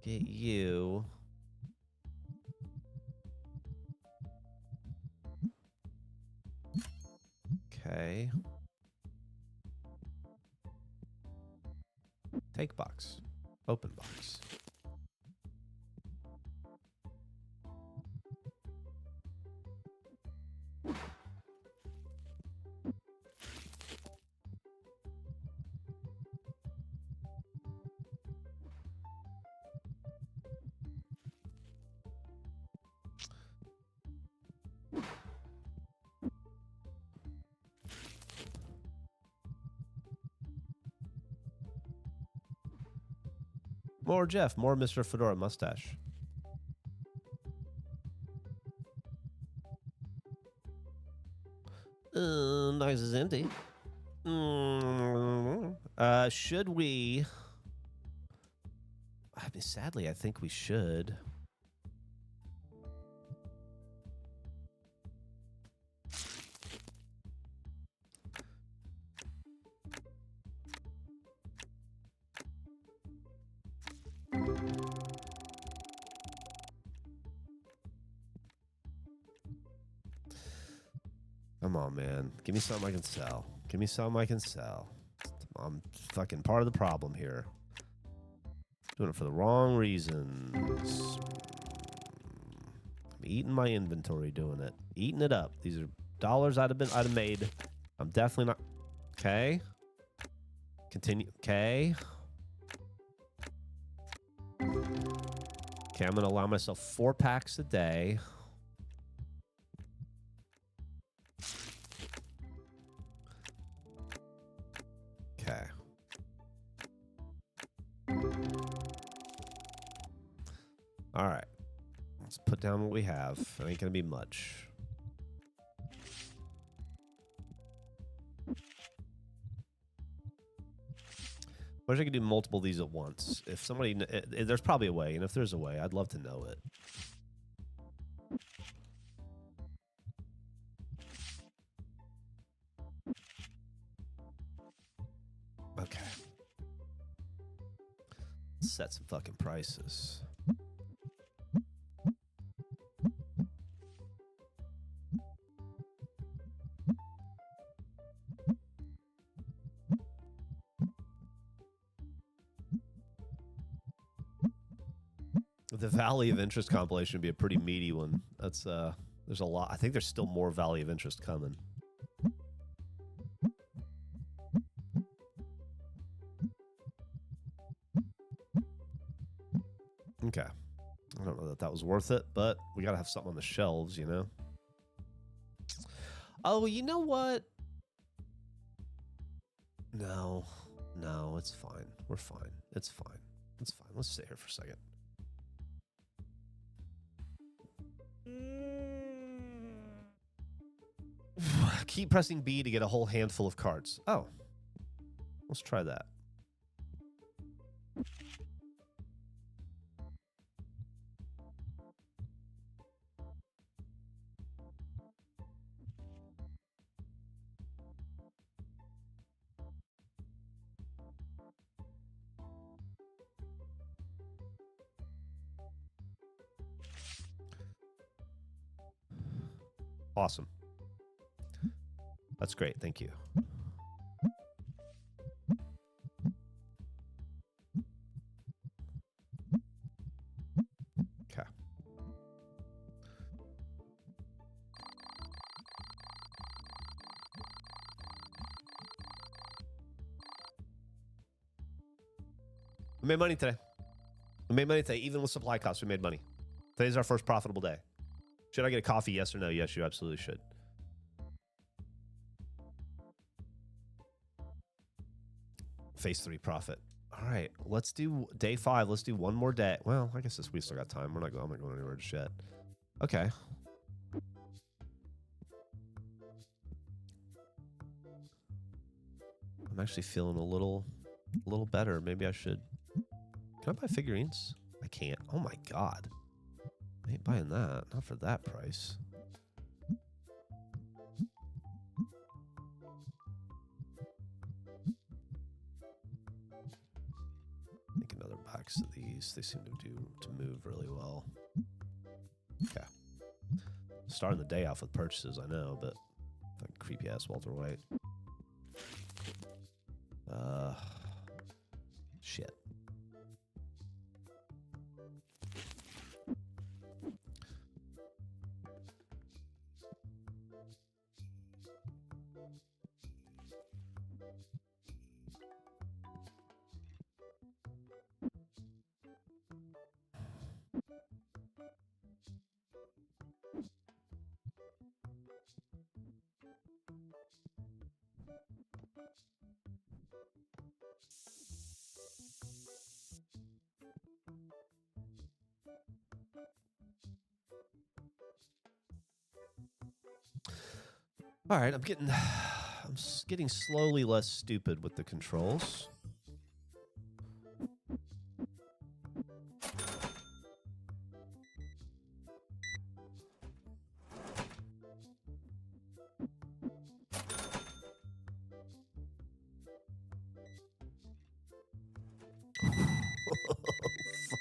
Get you. Okay. Take box. Open box. More Geoff, more Mr. Fedora mustache. Nice is empty. Should we? I mean, sadly, I think we should. Come on, man. Give me something I can sell. Give me something I can sell. I'm fucking part of the problem here. Doing it for the wrong reasons. I'm eating my inventory doing it. Eating it up. These are dollars I'd have made. I'm definitely not. Okay. Continue. Okay. Okay, I'm going to allow myself 4 packs a day. Okay. All right. Let's put down what we have. It ain't going to be much. I wish I could do multiple of these at once. If somebody... there's probably a way, and if there's a way, I'd love to know it. Okay. Let's set some fucking prices. The Valley of Interest compilation would be a pretty meaty one. That's there's a lot. I think there's still more Valley of Interest coming. Okay. I don't know that that was worth it, but we gotta have something on the shelves, you know? Oh, you know what? No. No, it's fine. We're fine. It's fine. It's fine. Let's sit here for a second. Keep pressing B to get a whole handful of cards. Oh. Let's try that. Awesome. That's great. Thank you. Okay. We made money today. We made money today. Even with supply costs, we made money. Today's our first profitable day. Should I get a coffee? Yes or no? Yes, you absolutely should. Phase 3 profit. All right, let's do day 5. Let's do one more day. Well, I guess we still got time. I'm not going anywhere just yet. Okay. I'm actually feeling a little better. Maybe I should. Can I buy figurines? I can't. Oh my god. I ain't buying that. Not for that price. packs of these. They seem to move really well. Yeah. Starting the day off with purchases, I know, but fucking creepy ass Walter White. Shit. All right, I'm getting slowly less stupid with the controls.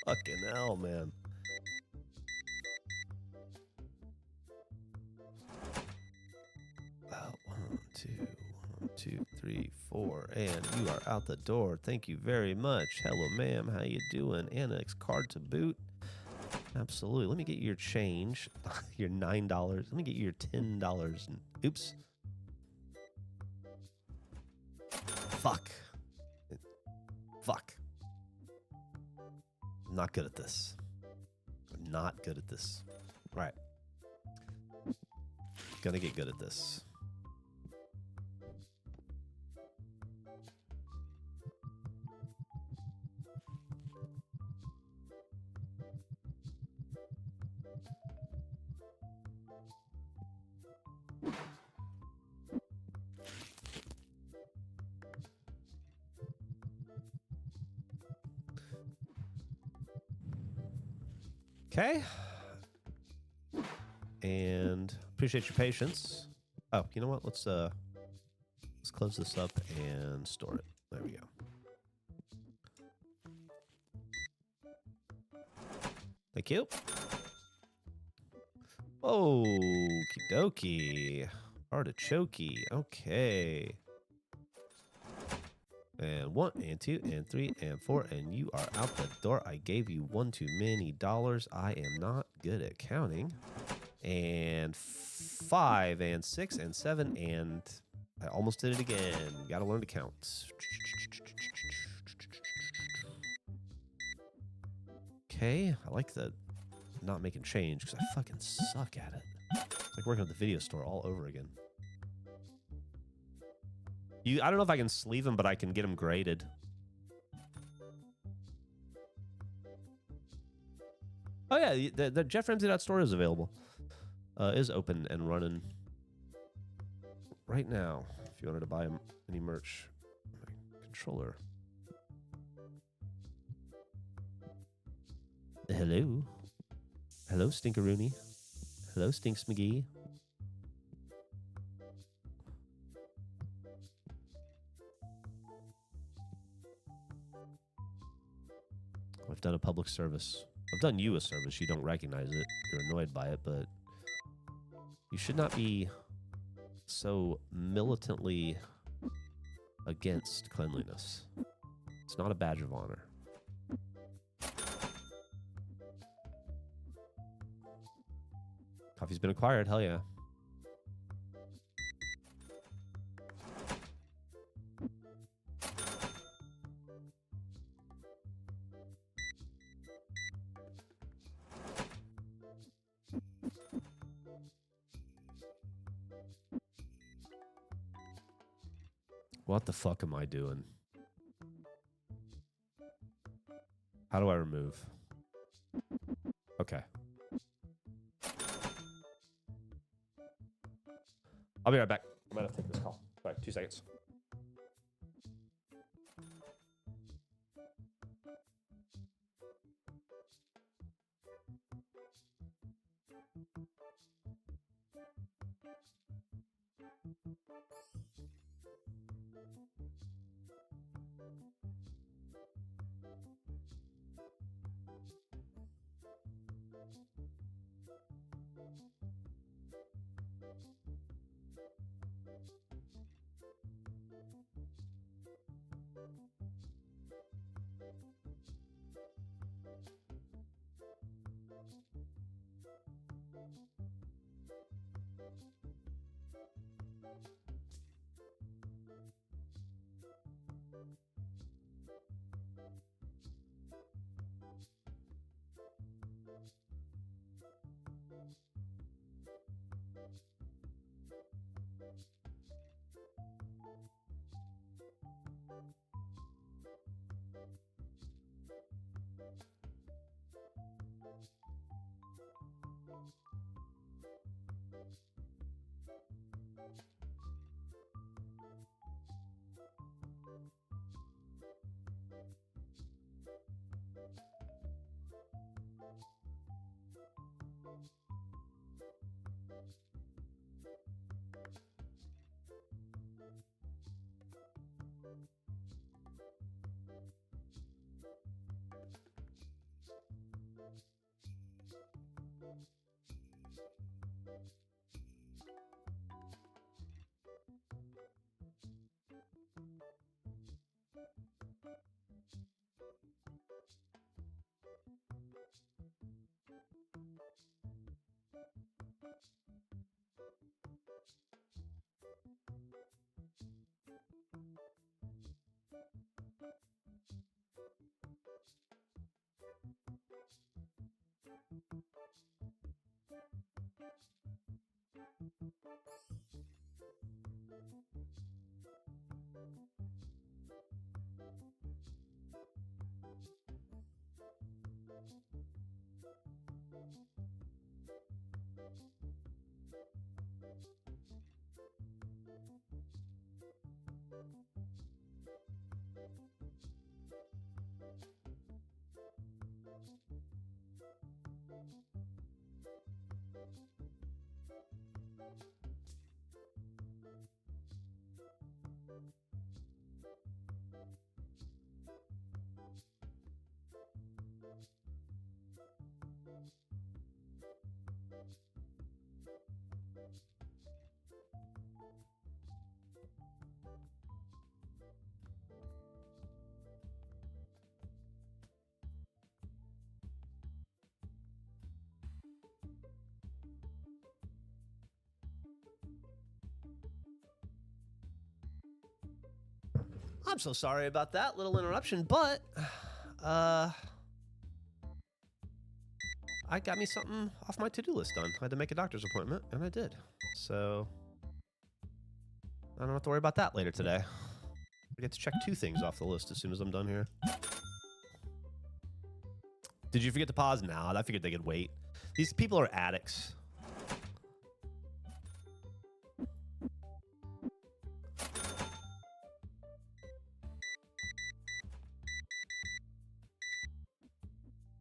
Fucking hell, man. One, two, 3, 4, and you are out the door. Thank you very much. Hello, ma'am. How you doing? Annex card to boot. Absolutely. Let me get your change. Your $9. Let me get your $10. Oops. Fuck. Fuck. I'm not good at this. I'm not good at this. All right. Gonna get good at this. Okay. And appreciate your patience. Oh, you know what? Let's close this up and store it. There we go. Thank you. Okie dokie. Artichoke. Okay. And 1 and 2 and 3 and 4, and you are out the door. I gave you one too many dollars. I am not good at counting. And 5 and 6 and 7, and I almost did it again. Gotta learn to count. Okay, I like the not making change because I fucking suck at it. It's like working at the video store all over again. I don't know if I can sleeve them, but I can get them graded. Oh yeah, the JeffRamsey.store is available. Is open and running right now. If you wanted to buy any merch, my controller. Hello, hello, Stinkeroony. Hello, Stinks McGee. I've done a public service. I've done you a service. You don't recognize it. You're annoyed by it, but you should not be so militantly against cleanliness. It's not a badge of honor. Coffee's been acquired. Hell yeah. What the fuck am I doing? How do I remove? Okay. I'll be right back. I'm gonna take this call. Sorry, 2 seconds. I'm so sorry about that little interruption, but I got me something off my to-do list done. I had to make a doctor's appointment, and I did. So I don't have to worry about that later today. I get to check 2 things off the list as soon as I'm done here. Did you forget to pause? Nah, I figured they could wait. These people are addicts.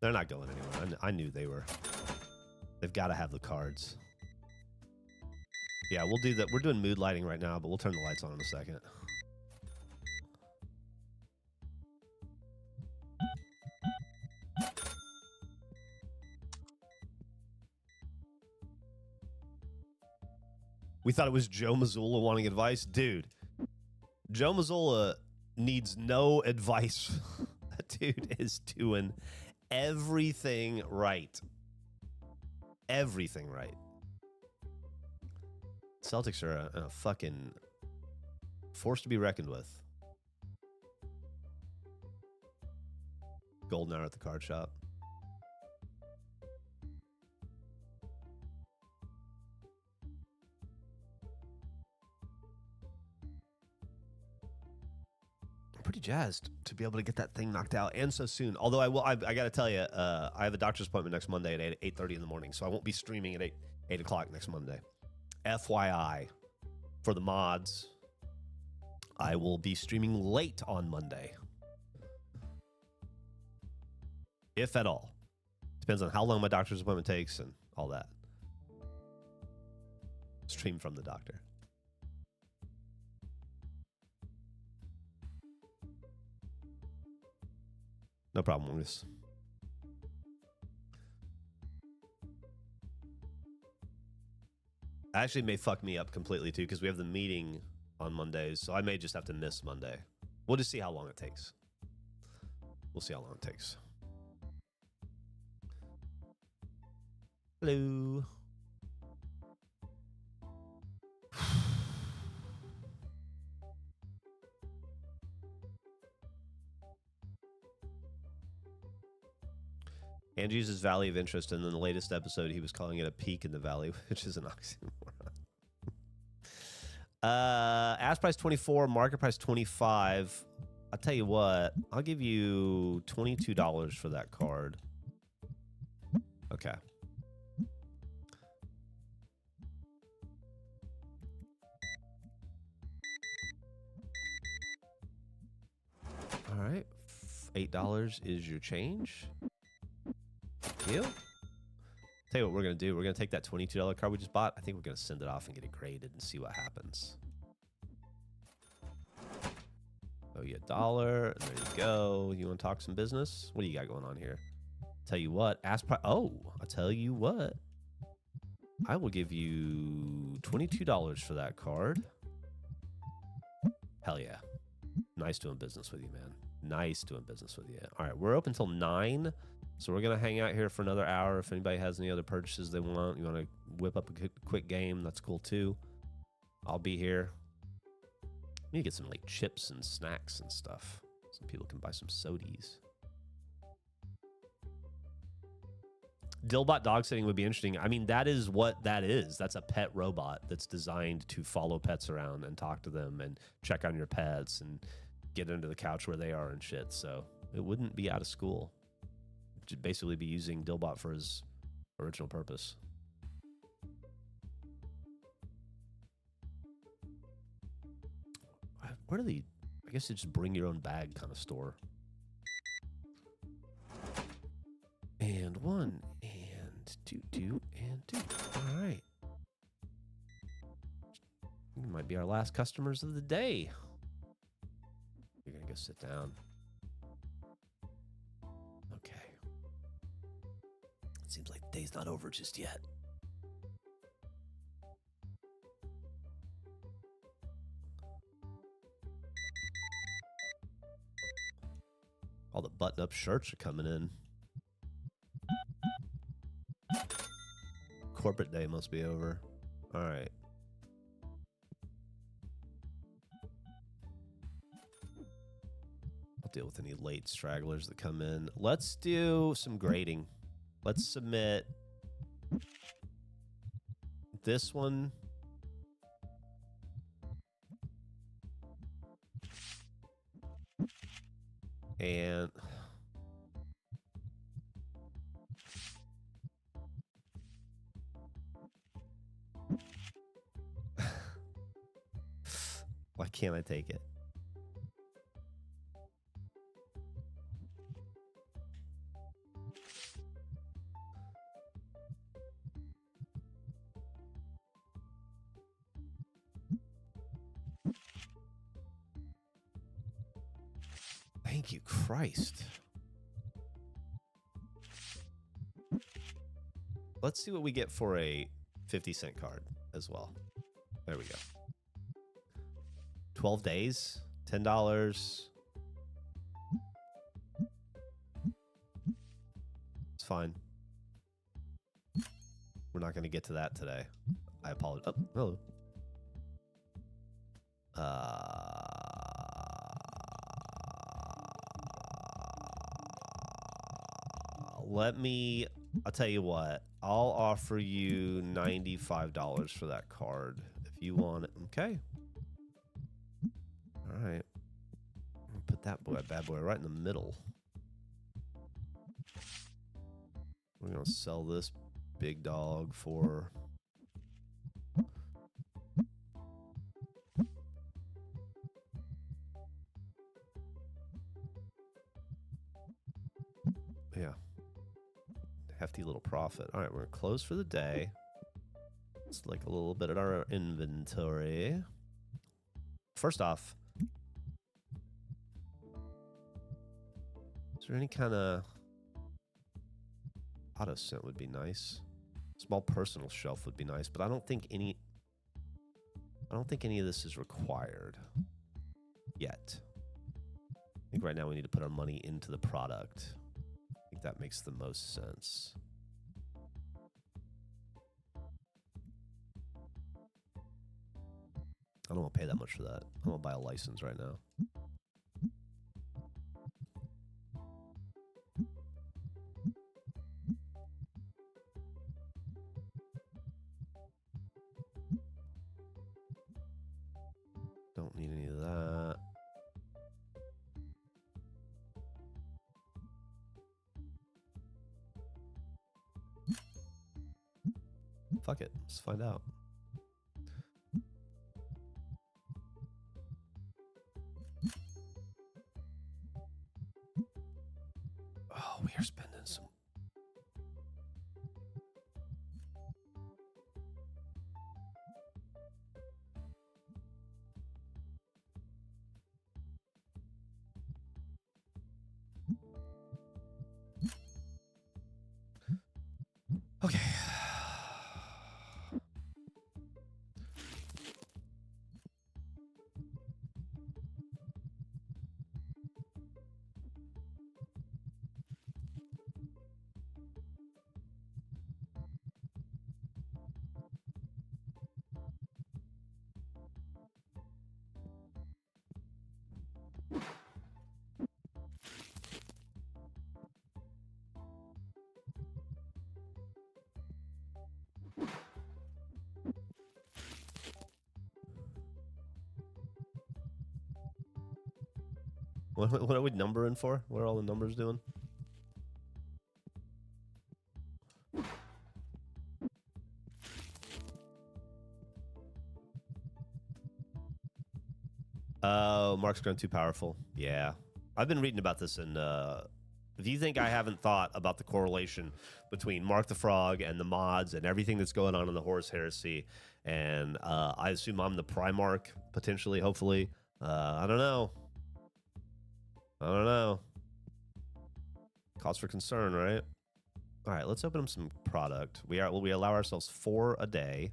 They're not going anywhere. I knew they were. They've got to have the cards. Yeah, we'll do that. We're doing mood lighting right now, but we'll turn the lights on in a second. We thought it was Joe Mazzulla wanting advice. Dude, Joe Mazzulla needs no advice. That dude is doing everything right. Everything right. Celtics are a fucking force to be reckoned with. Golden hour at the card shop. I'm pretty jazzed to be able to get that thing knocked out, and so soon. Although I got to tell you, I have a doctor's appointment next Monday at 8:30 in the morning, so I won't be streaming at 8 o'clock next Monday. FYI, for the mods, I will be streaming late on Monday, if at all. Depends on how long my doctor's appointment takes and all that. Stream from the doctor. No problem with this. Actually, may fuck me up completely too, because we have the meeting on Mondays, so I may just have to miss Monday. We'll just see how long it takes. We'll see how long it takes. Hello. Andrew uses Valley of Interest, and in the latest episode, he was calling it a peak in the valley, which is an oxymoron. Ask price 24, market price 25. I'll tell you what, I'll give you $22 for that card. Okay. All right. $8 is your change. Deal. Tell you what we're going to do. We're going to take that $22 card we just bought. I think we're going to send it off and get it graded and see what happens. Oh, you $1. There you go. You want to talk some business? What do you got going on here? Tell you what. Ask price. Oh, I'll tell you what. I will give you $22 for that card. Hell yeah. Nice doing business with you, man. Nice doing business with you. All right, we're open till 9. So we're going to hang out here for another hour. If anybody has any other purchases they want, you want to whip up a quick game, that's cool too. I'll be here. We need to get some like chips and snacks and stuff. Some people can buy some sodies. Dillbot dog sitting would be interesting. I mean, that is what that is. That's a pet robot that's designed to follow pets around and talk to them and check on your pets and get under the couch where they are and shit. So it wouldn't be out of school. It'd basically be using Dillbot for his original purpose. Where do they... I guess it's just bring your own bag kind of store. And 1, and 2, 2, and 2. All right. You might be our last customers of the day. You're going to go sit down. Okay. Seems like the day's not over just yet. All the button-up shirts are coming in. Corporate day must be over. All right. deal with any late stragglers that come in. Let's do some grading. Let's submit this one. And why can't I take it? Thank you, Christ. Let's see what we get for a 50-cent card as well. There we go. 12 days, $10. It's fine. We're not going to get to that today. I apologize. Oh, hello. I'll tell you what. I'll offer you $95 for that card if you want it. Okay. All right. Put that bad boy right in the middle. We're going to sell this big dog for... Yeah. Hefty little profit. All right, we're going to close for the day. Let's look a little bit at our inventory. First off, is there any kind of auto scent would be nice? Small personal shelf would be nice, but I don't think any of this is required yet. I think right now we need to put our money into the product. I think that makes the most sense. I don't want to pay that much for that. I want to buy a license right now. Don't need any of that. Fuck it. Let's find out. Oh, we are spending some. Okay. What are we numbering for? What are all the numbers doing? Oh, Mark's grown too powerful. Yeah. I've been reading about this, and if you think I haven't thought about the correlation between Mark the Frog and the mods and everything that's going on in the Horus Heresy, and I assume I'm the Primarch, potentially, hopefully. I don't know. I don't know. Cause for concern, right? All right, let's open up some product. We allow ourselves 4 a day.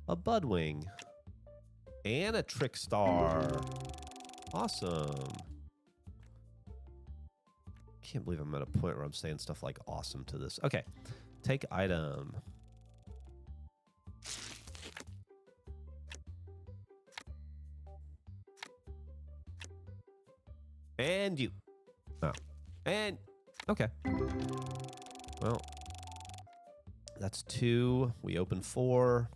A Budwing. And a Trickstar. Awesome. can't believe I'm at a point where I'm saying stuff like awesome to this. Okay. Take item. And you. Oh. And, okay. Well, that's 2. We open 4.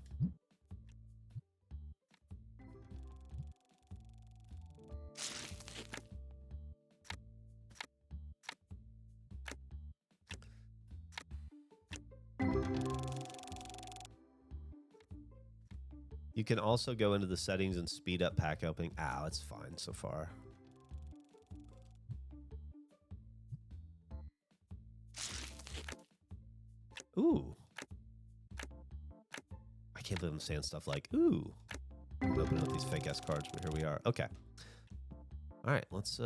You can also go into the settings and speed up pack opening. Ah, that's fine so far. Ooh. I can't believe I'm saying stuff like, ooh. Open up these fake ass cards, but here we are. Okay. All right, let's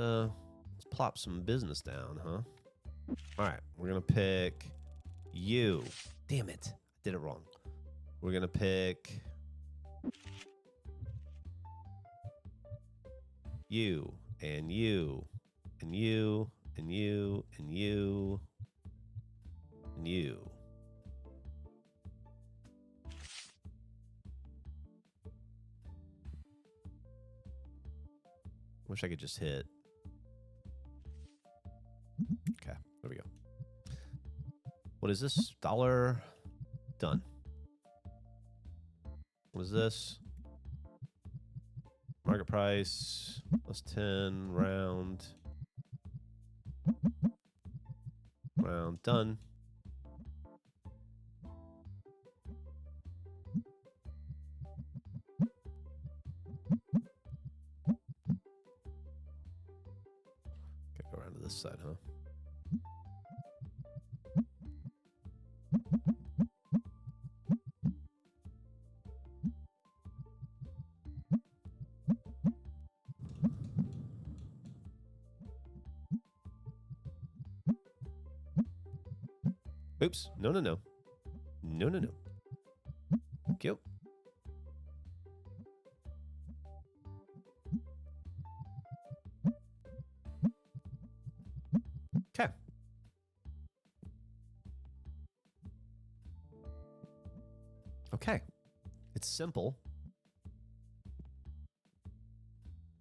plop some business down, huh? All right, we're gonna pick you. Damn it, I did it wrong. We're gonna pick you and you and you and you and you and you. Wish I could just hit. Okay, there we go. What is this? $1. Done. What is this? Market price plus 10. Round. Round. Done. Gotta go around to this side, huh? Oops. No, no, no. No, no, no. Thank you. Okay. Okay. It's simple.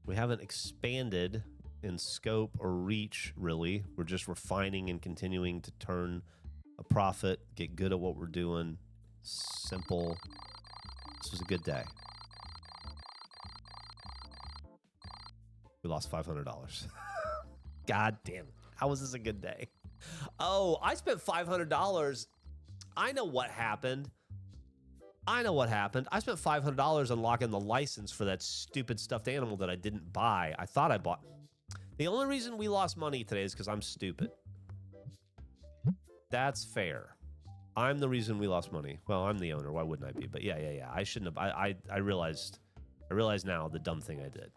We haven't expanded in scope or reach, really. We're just refining and continuing to turn a profit, get good at what we're doing. Simple. This was a good day. We lost $500. God damn it. How was this a good day? Oh, I spent $500. I know what happened. I know what happened. I spent $500 unlocking the license for that stupid stuffed animal that I didn't buy. I thought I bought. The only reason we lost money today is because I'm stupid. That's fair. I'm the reason we lost money. Well, I'm the owner. Why wouldn't I be? But yeah. I shouldn't have. I realized now the dumb thing I did.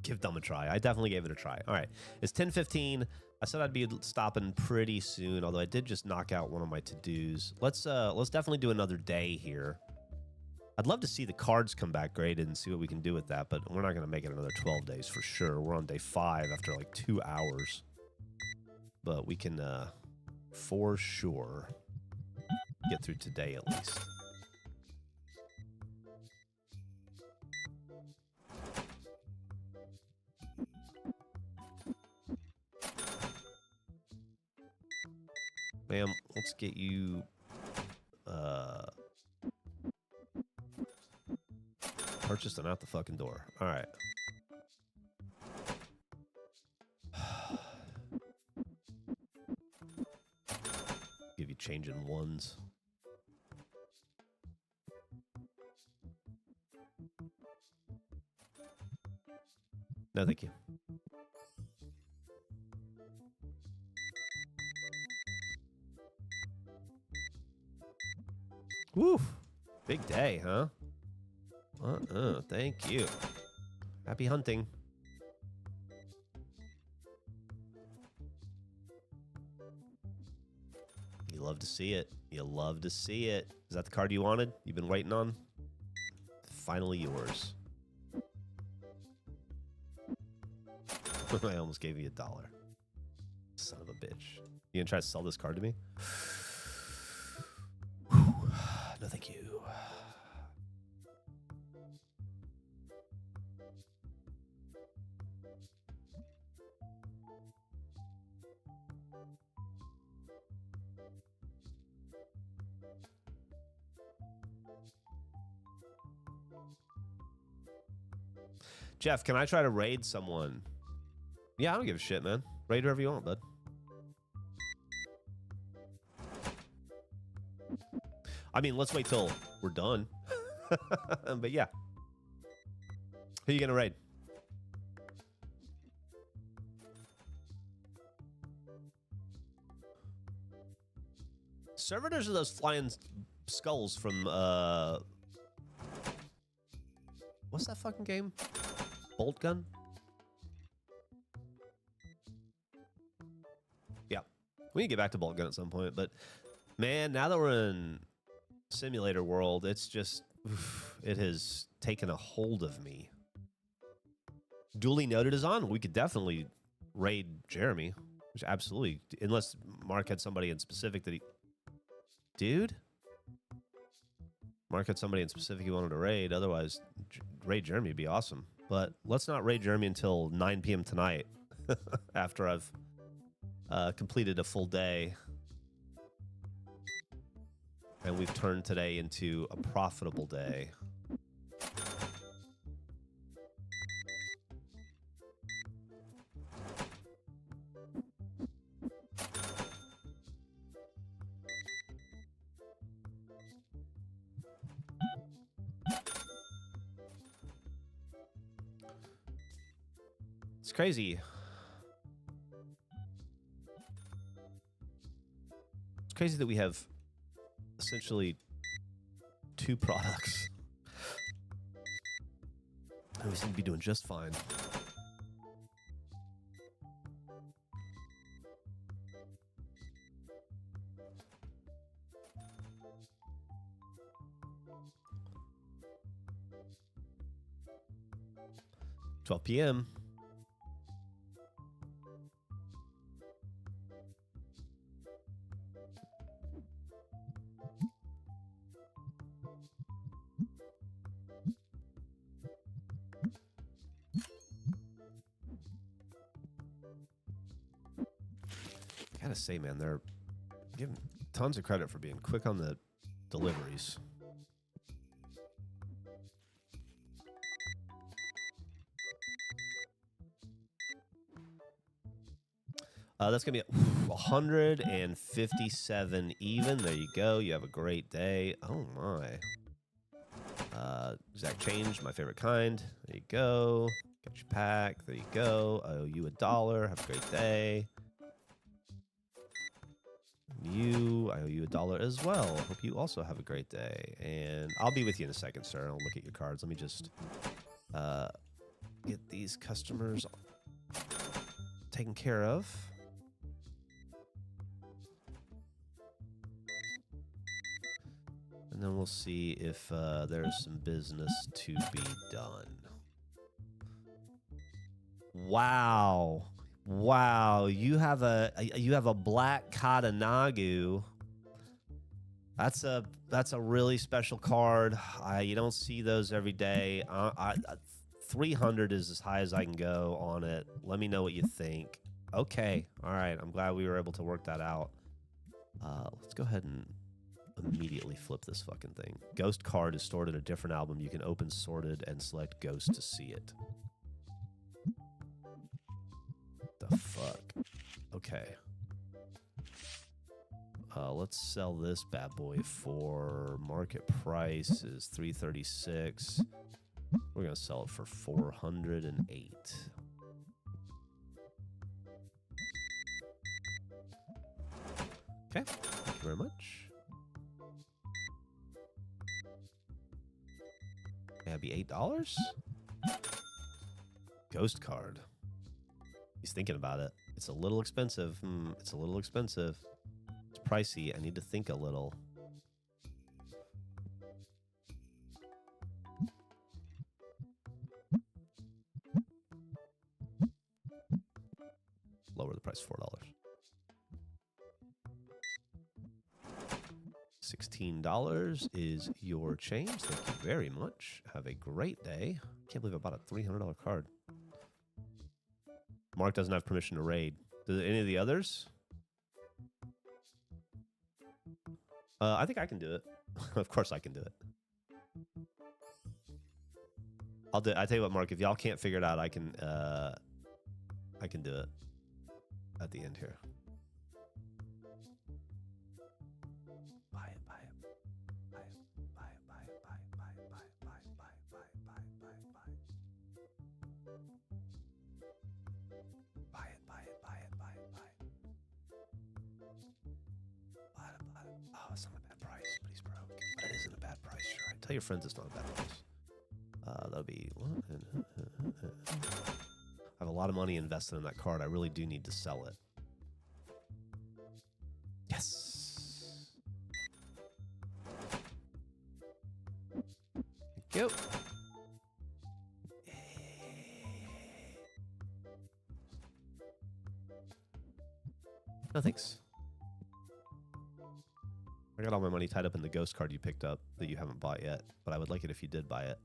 Give them a try. I definitely gave it a try. All right. It's 10:15. I said I'd be stopping pretty soon, although I did just knock out one of my to-dos. Let's definitely do another day here. I'd love to see the cards come back graded and see what we can do with that, but we're not going to make it another 12 days for sure. We're on day 5 after like 2 hours. But we can, for sure, get through today at least. Ma'am, let's get you, purchased and out the fucking door. All right. Give you change in ones. No, thank you. Woo! Big day, huh? Thank you. Happy hunting. You love to see it. You love to see it. Is that the card you wanted? You've been waiting on? Finally yours. I almost gave you $1. Son of a bitch. You gonna try to sell this card to me? No, thank you. Geoff, can I try to raid someone? Yeah, I don't give a shit, man. Raid whoever you want, bud. I mean, let's wait till we're done. But yeah. Who you gonna raid? Servitors are those flying skulls from, what's that fucking game? Bolt Gun? Yeah. We can get back to Bolt Gun at some point, but man, now that we're in simulator world, it's just, it has taken a hold of me. Duly noted is on. We could definitely raid Jeremy. Which absolutely, unless Mark had somebody in specific that he... Dude? Mark had somebody in specific he wanted to raid. Otherwise, raid Jeremy would be awesome. But let's not raid Jeremy until 9 p.m. tonight after I've completed a full day. And we've turned today into a profitable day. It's crazy. It's crazy that we have essentially 2 products. And we seem to be doing just fine. $12 p.m. Gotta say, man, they're giving tons of credit for being quick on the deliveries. That's gonna be 157 even. There you go. You have a great day. Oh my. Exact change, my favorite kind. There you go. Got your pack. There you go. I owe you $1. Have a great day. You, I owe you $1 as well. Hope you also have a great day. And I'll be with you in a second, sir. I'll look at your cards. Let me just get these customers taken care of. And then we'll see if there's some business to be done. Wow. Wow, you have a black Katanagu. That's a really special card. You don't see those every day. 300 is as high as I can go on it. Let me know what you think. Okay, all right. I'm glad we were able to work that out. Let's go ahead and immediately flip this fucking thing. Ghost card is stored in a different album. You can open sorted and select Ghost to see it. The fuck? Okay. Let's sell this bad boy for market price is $336. We're gonna sell it for $408. Okay, thank you very much. That'd be $8. Ghost card. He's thinking about it. It's a little expensive. It's a little expensive. It's pricey. I need to think a little. price $4. $16 is your change. Thank you very much. Have a great day. Can't believe I bought a $300 card. Mark doesn't have permission to raid. Do any of the others? I think I can do it. Of course I can do it. I'll do it. I tell you what, Mark, if y'all can't figure it out, I can do it at the end here. Buy it, buy it. Buy it, buy it, buy it, buy it, buy it, buy it, buy it, buy it, buy it, buy it, buy it, buy it. Buy it, buy it, buy it, buy it, buy it. Buy it, buy it. Oh, it's not a bad price, but he's broke. But it isn't a bad price, sure. Tell your friends it's not a bad price. That'll be... I have a lot of money invested in that card. I really do need to sell it. Yes! Thank you. No, thanks. I got all my money tied up in the ghost card you picked up that you haven't bought yet, but I would like it if you did buy it.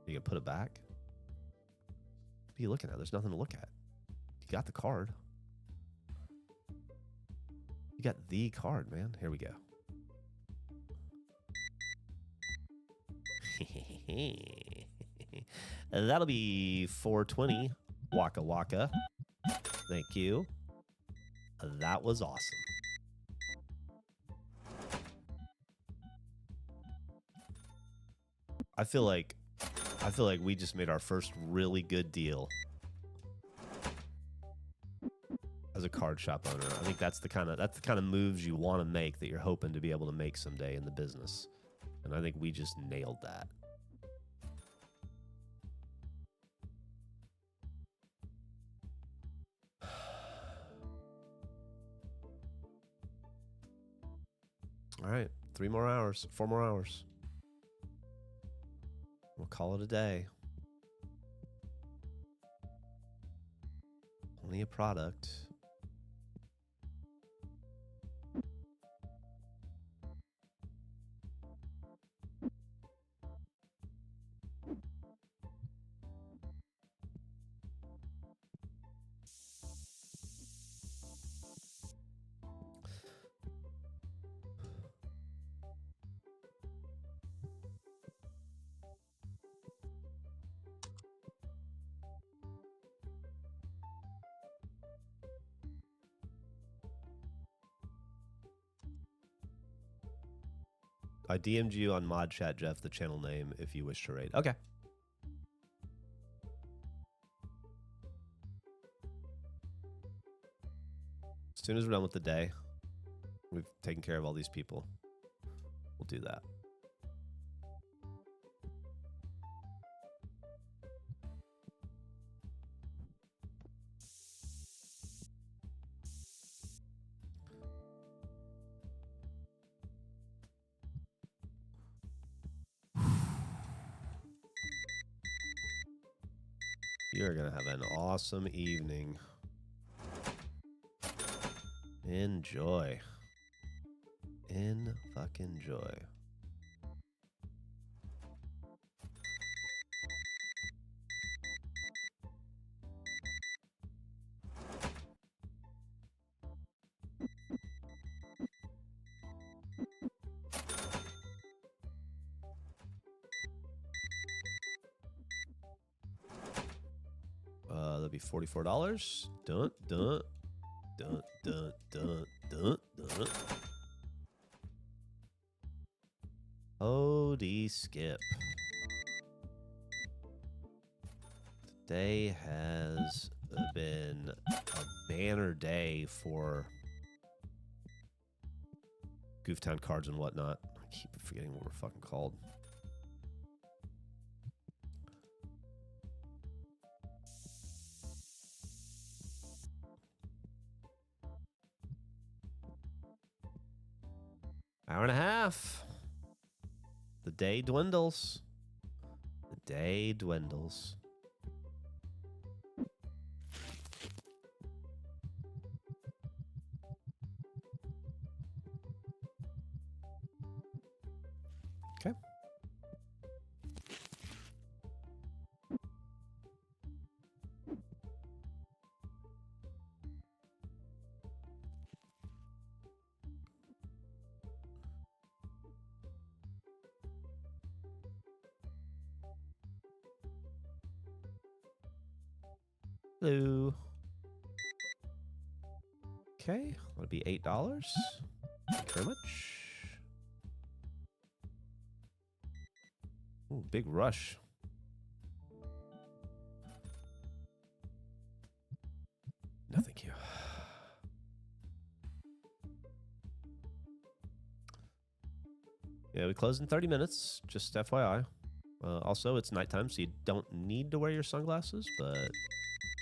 You can put it back. What are you looking at? There's nothing to look at. You got the card. You got the card, man. Here we go. That'll be 420. Waka waka. Thank you. That was awesome. I feel like we just made our first really good deal as a card shop owner. I think that's the kind of moves you want to make that you're hoping to be able to make someday in the business. And I think we just nailed that. All right, 4 more hours. We'll call it a day. Only a product. I DM'd you on mod chat, Geoff, the channel name, if you wish to raid. Okay. As soon as we're done with the day, we've taken care of all these people. We'll do that. You're going to have an awesome evening. Enjoy. Fucking joy. That'll be $44. Dun, dun, dun, dun, dun, dun, dun. Holy skip. Today has been a banner day for Gooftown cards and whatnot. I keep forgetting what we're fucking called. Hour and a half. The day dwindles. The day dwindles. Hello. Okay, that'll be $8. Thank you very much. Ooh, big rush. No, thank you. Yeah, we close in 30 minutes, just FYI. Also, it's nighttime, so you don't need to wear your sunglasses, but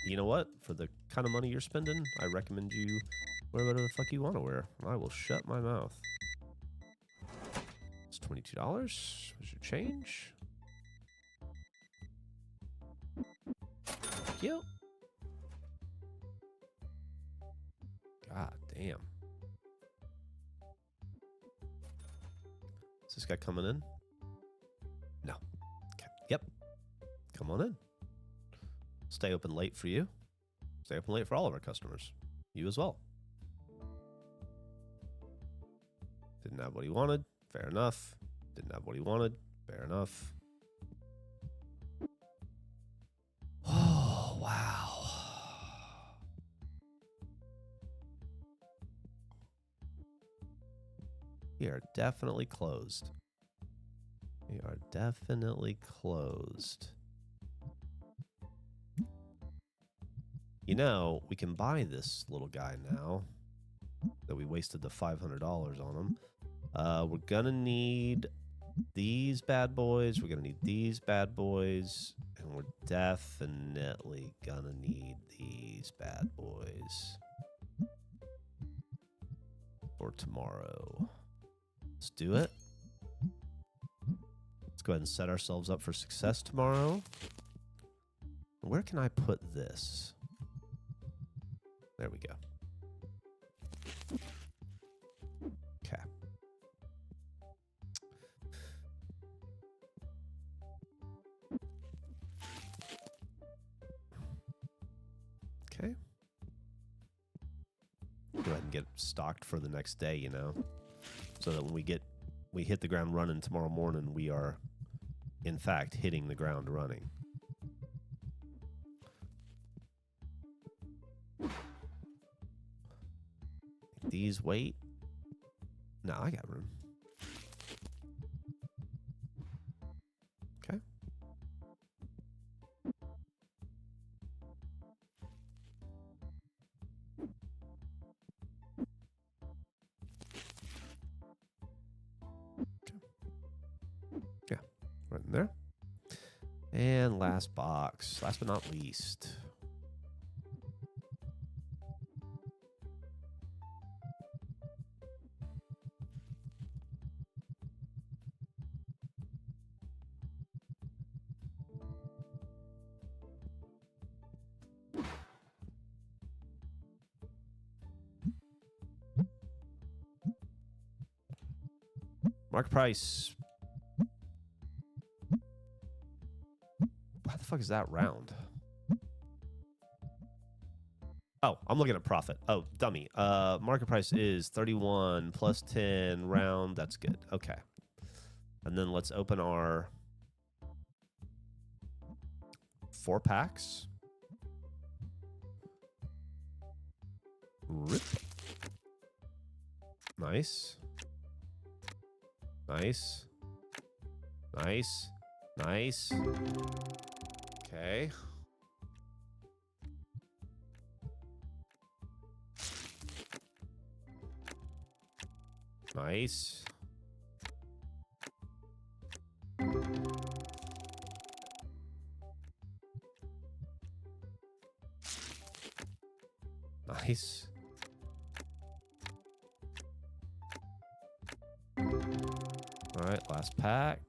you know what? For the kind of money you're spending, I recommend you wear whatever the fuck you want to wear. I will shut my mouth. It's $22. Where's your change? Thank you. God damn. Is this guy coming in? No. Okay. Yep. Come on in. Stay open late for you. Stay open late for all of our customers. You as well. Didn't have what he wanted. Fair enough. Didn't have what he wanted. Fair enough. Oh, wow. We are definitely closed. We are definitely closed. You know, we can buy this little guy now that we wasted the $500 on him. We're going to need these bad boys. We're going to need these bad boys. And we're definitely going to need these bad boys for tomorrow. Let's do it. Let's go ahead and set ourselves up for success tomorrow. Where can I put this? There we go. Okay. Okay. Go ahead and get stocked for the next day, you know, so that when we hit the ground running tomorrow morning, we are, in fact, hitting the ground running. These wait. No, I got room. Okay. Yeah, right in there. And last box, last but not least. Market price. Why the fuck is that round? Oh, I'm looking at profit. Oh, dummy. Market price is 31 plus 10 round. That's good. Okay. And then let's open our 4 packs. Rip. Nice. Nice. Nice. Nice. Okay. Nice. Nice. All right, last pack.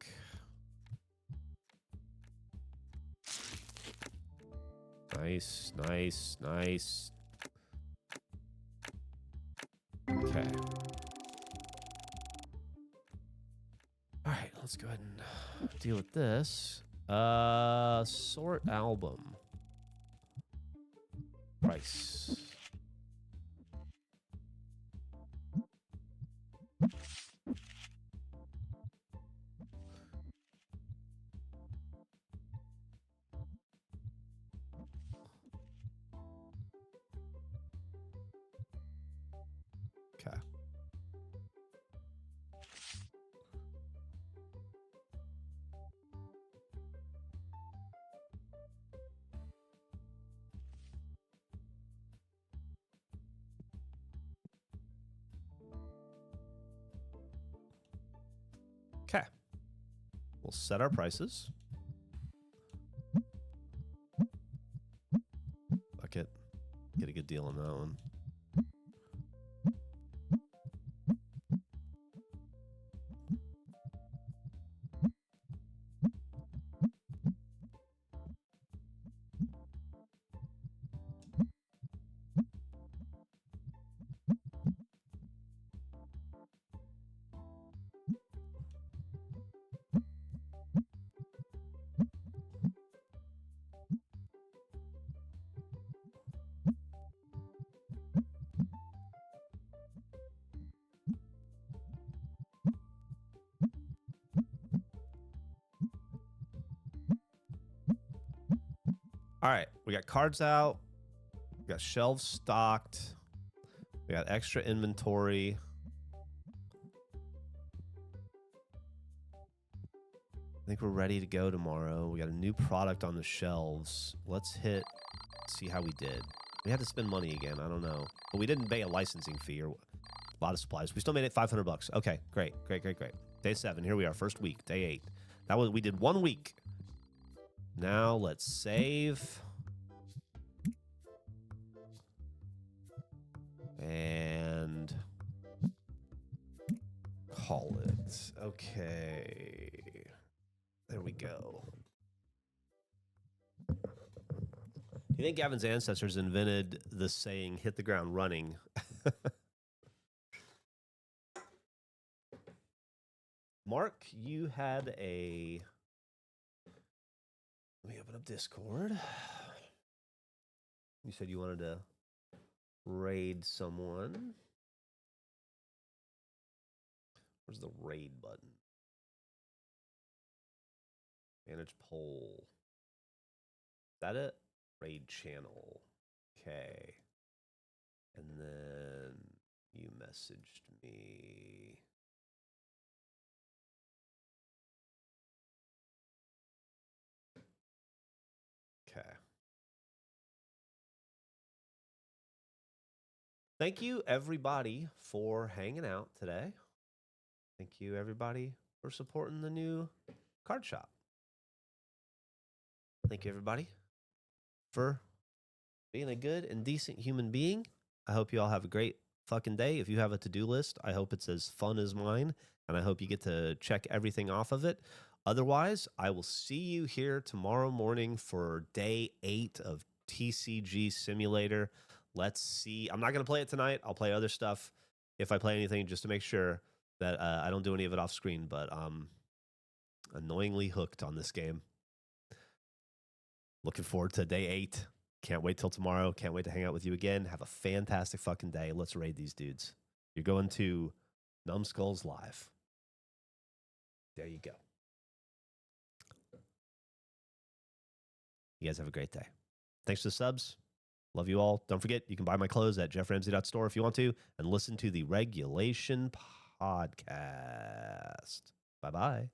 Nice, nice, nice. Okay. All right, let's go ahead and deal with this. Sort album. Price. Okay. We'll set our prices. Fuck it. Get a good deal on that one. All right, we got cards out. We got shelves stocked. We got extra inventory. I think we're ready to go tomorrow. We got a new product on the shelves. Let's see how we did. We had to spend money again. I don't know. But we didn't pay a licensing fee or a lot of supplies. We still made it $500. Okay, great. Day 7. Here we are. First week. Day 8. We did 1 week. Now let's save. And call it. Okay. There we go. Do you think Gavin's ancestors invented the saying, hit the ground running? Mark, you had a... Let me open up Discord. You said you wanted to raid someone. Where's the raid button? Manage poll. Is that it? Raid channel. Okay. And then you messaged me. Okay. Thank you, everybody, for hanging out today. Thank you, everybody, for supporting the new card shop. Thank you, everybody, for being a good and decent human being. I hope you all have a great fucking day. If you have a to-do list, I hope it's as fun as mine, and I hope you get to check everything off of it. Otherwise, I will see you here tomorrow morning for day 8 of TCG Simulator. Let's see. I'm not going to play it tonight. I'll play other stuff if I play anything, just to make sure that I don't do any of it off screen, but I'm annoyingly hooked on this game. Looking forward to day 8. Can't wait till tomorrow. Can't wait to hang out with you again. Have a fantastic fucking day. Let's raid these dudes. You're going to Numbskulls Live. There you go. You guys have a great day. Thanks for the subs. Love you all. Don't forget, you can buy my clothes at jefframsey.store if you want to, and listen to the Regulation Podcast. Bye-bye.